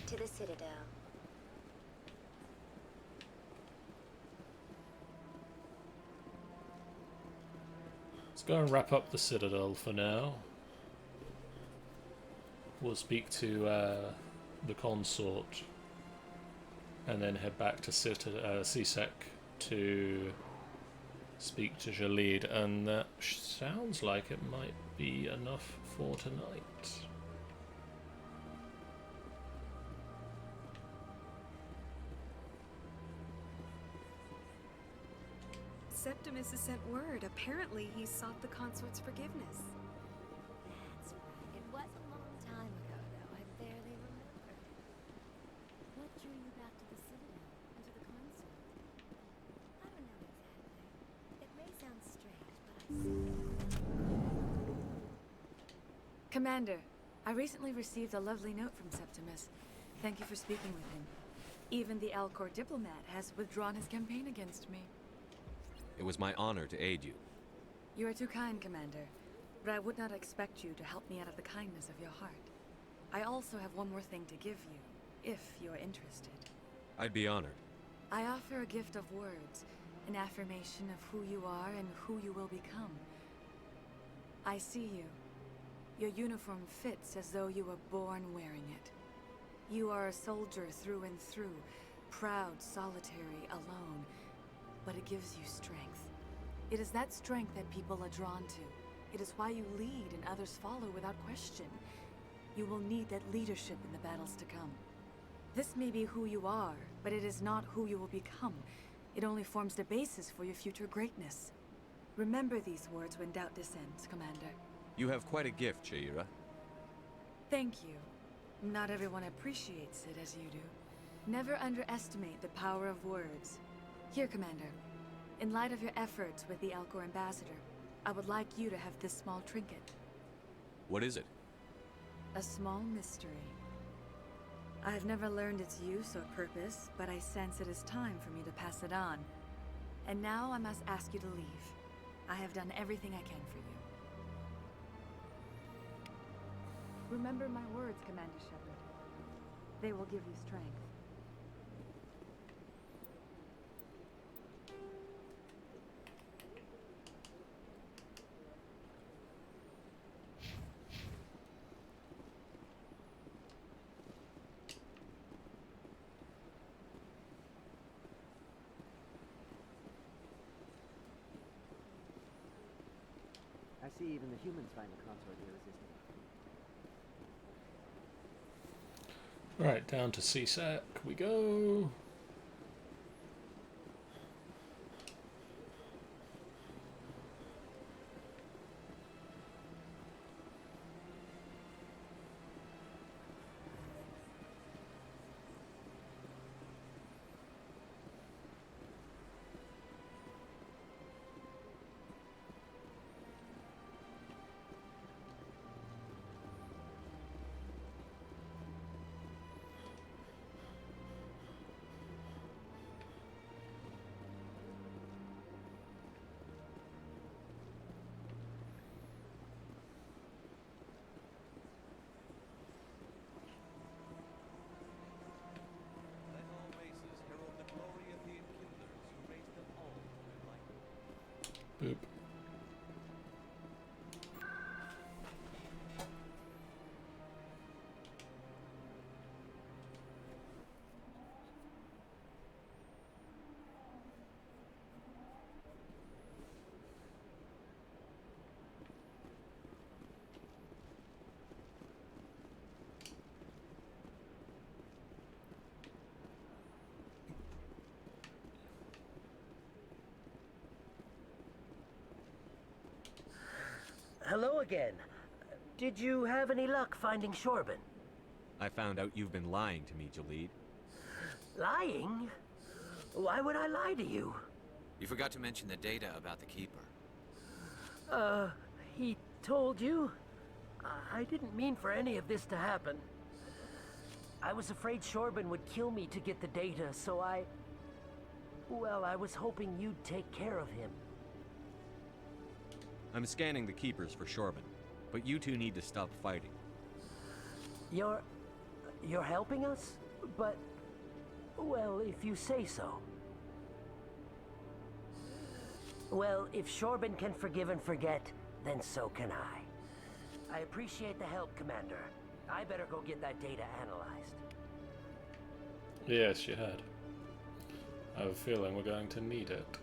To the Citadel. Let's go and wrap up the Citadel for now. We'll speak to the consort and then head back to CSEC to speak to Jalid, and that sounds like it might be enough for tonight. Septimus has sent word. Apparently, he sought the consort's forgiveness. That's right. It was a long time ago, though. I barely remember. What drew you back to the Citadel and to the consort? I don't know exactly. It may sound strange, but I see. Commander, I recently received a lovely note from Septimus. Thank you for speaking with him. Even the Alcor diplomat has withdrawn his campaign against me. It was my honor to aid you. You are too kind, Commander, but I would not expect you to help me out of the kindness of your heart. I also have one more thing to give you, if you are interested. I'd be honored. I offer a gift of words, an affirmation of who you are and who you will become. I see you. Your uniform fits as though you were born wearing it. You are a soldier through and through, proud, solitary, alone, but it gives you strength. It is that strength that people are drawn to. It is why you lead and others follow without question. You will need that leadership in the battles to come. This may be who you are, but it is not who you will become. It only forms the basis for your future greatness. Remember these words when doubt descends, Commander. You have quite a gift, Shaira. Thank you. Not everyone appreciates it as you do. Never underestimate the power of words. Here, Commander. In light of your efforts with the Alcor ambassador, I would like you to have this small trinket. What is it? A small mystery. I have never learned its use or purpose, but I sense it is time for me to pass it on. And now I must ask you to leave. I have done everything I can for you. Remember my words, Commander Shepard. They will give you strength. I see even the humans find the consort irresistible. Right, down to CSEC we go. Boop. Hello again. Did you have any luck finding Shorben? I found out you've been lying to me, Jalid. Lying? Why would I lie to you? You forgot to mention the data about the Keeper. He told you? I didn't mean for any of this to happen. I was afraid Shorben would kill me to get the data, so well, I was hoping you'd take care of him. I'm scanning the Keepers for Shorben, but you two need to stop fighting. You're helping us? But, well, if you say so. Well, if Shorben can forgive and forget, then so can I. I appreciate the help, Commander. I better go get that data analyzed. Yes, you had. I have a feeling we're going to need it.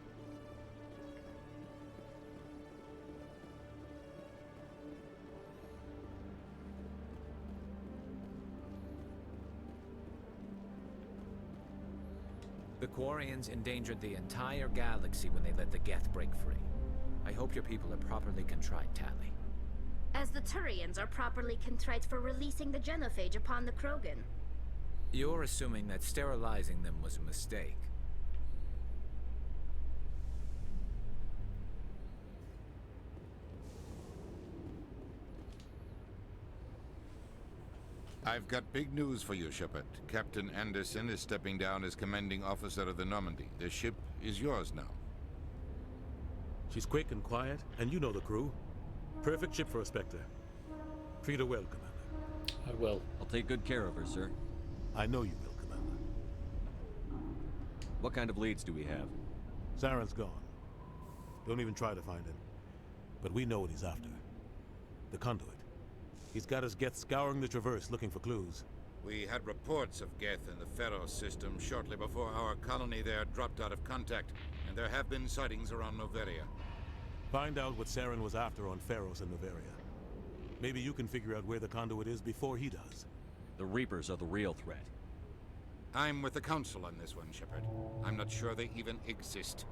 The Quarians endangered the entire galaxy when they let the Geth break free. I hope your people are properly contrite, Tally. As the Turians are properly contrite for releasing the genophage upon the Krogan. You're assuming that sterilizing them was a mistake. I've got big news for you, Shepard. Captain Anderson is stepping down as commanding officer of the Normandy. The ship is yours now. She's quick and quiet, and you know the crew. Perfect ship for a Spectre. Treat her well, Commander. I will. I'll take good care of her, sir. I know you will, Commander. What kind of leads do we have? Saren's gone. Don't even try to find him. But we know what he's after. The conduit. He's got his Geth scouring the Traverse looking for clues. We had reports of Geth in the Pharaoh system shortly before our colony there dropped out of contact, and there have been sightings around Noveria. Find out what Saren was after on Pharos and Noveria. Maybe you can figure out where the conduit is before he does. The Reapers are the real threat. I'm with the Council on this one, Shepard. I'm not sure they even exist.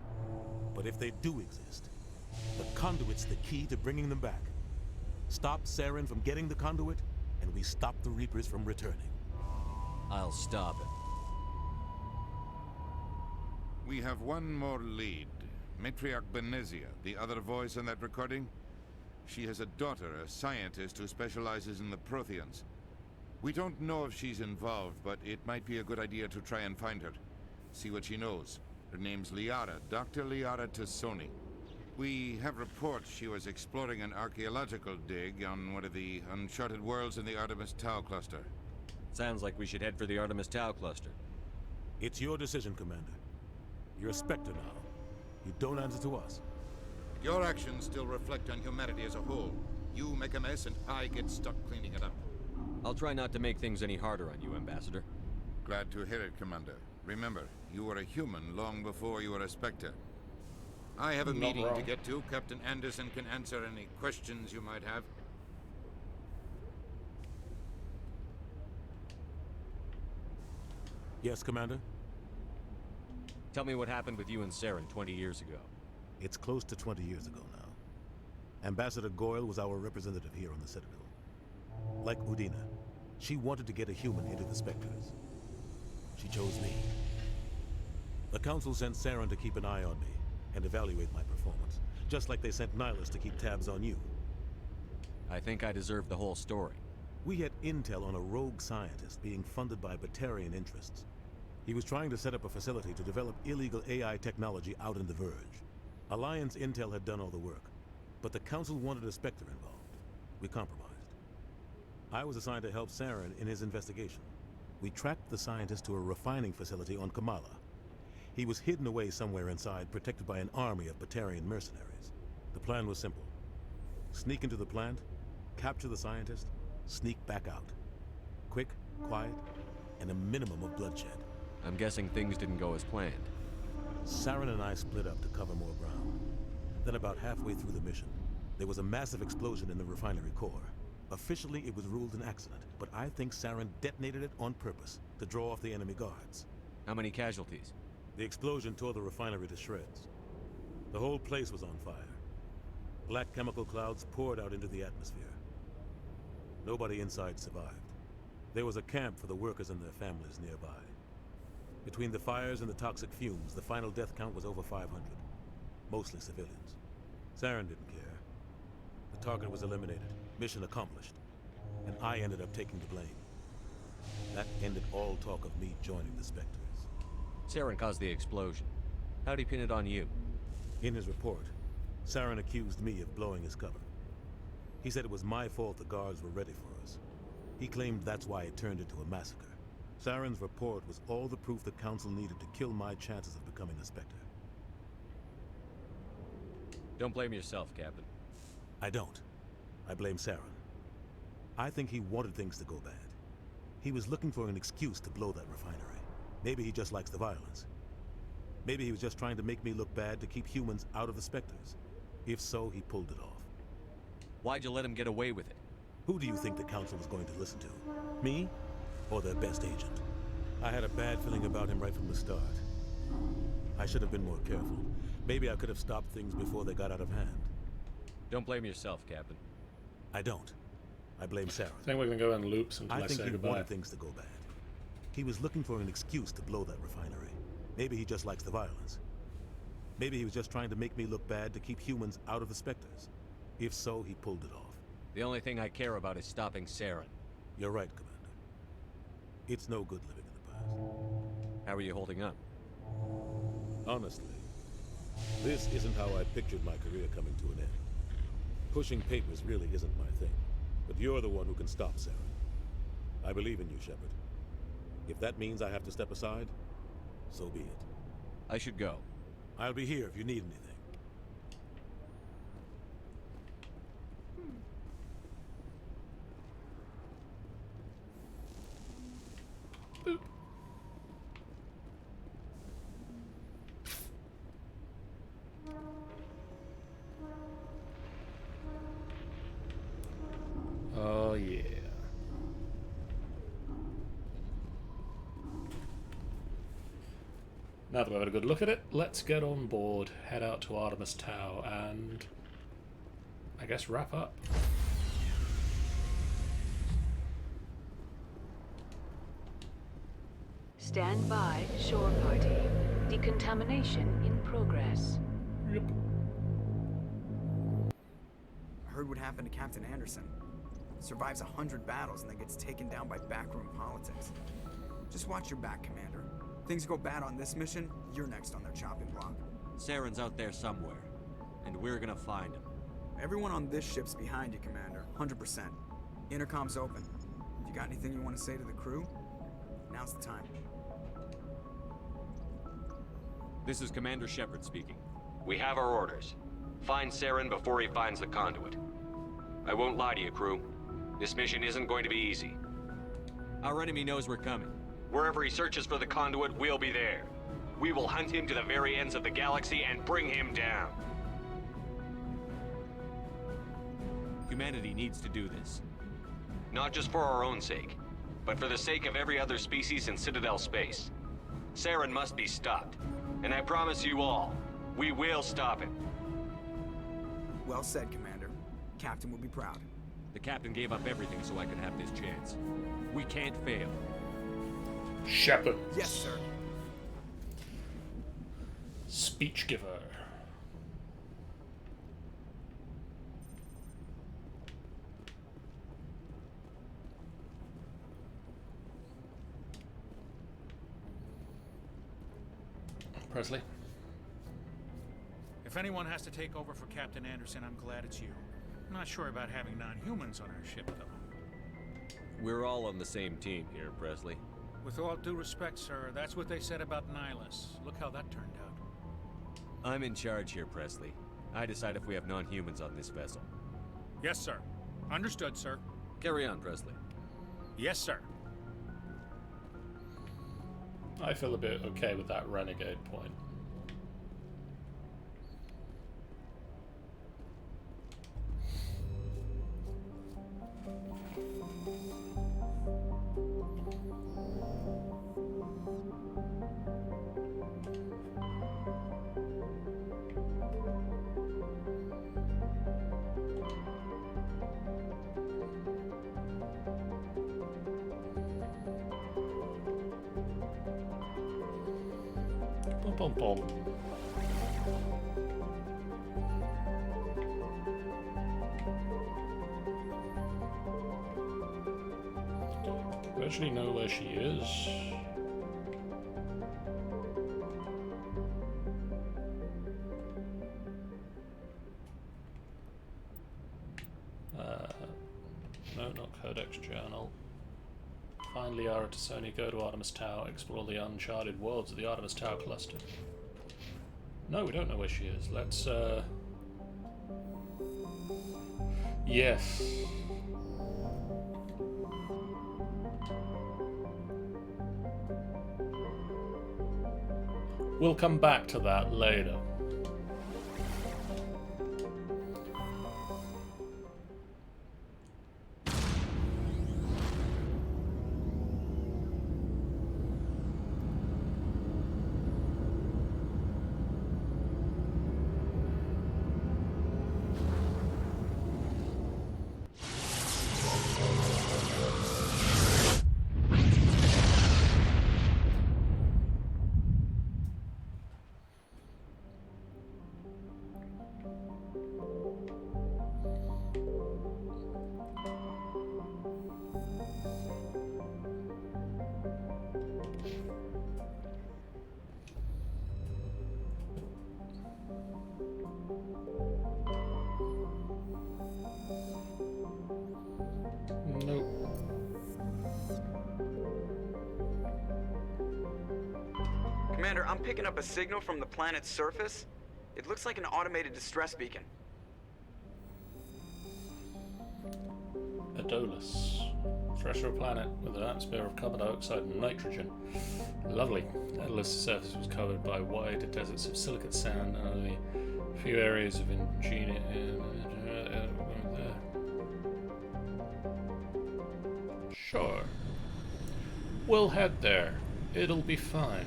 But if they do exist, the conduit's the key to bringing them back. Stop Saren from getting the conduit, and we stop the Reapers from returning. I'll stop it. We have one more lead. Matriarch Benezia, the other voice on that recording. She has a daughter, a scientist who specializes in the Protheans. We don't know if she's involved, but it might be a good idea to try and find her. See what she knows. Her name's Liara, Dr. Liara Tassoni. We have reports she was exploring an archaeological dig on one of the uncharted worlds in the Artemis Tau cluster. Sounds like we should head for the Artemis Tau cluster. It's your decision, Commander. You're a Spectre now. You don't answer to us. Your actions still reflect on humanity as a whole. You make a mess and I get stuck cleaning it up. I'll try not to make things any harder on you, Ambassador. Glad to hear it, Commander. Remember, you were a human long before you were a Spectre. I have a meeting to get to. Captain Anderson can answer any questions you might have. Yes, Commander? Tell me what happened with you and Saren 20 years ago. It's close to 20 years ago now. Ambassador Goyle was our representative here on the Citadel. Like Udina, she wanted to get a human into the Spectres. She chose me. The Council sent Saren to keep an eye on me and evaluate my performance, just like they sent Nihilus to keep tabs on you. I think I deserve the whole story. We had intel on a rogue scientist being funded by Batarian interests. He was trying to set up a facility to develop illegal AI technology out in the Verge. Alliance intel had done all the work, but the Council wanted a Spectre involved. We compromised. I was assigned to help Saren in his investigation. We tracked the scientist to a refining facility on Kamala. He was hidden away somewhere inside, protected by an army of Batarian mercenaries. The plan was simple. Sneak into the plant, capture the scientist, sneak back out. Quick, quiet, and a minimum of bloodshed. I'm guessing things didn't go as planned. Saren and I split up to cover more ground. Then about halfway through the mission, there was a massive explosion in the refinery core. Officially, it was ruled an accident, but I think Saren detonated it on purpose to draw off the enemy guards. How many casualties? The explosion tore the refinery to shreds. The whole place was on fire. Black chemical clouds poured out into the atmosphere. Nobody inside survived. There was a camp for the workers and their families nearby. Between the fires and the toxic fumes, the final death count was over 500. Mostly civilians. Saren didn't care. The target was eliminated. Mission accomplished. And I ended up taking the blame. That ended all talk of me joining the Spectres. Saren caused the explosion. How'd he pin it on you? In his report, Saren accused me of blowing his cover. He said it was my fault the guards were ready for us. He claimed that's why it turned into a massacre. Saren's report was all the proof the Council needed to kill my chances of becoming a Spectre. Don't blame yourself, Captain. I don't. I blame Saren. I think he wanted things to go bad. He was looking for an excuse to blow that refinery. Maybe he just likes the violence. Maybe he was just trying to make me look bad to keep humans out of the Spectres. If so, he pulled it off. Why'd you let him get away with it? Who do you think the Council was going to listen to? Me? Or their best agent? I had a bad feeling about him right from the start. I should have been more careful. Maybe I could have stopped things before they got out of hand. Don't blame yourself, Captain. I don't. I blame Saren. I think we're going to go in loops until I think say he goodbye. wanted things to go bad. He was looking for an excuse to blow that refinery. Maybe he just likes the violence. Maybe he was just trying to make me look bad to keep humans out of the Spectres. If so, he pulled it off. The only thing I care about is stopping Saren. You're right, Commander. It's no good living in the past. How are you holding up? Honestly, this isn't how I pictured my career coming to an end. Pushing papers really isn't my thing. But you're the one who can stop Saren. I believe in you, Shepard. If that means I have to step aside, so be it. I should go. I'll be here if you need anything. Boop. Oh yeah. Now that we've had a good look at it, let's get on board, head out to Artemis Tau, and I guess wrap up. Stand by, shore party. Decontamination in progress. Yep. I heard what happened to Captain Anderson. Survives 100 battles and then gets taken down by backroom politics. Just watch your back, Commander. Things go bad on this mission, you're next on their chopping block. Saren's out there somewhere, and we're gonna find him. Everyone on this ship's behind you, Commander. 100%. Intercom's open. If you got anything you want to say to the crew, now's the time. This is Commander Shepard speaking. We have our orders. Find Saren before he finds the conduit. I won't lie to you, crew. This mission isn't going to be easy. Our enemy knows we're coming. Wherever he searches for the conduit, we'll be there. We will hunt him to the very ends of the galaxy and bring him down. Humanity needs to do this. Not just for our own sake, but for the sake of every other species in Citadel space. Saren must be stopped. And I promise you all, we will stop him. Well said, Commander. Captain will be proud. The captain gave up everything so I could have this chance. We can't fail. Shepard. Yes, sir. Speech giver. Presley. If anyone has to take over for Captain Anderson, I'm glad it's you. I'm not sure about having non-humans on our ship, though. We're all on the same team here, Presley. With all due respect, sir, that's what they said about Nihilus. Look how that turned out. I'm in charge here, Presley. I decide if we have non-humans on this vessel. Yes, sir. Understood, sir. Carry on, Presley. Yes, sir. I feel a bit okay with that renegade point. Pom pom. Do you actually know where she is? No, not Codex Journal. Find Liara Tassoni, go to Artemis Tower, explore the uncharted worlds of the Artemis Tower cluster. No, we don't know where she is. Let's, yes. We'll come back to that later. Commander, I'm picking up a signal from the planet's surface. It looks like an automated distress beacon. Adolis. Terrestrial planet with an atmosphere of carbon dioxide and nitrogen. Lovely. Adolis' surface was covered by wide deserts of silicate sand and only a few areas of ingenious... Sure. We'll head there. It'll be fine.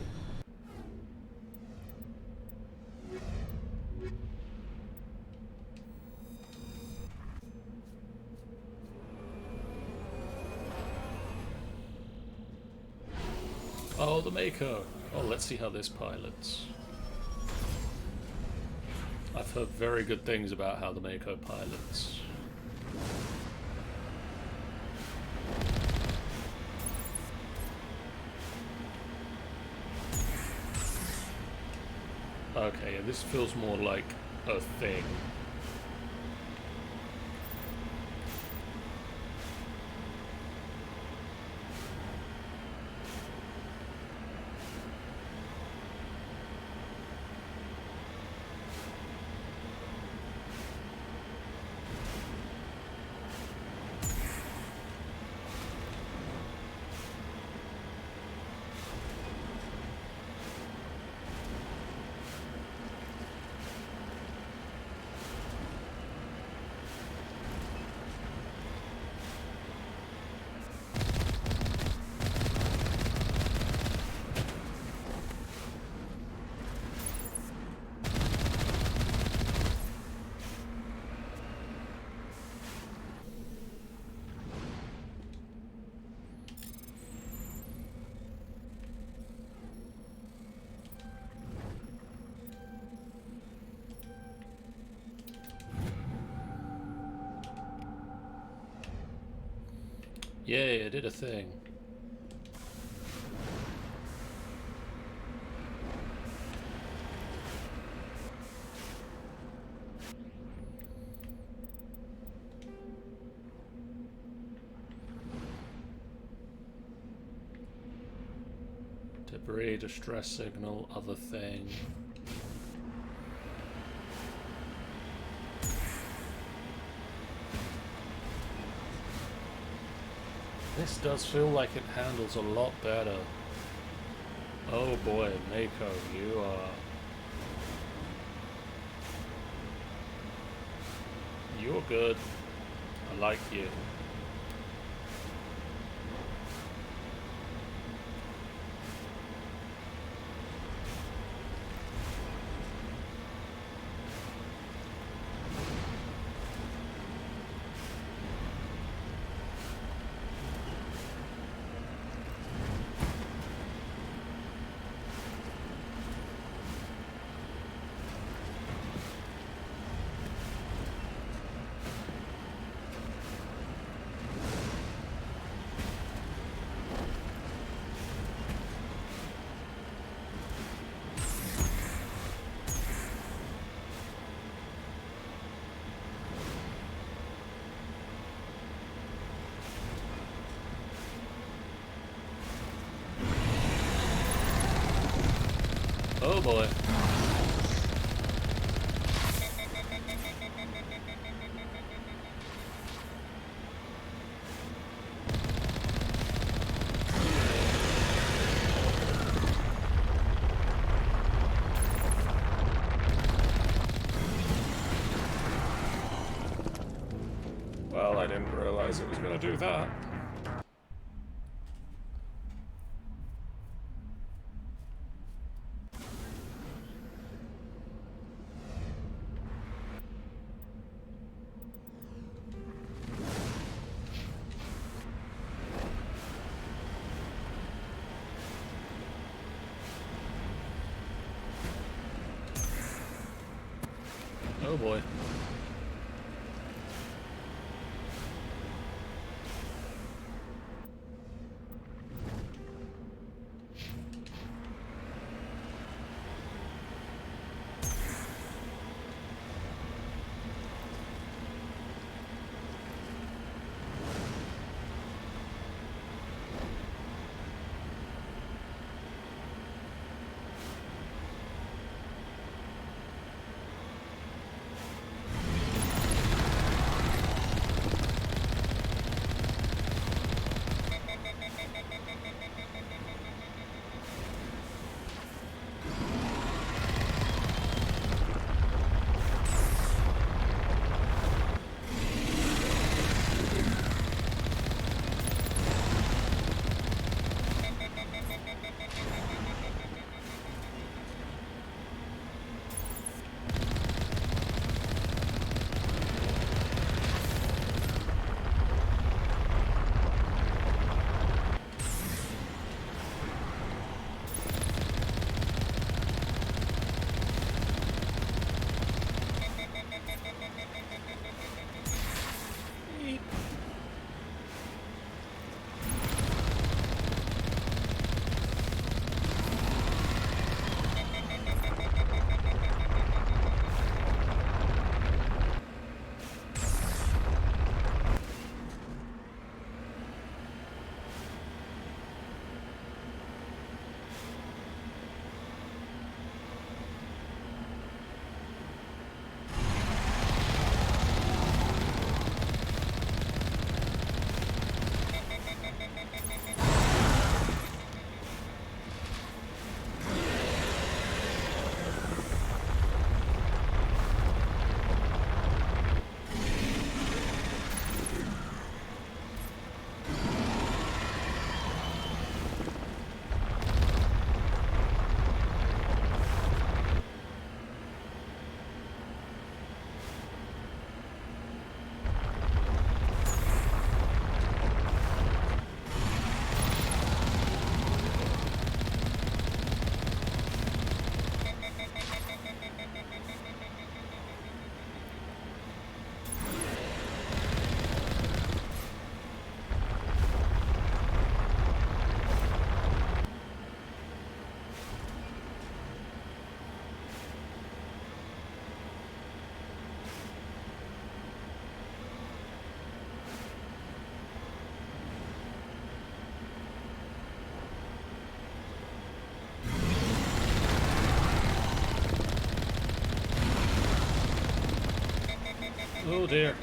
Oh, the Mako. Oh, let's see how this pilots. I've heard very good things about how the Mako pilots. Okay, yeah, this feels more like a thing. Yay, I did a thing. Debris, distress signal, other thing. This does feel like it handles a lot better. Oh boy, Mako, you are... You're good. I like you. Oh boy. Well, I didn't realize it was going to do that. Oh boy. Oh dear.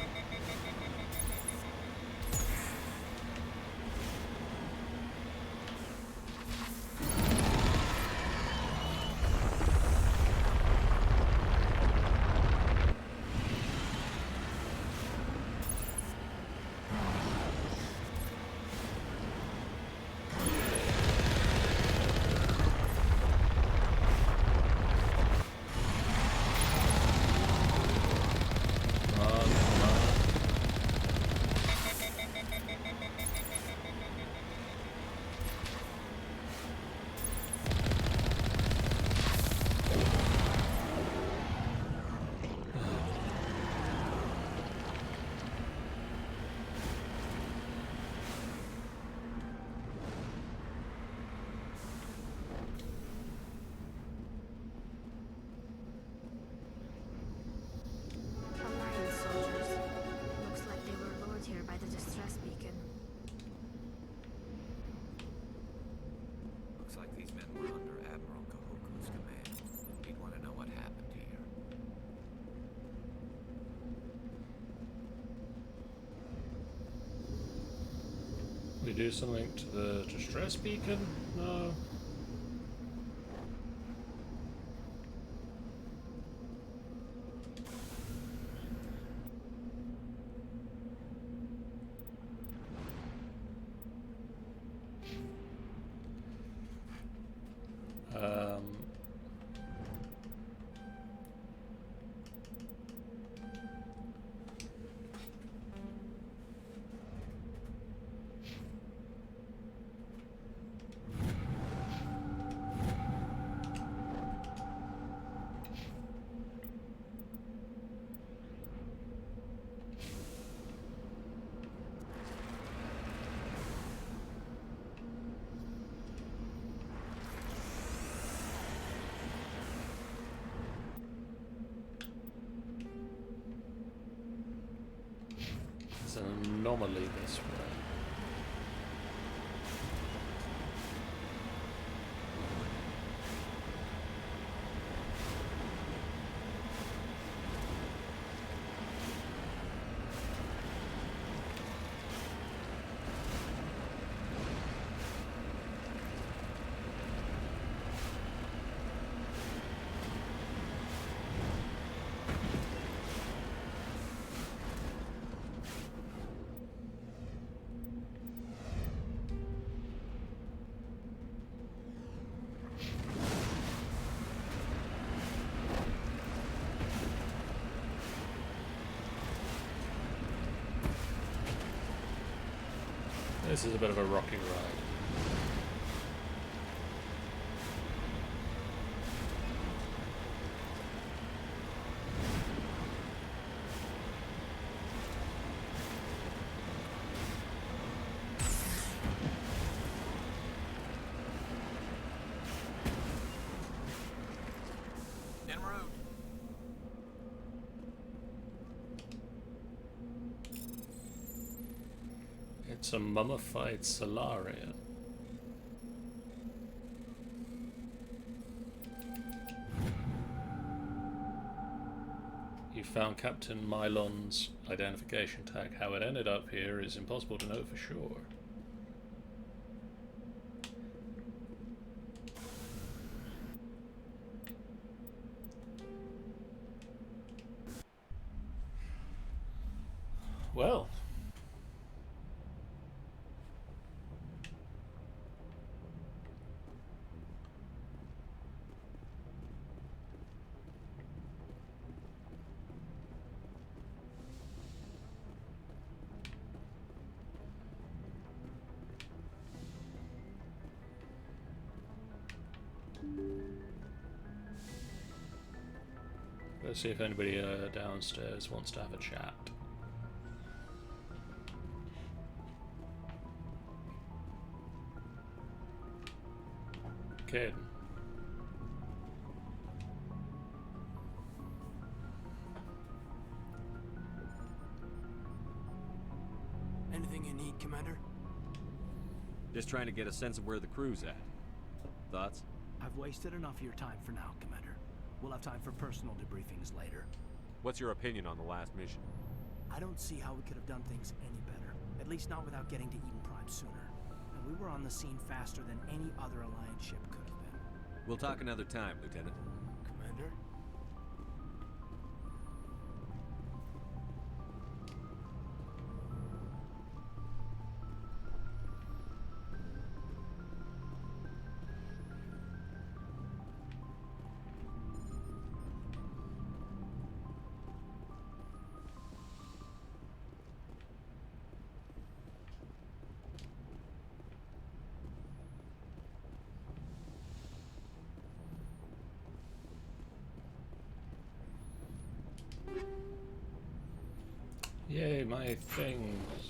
Come on, come on. We do something to the distress beacon? No. There's an anomaly this way. This is a bit of a rocky ride. En route. It's a mummified Solarian. You found Captain Mylon's identification tag. How it ended up here is impossible to know for sure. Well. Let's see if anybody downstairs wants to have a chat. Kid. Anything you need, Commander? Just trying to get a sense of where the crew's at. Thoughts? I've wasted enough of your time for now, Commander. We'll have time for personal debriefings later. What's your opinion on the last mission? I don't see how we could have done things any better. At least not without getting to Eden Prime sooner. And we were on the scene faster than any other Alliance ship could have been. We'll talk another time, Lieutenant. Commander? Yay, my things.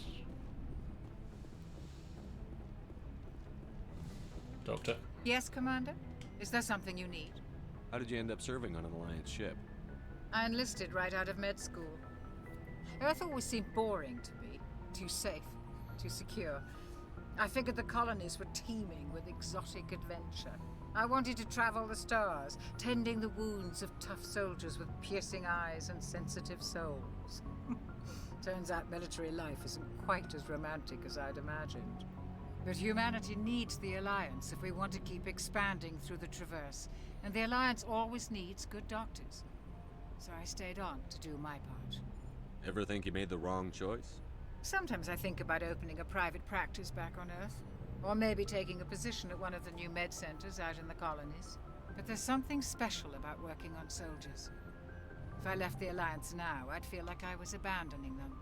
Doctor? Yes, Commander? Is there something you need? How did you end up serving on an Alliance ship? I enlisted right out of med school. Earth always seemed boring to me. Too safe, too secure. I figured the colonies were teeming with exotic adventure. I wanted to travel the stars, tending the wounds of tough soldiers with piercing eyes and sensitive souls. Turns out military life isn't quite as romantic as I'd imagined. But humanity needs the Alliance if we want to keep expanding through the Traverse. And the Alliance always needs good doctors. So I stayed on to do my part. Ever think you made the wrong choice? Sometimes I think about opening a private practice back on Earth. Or maybe taking a position at one of the new med centers out in the colonies. But there's something special about working on soldiers. If I left the Alliance now, I'd feel like I was abandoning them.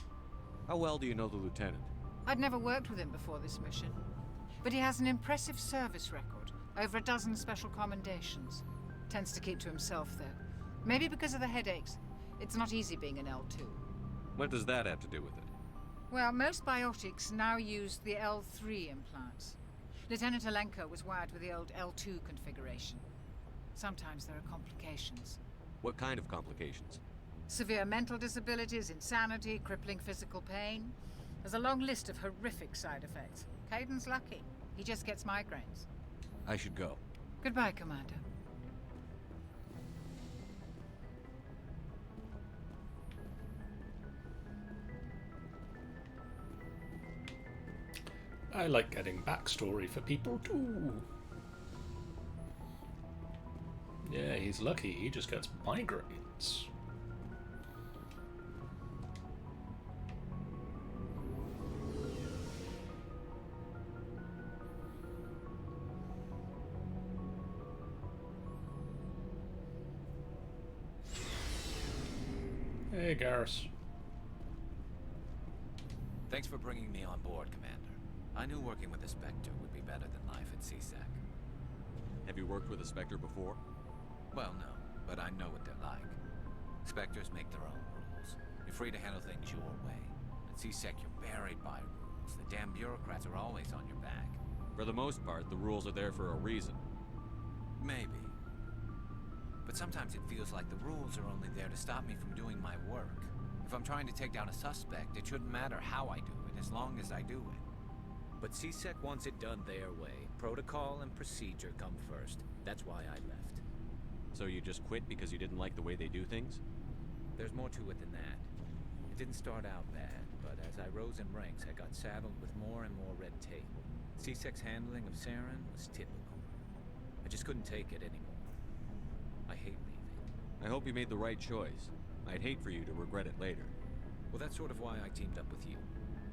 How well do you know the Lieutenant? I'd never worked with him before this mission. But he has an impressive service record. Over a dozen special commendations. Tends to keep to himself, though. Maybe because of the headaches. It's not easy being an L2. What does that have to do with it? Well, most biotics now use the L3 implants. Lieutenant Alenko was wired with the old L2 configuration. Sometimes there are complications. What kind of complications? Severe mental disabilities, insanity, crippling physical pain. There's a long list of horrific side effects. Caden's lucky. He just gets migraines. I should go. Goodbye, Commander. I like getting backstory for people too. Yeah, he's lucky. He just gets migraines. Hey, Garrus. Thanks for bringing me on board, Commander. I knew working with a Spectre would be better than life at CSEC. Have you worked with a Spectre before? Well, no, but I know what they're like. Spectres make their own rules. You're free to handle things your way. At CSEC, you're buried by rules. The damn bureaucrats are always on your back. For the most part, the rules are there for a reason. Maybe. But sometimes it feels like the rules are only there to stop me from doing my work. If I'm trying to take down a suspect, it shouldn't matter how I do it, as long as I do it. But CSEC wants it done their way. Protocol and procedure come first. That's why I left. So you just quit because you didn't like the way they do things? There's more to it than that. It didn't start out bad, but as I rose in ranks, I got saddled with more and more red tape. CSEC's handling of Saren was typical. I just couldn't take it anymore. I hate leaving. I hope you made the right choice. I'd hate for you to regret it later. Well, that's sort of why I teamed up with you.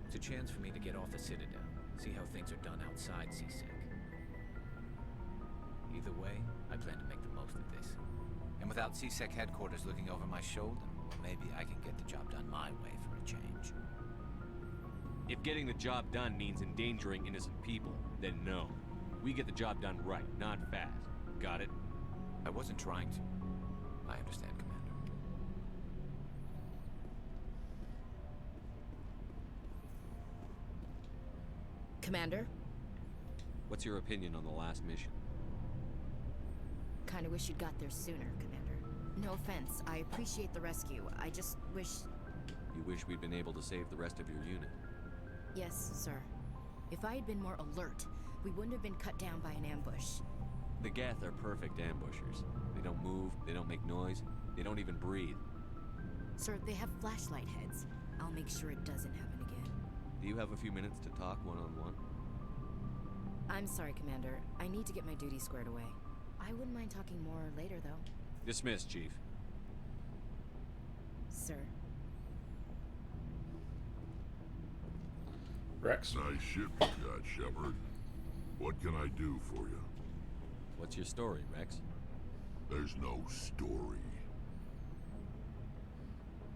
It's a chance for me to get off the Citadel, see how things are done outside CSEC. Either way, I plan to make the most of this. And without CSEC headquarters looking over my shoulder, well, maybe I can get the job done my way for a change. If getting the job done means endangering innocent people, then no. We get the job done right, not fast. Got it? I wasn't trying to. I understand, Commander. Commander? What's your opinion on the last mission? Kinda wish you'd got there sooner, Commander. No offense, I appreciate the rescue. I just wish... You wish we'd been able to save the rest of your unit? Yes, sir. If I had been more alert, we wouldn't have been cut down by an ambush. The Geth are perfect ambushers. They don't move, they don't make noise, they don't even breathe. Sir, they have flashlight heads. I'll make sure it doesn't happen again. Do you have a few minutes to talk one-on-one? I'm sorry, Commander. I need to get my duty squared away. I wouldn't mind talking more later, though. Dismissed, Chief. Sir. Rex? Nice ship you got, Shepard. What can I do for you? What's your story, Rex? There's no story.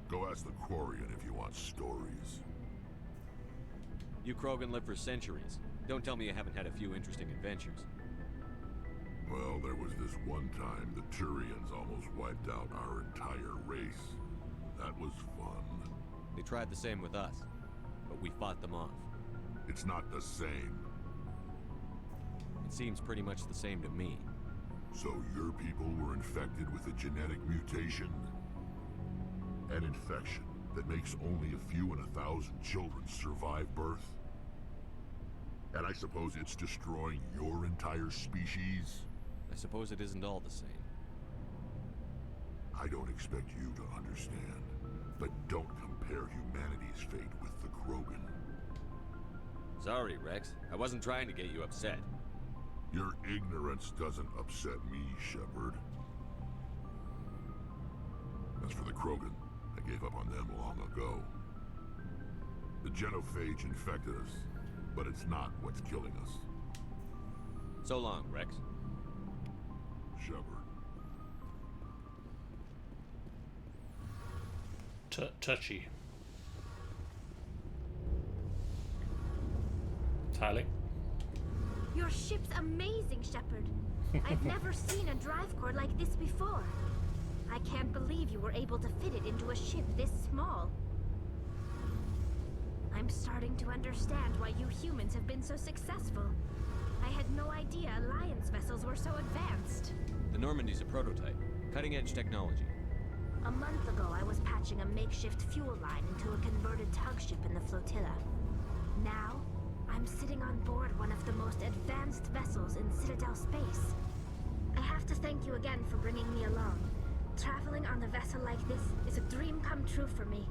Go ask the Quarian if you want stories. You Krogan live for centuries. Don't tell me you haven't had a few interesting adventures. Well, there was this one time the Turians almost wiped out our entire race. That was fun. They tried the same with us, but we fought them off. It's not the same. It seems pretty much the same to me. So your people were infected with a genetic mutation? An infection that makes only a few in 1,000 children survive birth? And I suppose it's destroying your entire species? I suppose it isn't all the same. I don't expect you to understand, but don't compare humanity's fate with the Krogan. Sorry, Rex. I wasn't trying to get you upset. Your ignorance doesn't upset me, Shepard. As for the Krogan, I gave up on them long ago. The genophage infected us, but it's not what's killing us. So long, Rex. Shepard. Touchy. Tally? Your ship's amazing, Shepard. I've never seen a drive core like this before. I can't believe you were able to fit it into a ship this small. I'm starting to understand why you humans have been so successful. I had no idea Alliance vessels were so advanced. The Normandy's a prototype. Cutting-edge technology. A month ago, I was patching a makeshift fuel line into a converted tug ship in the flotilla. Now, I'm sitting on board one of the most advanced vessels in Citadel space. I have to thank you again for bringing me along. Traveling on a vessel like this is a dream come true for me.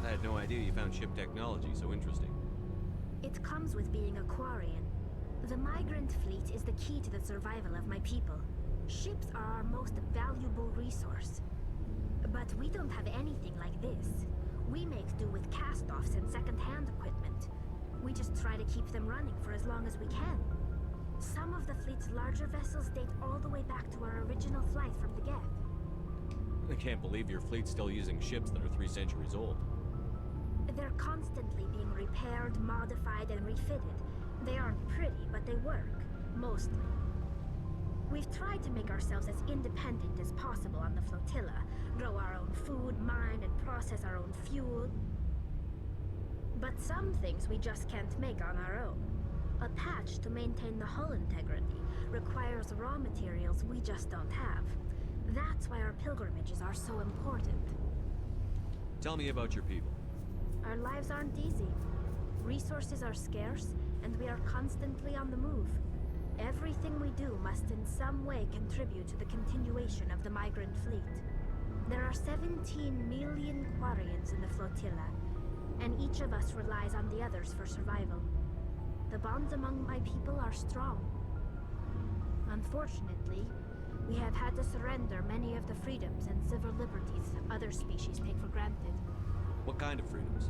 I had no idea you found ship technology so interesting. It comes with being a Quarian. The migrant fleet is the key to the survival of my people. Ships are our most valuable resource. But we don't have anything like this. We make do with cast-offs and second-hand equipment. We just try to keep them running for as long as we can. Some of the fleet's larger vessels date all the way back to our original flight from the Geth. I can't believe your fleet's still using ships that are 3 centuries old. They're constantly being repaired, modified, and refitted. They aren't pretty, but they work. Mostly. We've tried to make ourselves as independent as possible on the flotilla. Grow our own food, mine, and process our own fuel. But some things we just can't make on our own. A patch to maintain the hull integrity requires raw materials we just don't have. That's why our pilgrimages are so important. Tell me about your people. Our lives aren't easy. Resources are scarce, and we are constantly on the move. Everything we do must in some way contribute to the continuation of the migrant fleet. There are 17 million Quarians in the flotilla, and each of us relies on the others for survival. The bonds among my people are strong. Unfortunately, we have had to surrender many of the freedoms and civil liberties other species take for granted. What kind of freedoms?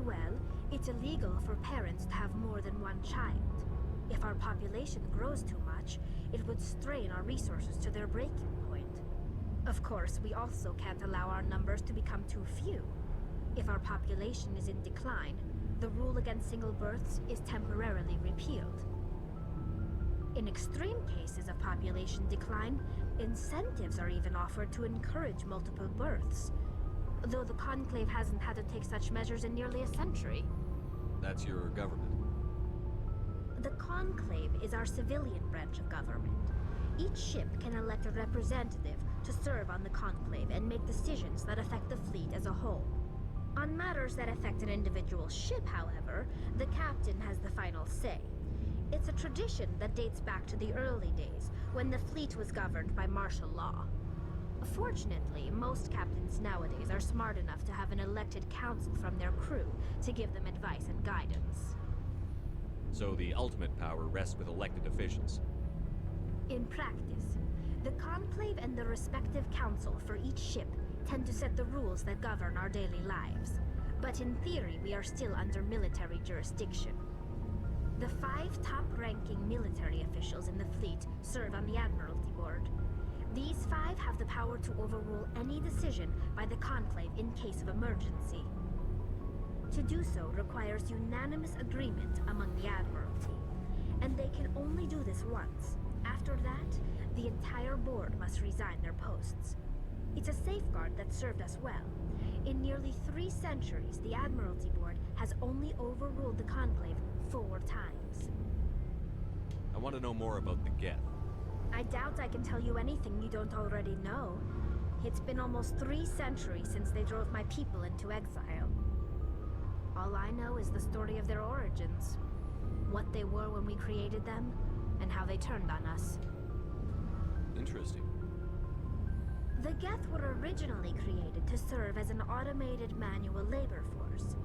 Well, it's illegal for parents to have more than one child. If our population grows too much, it would strain our resources to their breaking point. Of course, we also can't allow our numbers to become too few. If our population is in decline, the rule against single births is temporarily repealed. In extreme cases of population decline, incentives are even offered to encourage multiple births. Though the Conclave hasn't had to take such measures in nearly a century. That's your government. The Conclave is our civilian branch of government. Each ship can elect a representative to serve on the Conclave and make decisions that affect the fleet as a whole. On matters that affect an individual ship, however, the captain has the final say. It's a tradition that dates back to the early days, when the fleet was governed by martial law. Fortunately, most captains nowadays are smart enough to have an elected council from their crew to give them advice and guidance. So the ultimate power rests with elected officials. In practice, the Conclave and the respective council for each ship tend to set the rules that govern our daily lives. But in theory, we are still under military jurisdiction. The 5 top-ranking military officials in the fleet serve on the Admiralty Board. These 5 have the power to overrule any decision by the Conclave in case of emergency. To do so requires unanimous agreement among the Admiralty, and they can only do this once. After that, the entire board must resign their posts. It's a safeguard that served us well. In nearly 3 centuries, the Admiralty Board has only overruled the Conclave 4 times. I want to know more about the Geth. I doubt I can tell you anything you don't already know. It's been almost 3 centuries since they drove my people into exile. All I know is the story of their origins. What they were when we created them, and how they turned on us. Interesting. The Geth were originally created to serve as an automated manual labor force.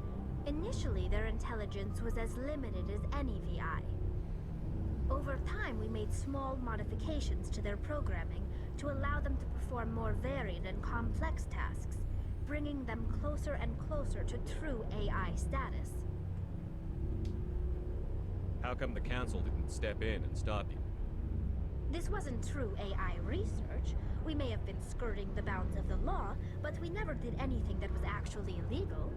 Initially, their intelligence was as limited as any VI. Over time, we made small modifications to their programming to allow them to perform more varied and complex tasks, bringing them closer and closer to true AI status. How come the Council didn't step in and stop you? This wasn't true AI research. We may have been skirting the bounds of the law, but we never did anything that was actually illegal.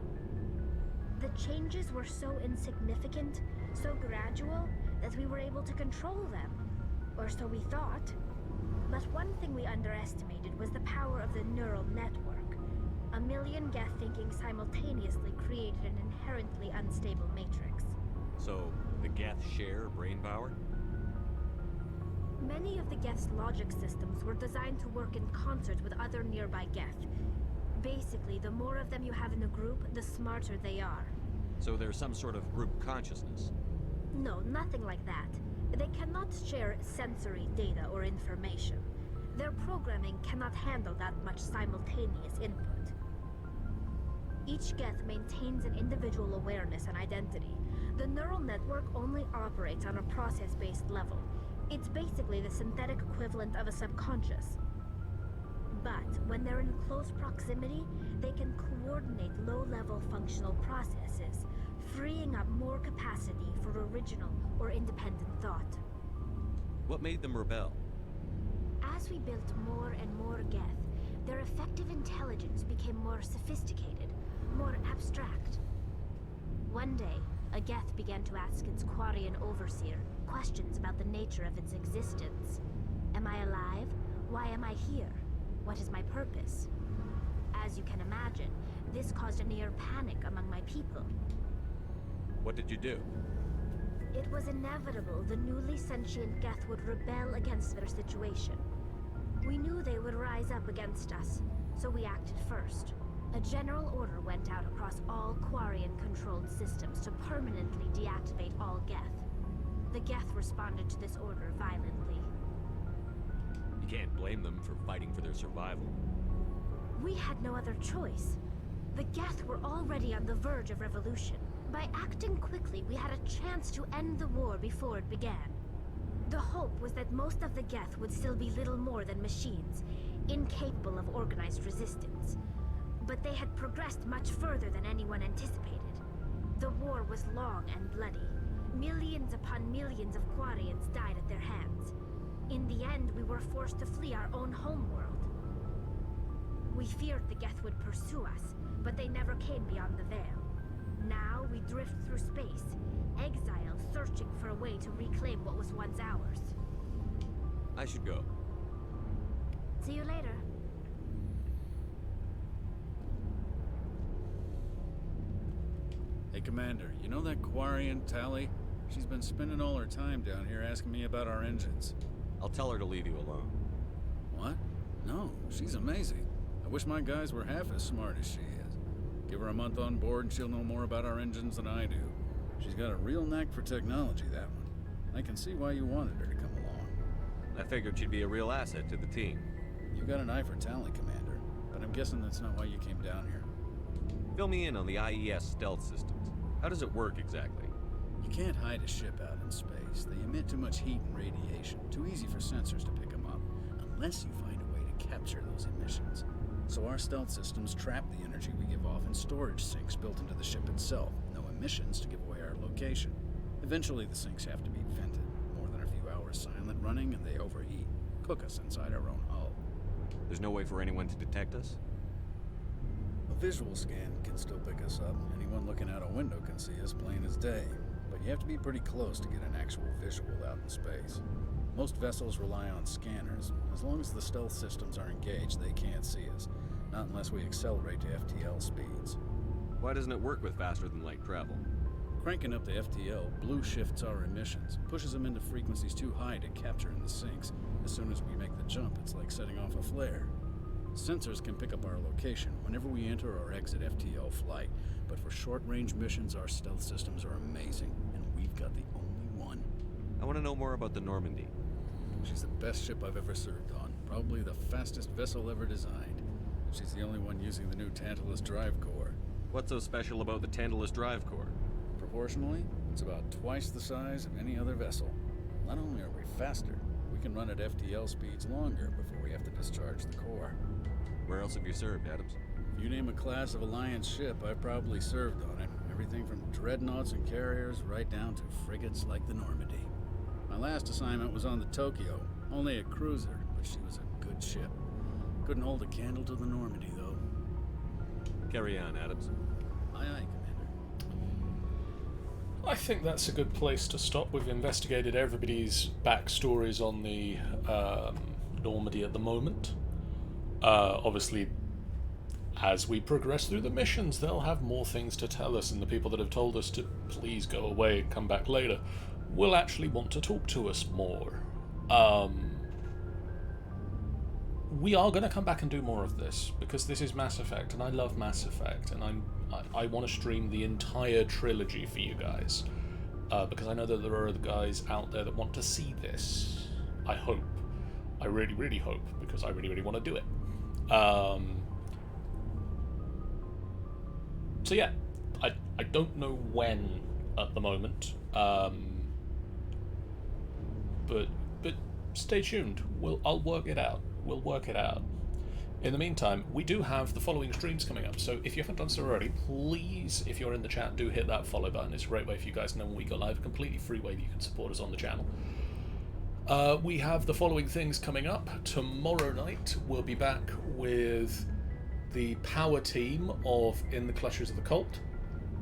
The changes were so insignificant, so gradual, that we were able to control them. Or so we thought. But one thing we underestimated was the power of the neural network. A million Geth thinking simultaneously created an inherently unstable matrix. So, the Geth share brain power? Many of the Geth's logic systems were designed to work in concert with other nearby Geth. Basically, the more of them you have in a group, the smarter they are. So there's some sort of group consciousness? No, nothing like that. They cannot share sensory data or information. Their programming cannot handle that much simultaneous input. Each Geth maintains an individual awareness and identity. The neural network only operates on a process-based level. It's basically the synthetic equivalent of a subconscious. But when they're in close proximity, they can coordinate low-level functional processes, freeing up more capacity for original or independent thought. What made them rebel? As we built more and more Geth, their effective intelligence became more sophisticated, more abstract. One day, a Geth began to ask its Quarian overseer questions about the nature of its existence. Am I alive? Why am I here? What is my purpose? As you can imagine, this caused a near panic among my people. What did you do? It was inevitable the newly sentient Geth would rebel against their situation. We knew they would rise up against us, so we acted first. A general order went out across all Quarian-controlled systems to permanently deactivate all Geth. The Geth responded to this order violently. You can't blame them for fighting for their survival. We had no other choice. The Geth were already on the verge of revolution. By acting quickly, we had a chance to end the war before it began. The hope was that most of the Geth would still be little more than machines, incapable of organized resistance. But they had progressed much further than anyone anticipated. The war was long and bloody. Millions upon millions of Quarians died at their hands. In the end, we were forced to flee our own homeworld. We feared the Geth would pursue us, but they never came beyond the veil. Now we drift through space, exile searching for a way to reclaim what was once ours. I should go. See you later. Hey, Commander, you know that Quarian, Tally? She's been spending all her time down here asking me about our engines. I'll tell her to leave you alone. What? No, she's amazing. I wish my guys were half as smart as she is. Give her a month on board and she'll know more about our engines than I do. She's got a real knack for technology, that one. I can see why you wanted her to come along. I figured she'd be a real asset to the team. You got an eye for Tally, Commander, but I'm guessing that's not why you came down here. Fill me in on the IES stealth systems. How does it work exactly? You can't hide a ship out in space. They emit too much heat and radiation. Too easy for sensors to pick them up, unless you find a way to capture those emissions. So our stealth systems trap the energy we give off in storage sinks built into the ship itself. No emissions to give away our location. Eventually the sinks have to be vented. More than a few hours silent running and they overheat. Cook us inside our own hull. There's no way for anyone to detect us? A visual scan can still pick us up. Anyone looking out a window can see us plain as day. But you have to be pretty close to get an actual visual out in space. Most vessels rely on scanners. As long as the stealth systems are engaged, they can't see us. Not unless we accelerate to FTL speeds. Why doesn't it work with faster-than-light travel? Cranking up the FTL blue shifts our emissions, pushes them into frequencies too high to capture in the sinks. As soon as we make the jump, it's like setting off a flare. Sensors can pick up our location whenever we enter or exit FTL flight, but for short-range missions, our stealth systems are amazing, and we've got the only one. I want to know more about the Normandy. She's the best ship I've ever served on, probably the fastest vessel ever designed. She's the only one using the new Tantalus drive core. What's so special about the Tantalus drive core? Proportionally, it's about twice the size of any other vessel. Not only are we faster, we can run at FTL speeds longer before we have to discharge the core. Where else have you served, Adams? If you name a class of Alliance ship, I've probably served on it. Everything from dreadnoughts and carriers right down to frigates like the Normandy. My last assignment was on the Tokyo, only a cruiser, but she was a good ship. Couldn't hold a candle to the Normandy, though. Carry on, Adams. Aye, aye, Commander. I think that's a good place to stop. We've investigated everybody's backstories on the Normandy at the moment. Obviously, as we progress through the missions, they'll have more things to tell us, and the people that have told us to please go away and come back later will actually want to talk to us more. We are going to come back and do more of this, because this is Mass Effect, and I love Mass Effect, and I want to stream the entire trilogy for you guys, because I know that there are other guys out there that want to see this. I hope. I really, really hope, because I really, really want to do it. So yeah, I don't know when at the moment, but stay tuned. I'll work it out. We'll work it out. In the meantime, we do have the following streams coming up, so if you haven't done so already, please, if you're in the chat, do hit that follow button. It's a great way for you guys to know when we go live, a completely free way that you can support us on the channel. We have the following things coming up. Tomorrow night, we'll be back with the power team of In the Clutches of the Cult.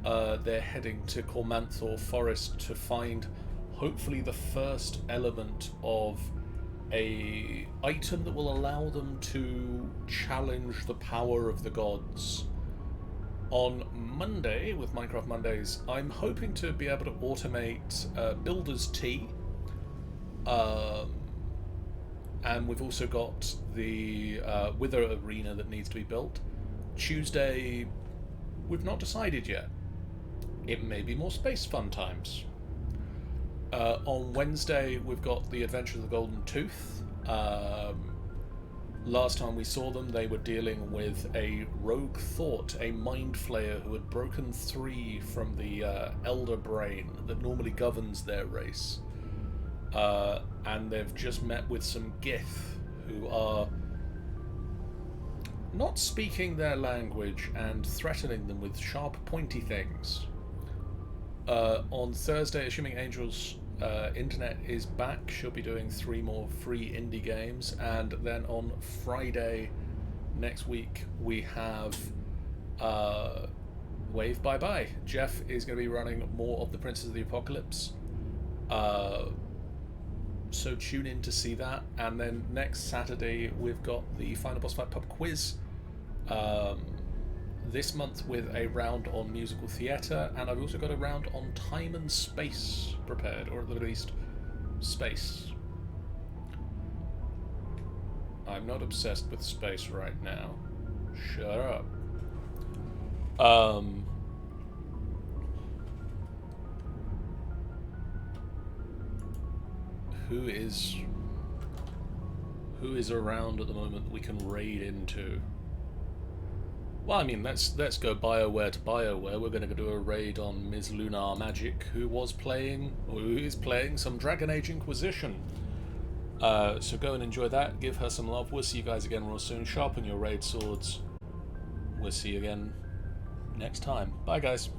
They're heading to Cormanthor Forest to find, hopefully, the first element of a item that will allow them to challenge the power of the gods. On Monday, with Minecraft Mondays, I'm hoping to be able to automate Builder's Tea. And we've also got the Wither Arena that needs to be built. Tuesday, we've not decided yet. It may be more space fun times. On Wednesday, we've got the Adventure of the Golden Tooth. Last time we saw them, they were dealing with a rogue thought, a mind flayer who had broken 3 from the Elder Brain that normally governs their race. And they've just met with some Gith who are not speaking their language and threatening them with sharp, pointy things. On Thursday, assuming Angel's internet is back, she'll be doing 3 more free indie games, and then on Friday next week we have Wave Bye Bye. Jeff is going to be running more of the Princes of the Apocalypse. So tune in to see that. And then next Saturday we've got the Final Boss Fight Pub Quiz. This month with a round on musical theatre, and I've also got a round on time and space prepared, or at the least space. I'm not obsessed with space right now. Shut up. Who is around at the moment that we can raid into? Well, I mean, let's go BioWare to BioWare. We're going to go do a raid on Ms. Lunar Magic, who is playing some Dragon Age Inquisition. So go and enjoy that. Give her some love. We'll see you guys again real soon. Sharpen your raid swords. We'll see you again next time. Bye, guys.